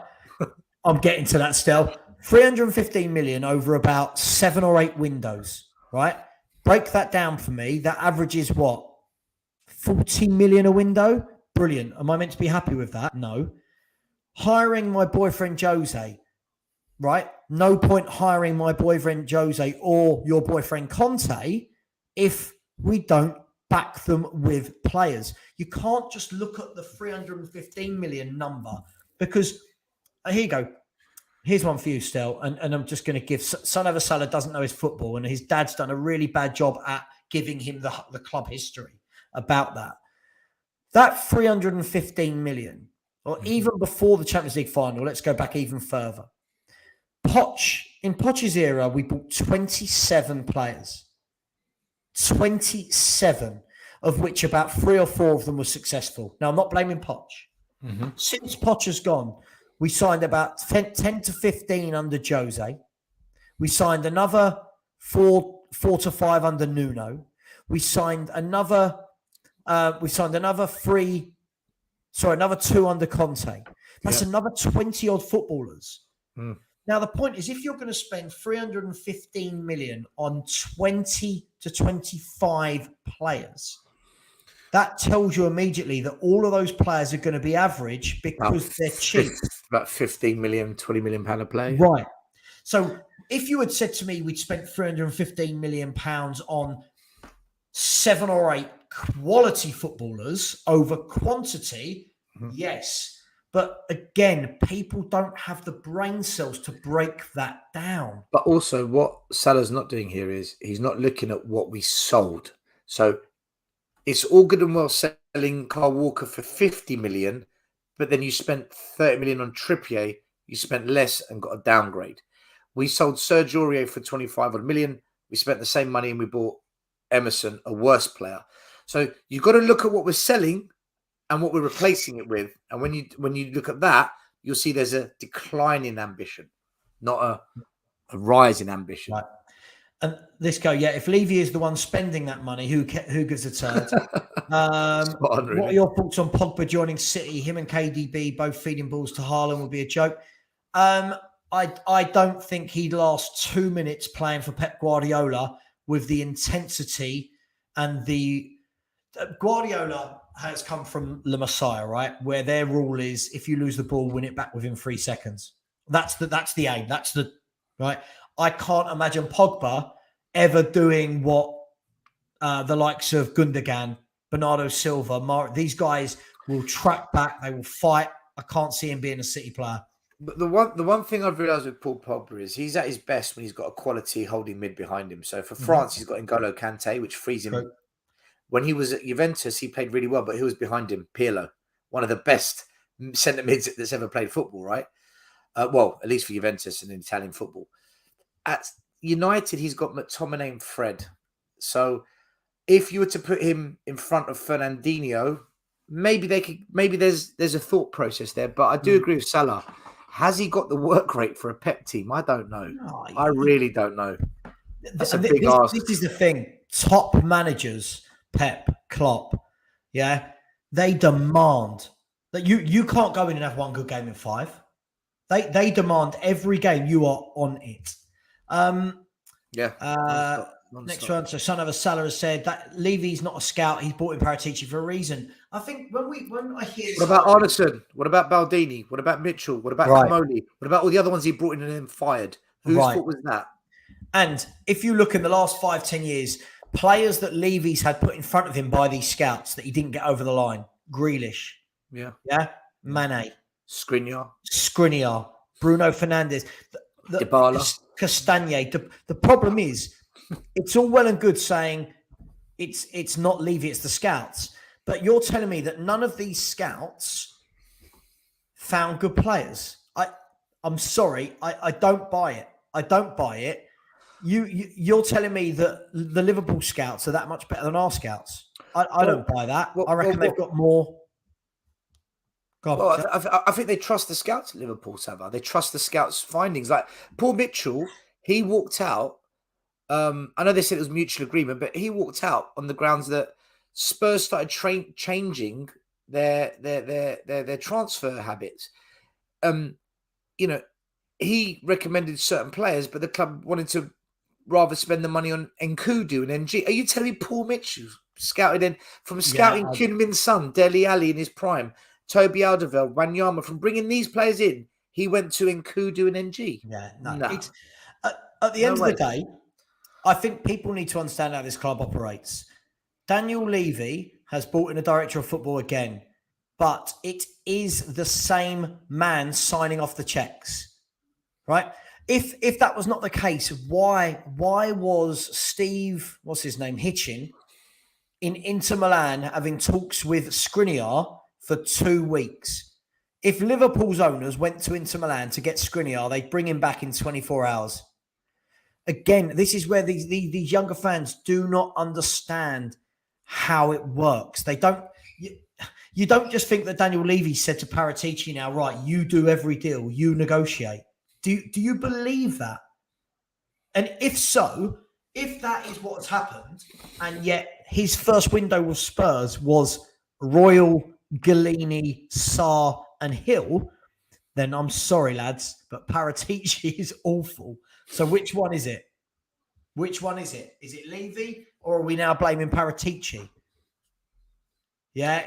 I'm getting to that still. 315 million over about 7 or 8 windows, right? Break that down for me. That averages what? 40 million a window? Brilliant. Am I meant to be happy with that? No. Hiring my boyfriend Jose, right? No point hiring my boyfriend Jose or your boyfriend Conte if we don't back them with players. You can't just look at the 315 million number because here you go. Here's one for you, Stel, and I'm just going to give Savva Stel doesn't know his football, and his dad's done a really bad job at giving him the club history about that. That 315 million, or even before the Champions League final, let's go back even further. In Poch's era, we bought 27 players, 27, of which about 3 or 4 of them were successful. Now, I'm not blaming Poch. Mm-hmm. Since Poch has gone, we signed about 10 to 15 under Jose. We signed another 4 to 5 under Nuno. We signed another 2 under Conte. That's another 20 odd footballers. Mm. Now, the point is, if you're going to spend 315 million on 20 to 25 players, that tells you immediately that all of those players are going to be average because they're cheap.
About 15 million, 20 million pound a play.
Right. So if you had said to me we'd spent 315 million pounds on 7 or 8 quality footballers over quantity, yes. But again, people don't have the brain cells to break that down.
But also what Salah's not doing here is he's not looking at what we sold. So it's all good and well selling Kyle Walker for 50 million, but then you spent 30 million on Trippier, you spent less and got a downgrade. We sold Serge Aurier for 25 million. We spent the same money and we bought Emerson, a worse player. So you've got to look at what we're selling and what we're replacing it with. And when you look at that, you'll see there's a decline in ambition, not a rise in ambition.
Right. And this go, if Levy is the one spending that money, who gives a turd? What are your thoughts on Pogba joining City? Him and KDB both feeding balls to Haaland would be a joke. I don't think he'd last 2 minutes playing for Pep Guardiola with the intensity and the Guardiola has come from La Masia, right? Where their rule is if you lose the ball, win it back within 3 seconds. That's the aim. That's the right. I can't imagine Pogba ever doing what the likes of Gundogan, Bernardo Silva, these guys will track back. They will fight. I can't see him being a City player.
But the one thing I've realised with Paul Pogba is he's at his best when he's got a quality holding mid behind him. So for France, he's got N'Golo Kante, which frees him. Right. When he was at Juventus, he played really well, but who was behind him? Pirlo, one of the best centre mids that's ever played football, right? Well, at least for Juventus and in Italian football. At United, he's got McTominay and Fred. So if you were to put him in front of Fernandinho, maybe there's a thought process there. But I do agree with Salah. Has he got the work rate for a Pep team? I don't know. No, I really don't know. That's a big ask.
This is the thing. Top managers, Pep, Klopp, they demand that you can't go in and have one good game in 5. They demand every game you are on it. Next one. So Son of a Salah has said that Levy's not a scout. He's brought in Paratici for a reason. I think when I hear
what about Arneson? What about Baldini? What about Mitchell? What about Camoli? What about all the other ones he brought in and then fired? Whose fault was that?
And if you look in the last 5-10 years, players that Levy's had put in front of him by these scouts that he didn't get over the line. Grealish. Mane. Skriniar. Bruno Fernandes.
Dybala.
Castagne. The problem is, it's all well and good saying it's not Levy, it's the scouts. But you're telling me that none of these scouts found good players. I'm sorry, I don't buy it. I don't buy it. you're telling me that the Liverpool scouts are that much better than our scouts? I don't buy that. I reckon they've got more.
I think they trust the scouts at Liverpool, Savva. They trust the scouts' findings. Like Paul Mitchell, he walked out. I know they said it was mutual agreement, but he walked out on the grounds that Spurs started changing their transfer habits. He recommended certain players, but the club wanted to rather spend the money on Nkudu and NG. Are you telling me Paul Mitchell scouting Kinmin's son, Dele Alli in his prime, Toby Alderweireld, Wanyama, from bringing these players in, he went to Nkudu and NG?
Yeah, no. At the end of the day, I think people need to understand how this club operates. Daniel Levy has brought in a director of football again, but it is the same man signing off the checks, right? If that was not the case, why was Steve, what's his name, Hitchin, in Inter Milan having talks with Skriniar for 2 weeks? If Liverpool's owners went to Inter Milan to get Skriniar, they'd bring him back in 24 hours. Again, this is where these younger fans do not understand how it works. They don't. You don't just think that Daniel Levy said to Paratici now, right, you do every deal, you negotiate. Do you believe that? And if so, if that is what's happened, and yet his first window with Spurs was Royal, Galini, Sarr, and Hill, then I'm sorry, lads, but Paratici is awful. So which one is it? Which one is it? Is it Levy, or are we now blaming Paratici? Yeah,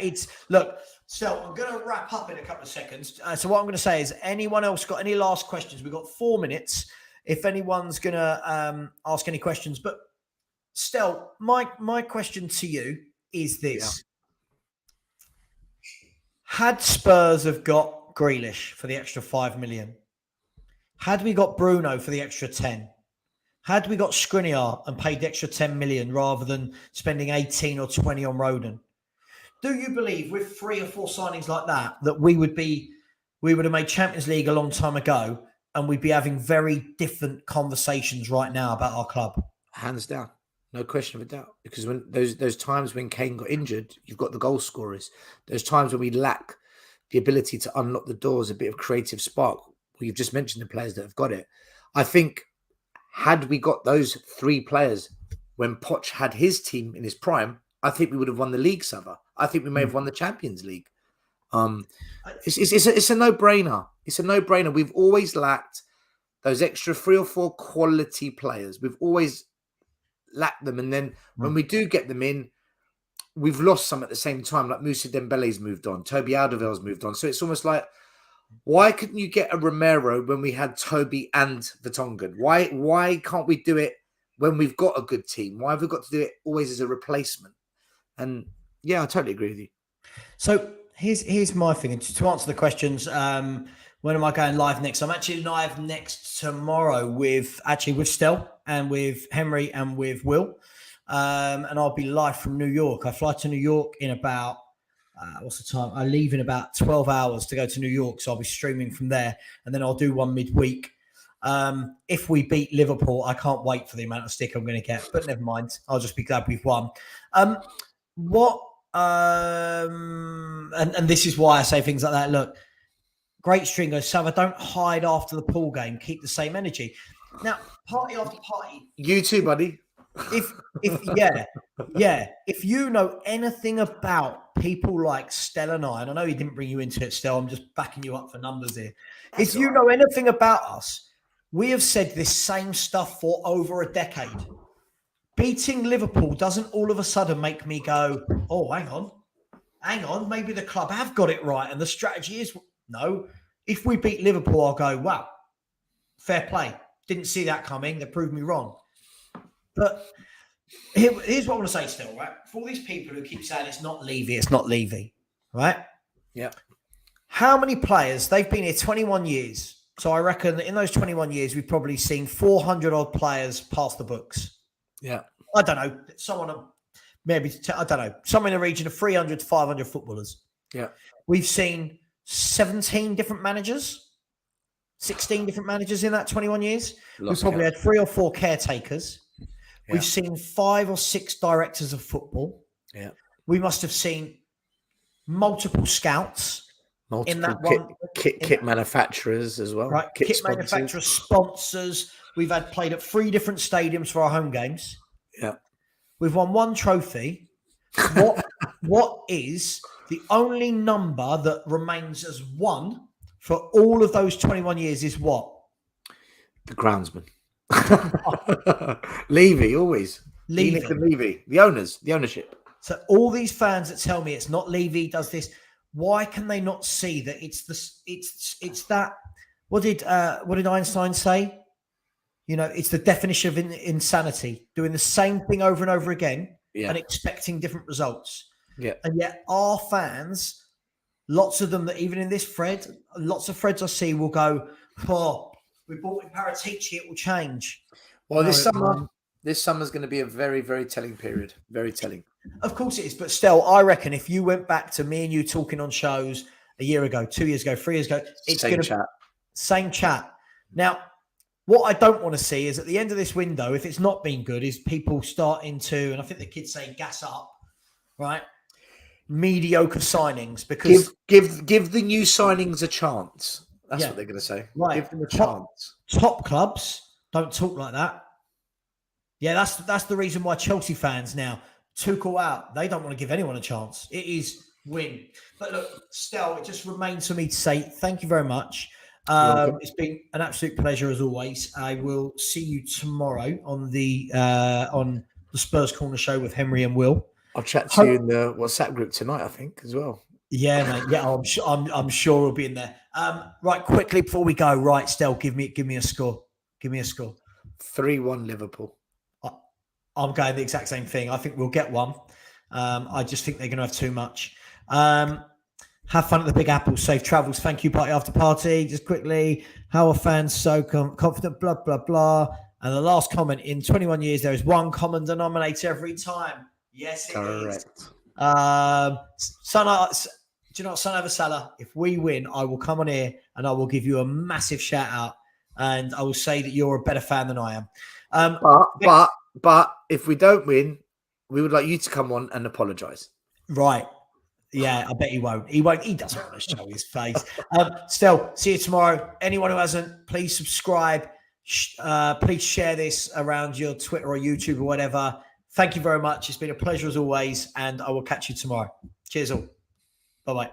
look, so I'm going to wrap up in a couple of seconds. So what I'm going to say is, anyone else got any last questions? We've got 4 minutes. If anyone's going to ask any questions. But Stel, my question to you is this. Yeah. Had Spurs have got Grealish for the extra 5 million? Had we got Bruno for the extra 10? Had we got Skriniar and paid the extra 10 million rather than spending 18 or 20 on Rodon? Do you believe with 3 or 4 signings like that we would have made Champions League a long time ago, and we'd be having very different conversations right now about our club?
Hands down. No question of a doubt. Because when those times when Kane got injured, you've got the goal scorers. Those times when we lack the ability to unlock the doors, a bit of creative spark. Well, you've just mentioned the players that have got it. I think had we got those 3 players when Poch had his team in his prime, I think we would have won the league, Savva. I think we may have won the Champions League. It's a no-brainer. It's a no-brainer. We've always lacked those extra 3 or 4 quality players. We've always lacked them. And then when we do get them in, we've lost some at the same time. Like Moussa Dembele's moved on. Toby Alderweireld's moved on. So it's almost like, why couldn't you get a Romero when we had Toby and Vertonghen? Why can't we do it when we've got a good team? Why have we got to do it always as a replacement? And yeah, I totally agree with you.
So here's my thing. And to answer the questions, when am I going live next? I'm actually live next tomorrow with Stel and with Henry and with Will. And I'll be live from New York. I fly to New York in about, what's the time? I leave in about 12 hours to go to New York. So I'll be streaming from there. And then I'll do one midweek. If we beat Liverpool, I can't wait for the amount of stick I'm going to get. But never mind. I'll just be glad we've won. And this is why I say things like that. Look, great string goes, Savva, don't hide after the pool game. Keep the same energy. Now, party after party.
You too, buddy.
If you know anything about people like Stel and I know he didn't bring you into it, Stel, I'm just backing you up for numbers here. If you know anything about us, we have said this same stuff for over a decade. Beating Liverpool doesn't all of a sudden make me go, oh, hang on, maybe the club have got it right and the strategy is... No, if we beat Liverpool, I'll go, wow, fair play. Didn't see that coming. They proved me wrong. But here's what I want to say still, right? For all these people who keep saying it's not Levy, right?
Yeah.
How many players? They've been here 21 years. So I reckon that in those 21 years, we've probably seen 400 odd players pass the books.
Yeah.
I don't know. Somewhere in the region of 300 to 500 footballers.
Yeah.
We've seen 17 different managers. 16 different managers in that 21 years.
Lost
We've probably
count.
had 3 or 4 caretakers.
Yeah.
We've seen 5 or 6 directors of football.
Yeah.
We must have seen multiple scouts. In that
kit manufacturers as well.
Right. Kit manufacturers, sponsors. We've had played at 3 different stadiums for our home games.
Yeah.
We've won 1 trophy. What is the only number that remains as 1 for all of those 21 years is what?
The groundsman. Levy, always. Levy. The ownership.
So all these fans that tell me it's not Levy does this, why can they not see that it's that? What did Einstein say? You know, it's the definition of insanity, doing the same thing over and over again and expecting different results.
Yeah.
And yet our fans, lots of them that even in this thread, lots of threads I see will go, oh, we bought in Paratici, it will change.
Well, this summer's going to be a very, very telling period. Very telling.
Of course it is. But still, I reckon if you went back to me and you talking on shows a year ago, 2 years ago, 3 years ago, it's going to be same chat. Now, what I don't want to see is at the end of this window, if it's not been good, is people starting to, and I think the kids say gas up, right? Mediocre signings, because
give the new signings a chance. That's what they're going to say.
Right.
Give them a chance.
Top clubs don't talk like that. Yeah, that's the reason why Chelsea fans now, Tuchel out, they don't want to give anyone a chance. It is win. But look, Stel, it just remains for me to say thank you very much. It's been an absolute pleasure as always. I will see you tomorrow on the Spurs Corner Show with Henry and Will.
I'll chat to you in the WhatsApp group tonight, I think, as well.
Yeah, mate. Yeah, I'm sure we'll be in there. Right, quickly before we go, right, Stel, give me a score. Give me a score.
3-1 Liverpool.
I'm going the exact same thing. I think we'll get one. I just think they're going to have too much. Have fun at the Big Apple. Safe travels. Thank you, party after party. Just quickly, how are fans so confident? Blah, blah, blah. And the last comment, in 21 years, there is one common denominator every time. Yes, it is. Do you know what, Savva Stel? If we win, I will come on here and I will give you a massive shout out. And I will say that you're a better fan than I am.
But if we don't win, we would like you to come on and apologise. Right.
Yeah, I bet he won't. He won't. He doesn't want to show his face. Still, see you tomorrow. Anyone who hasn't, please subscribe. Please share this around your Twitter or YouTube or whatever. Thank you very much. It's been a pleasure as always, and I will catch you tomorrow. Cheers all. Bye-bye.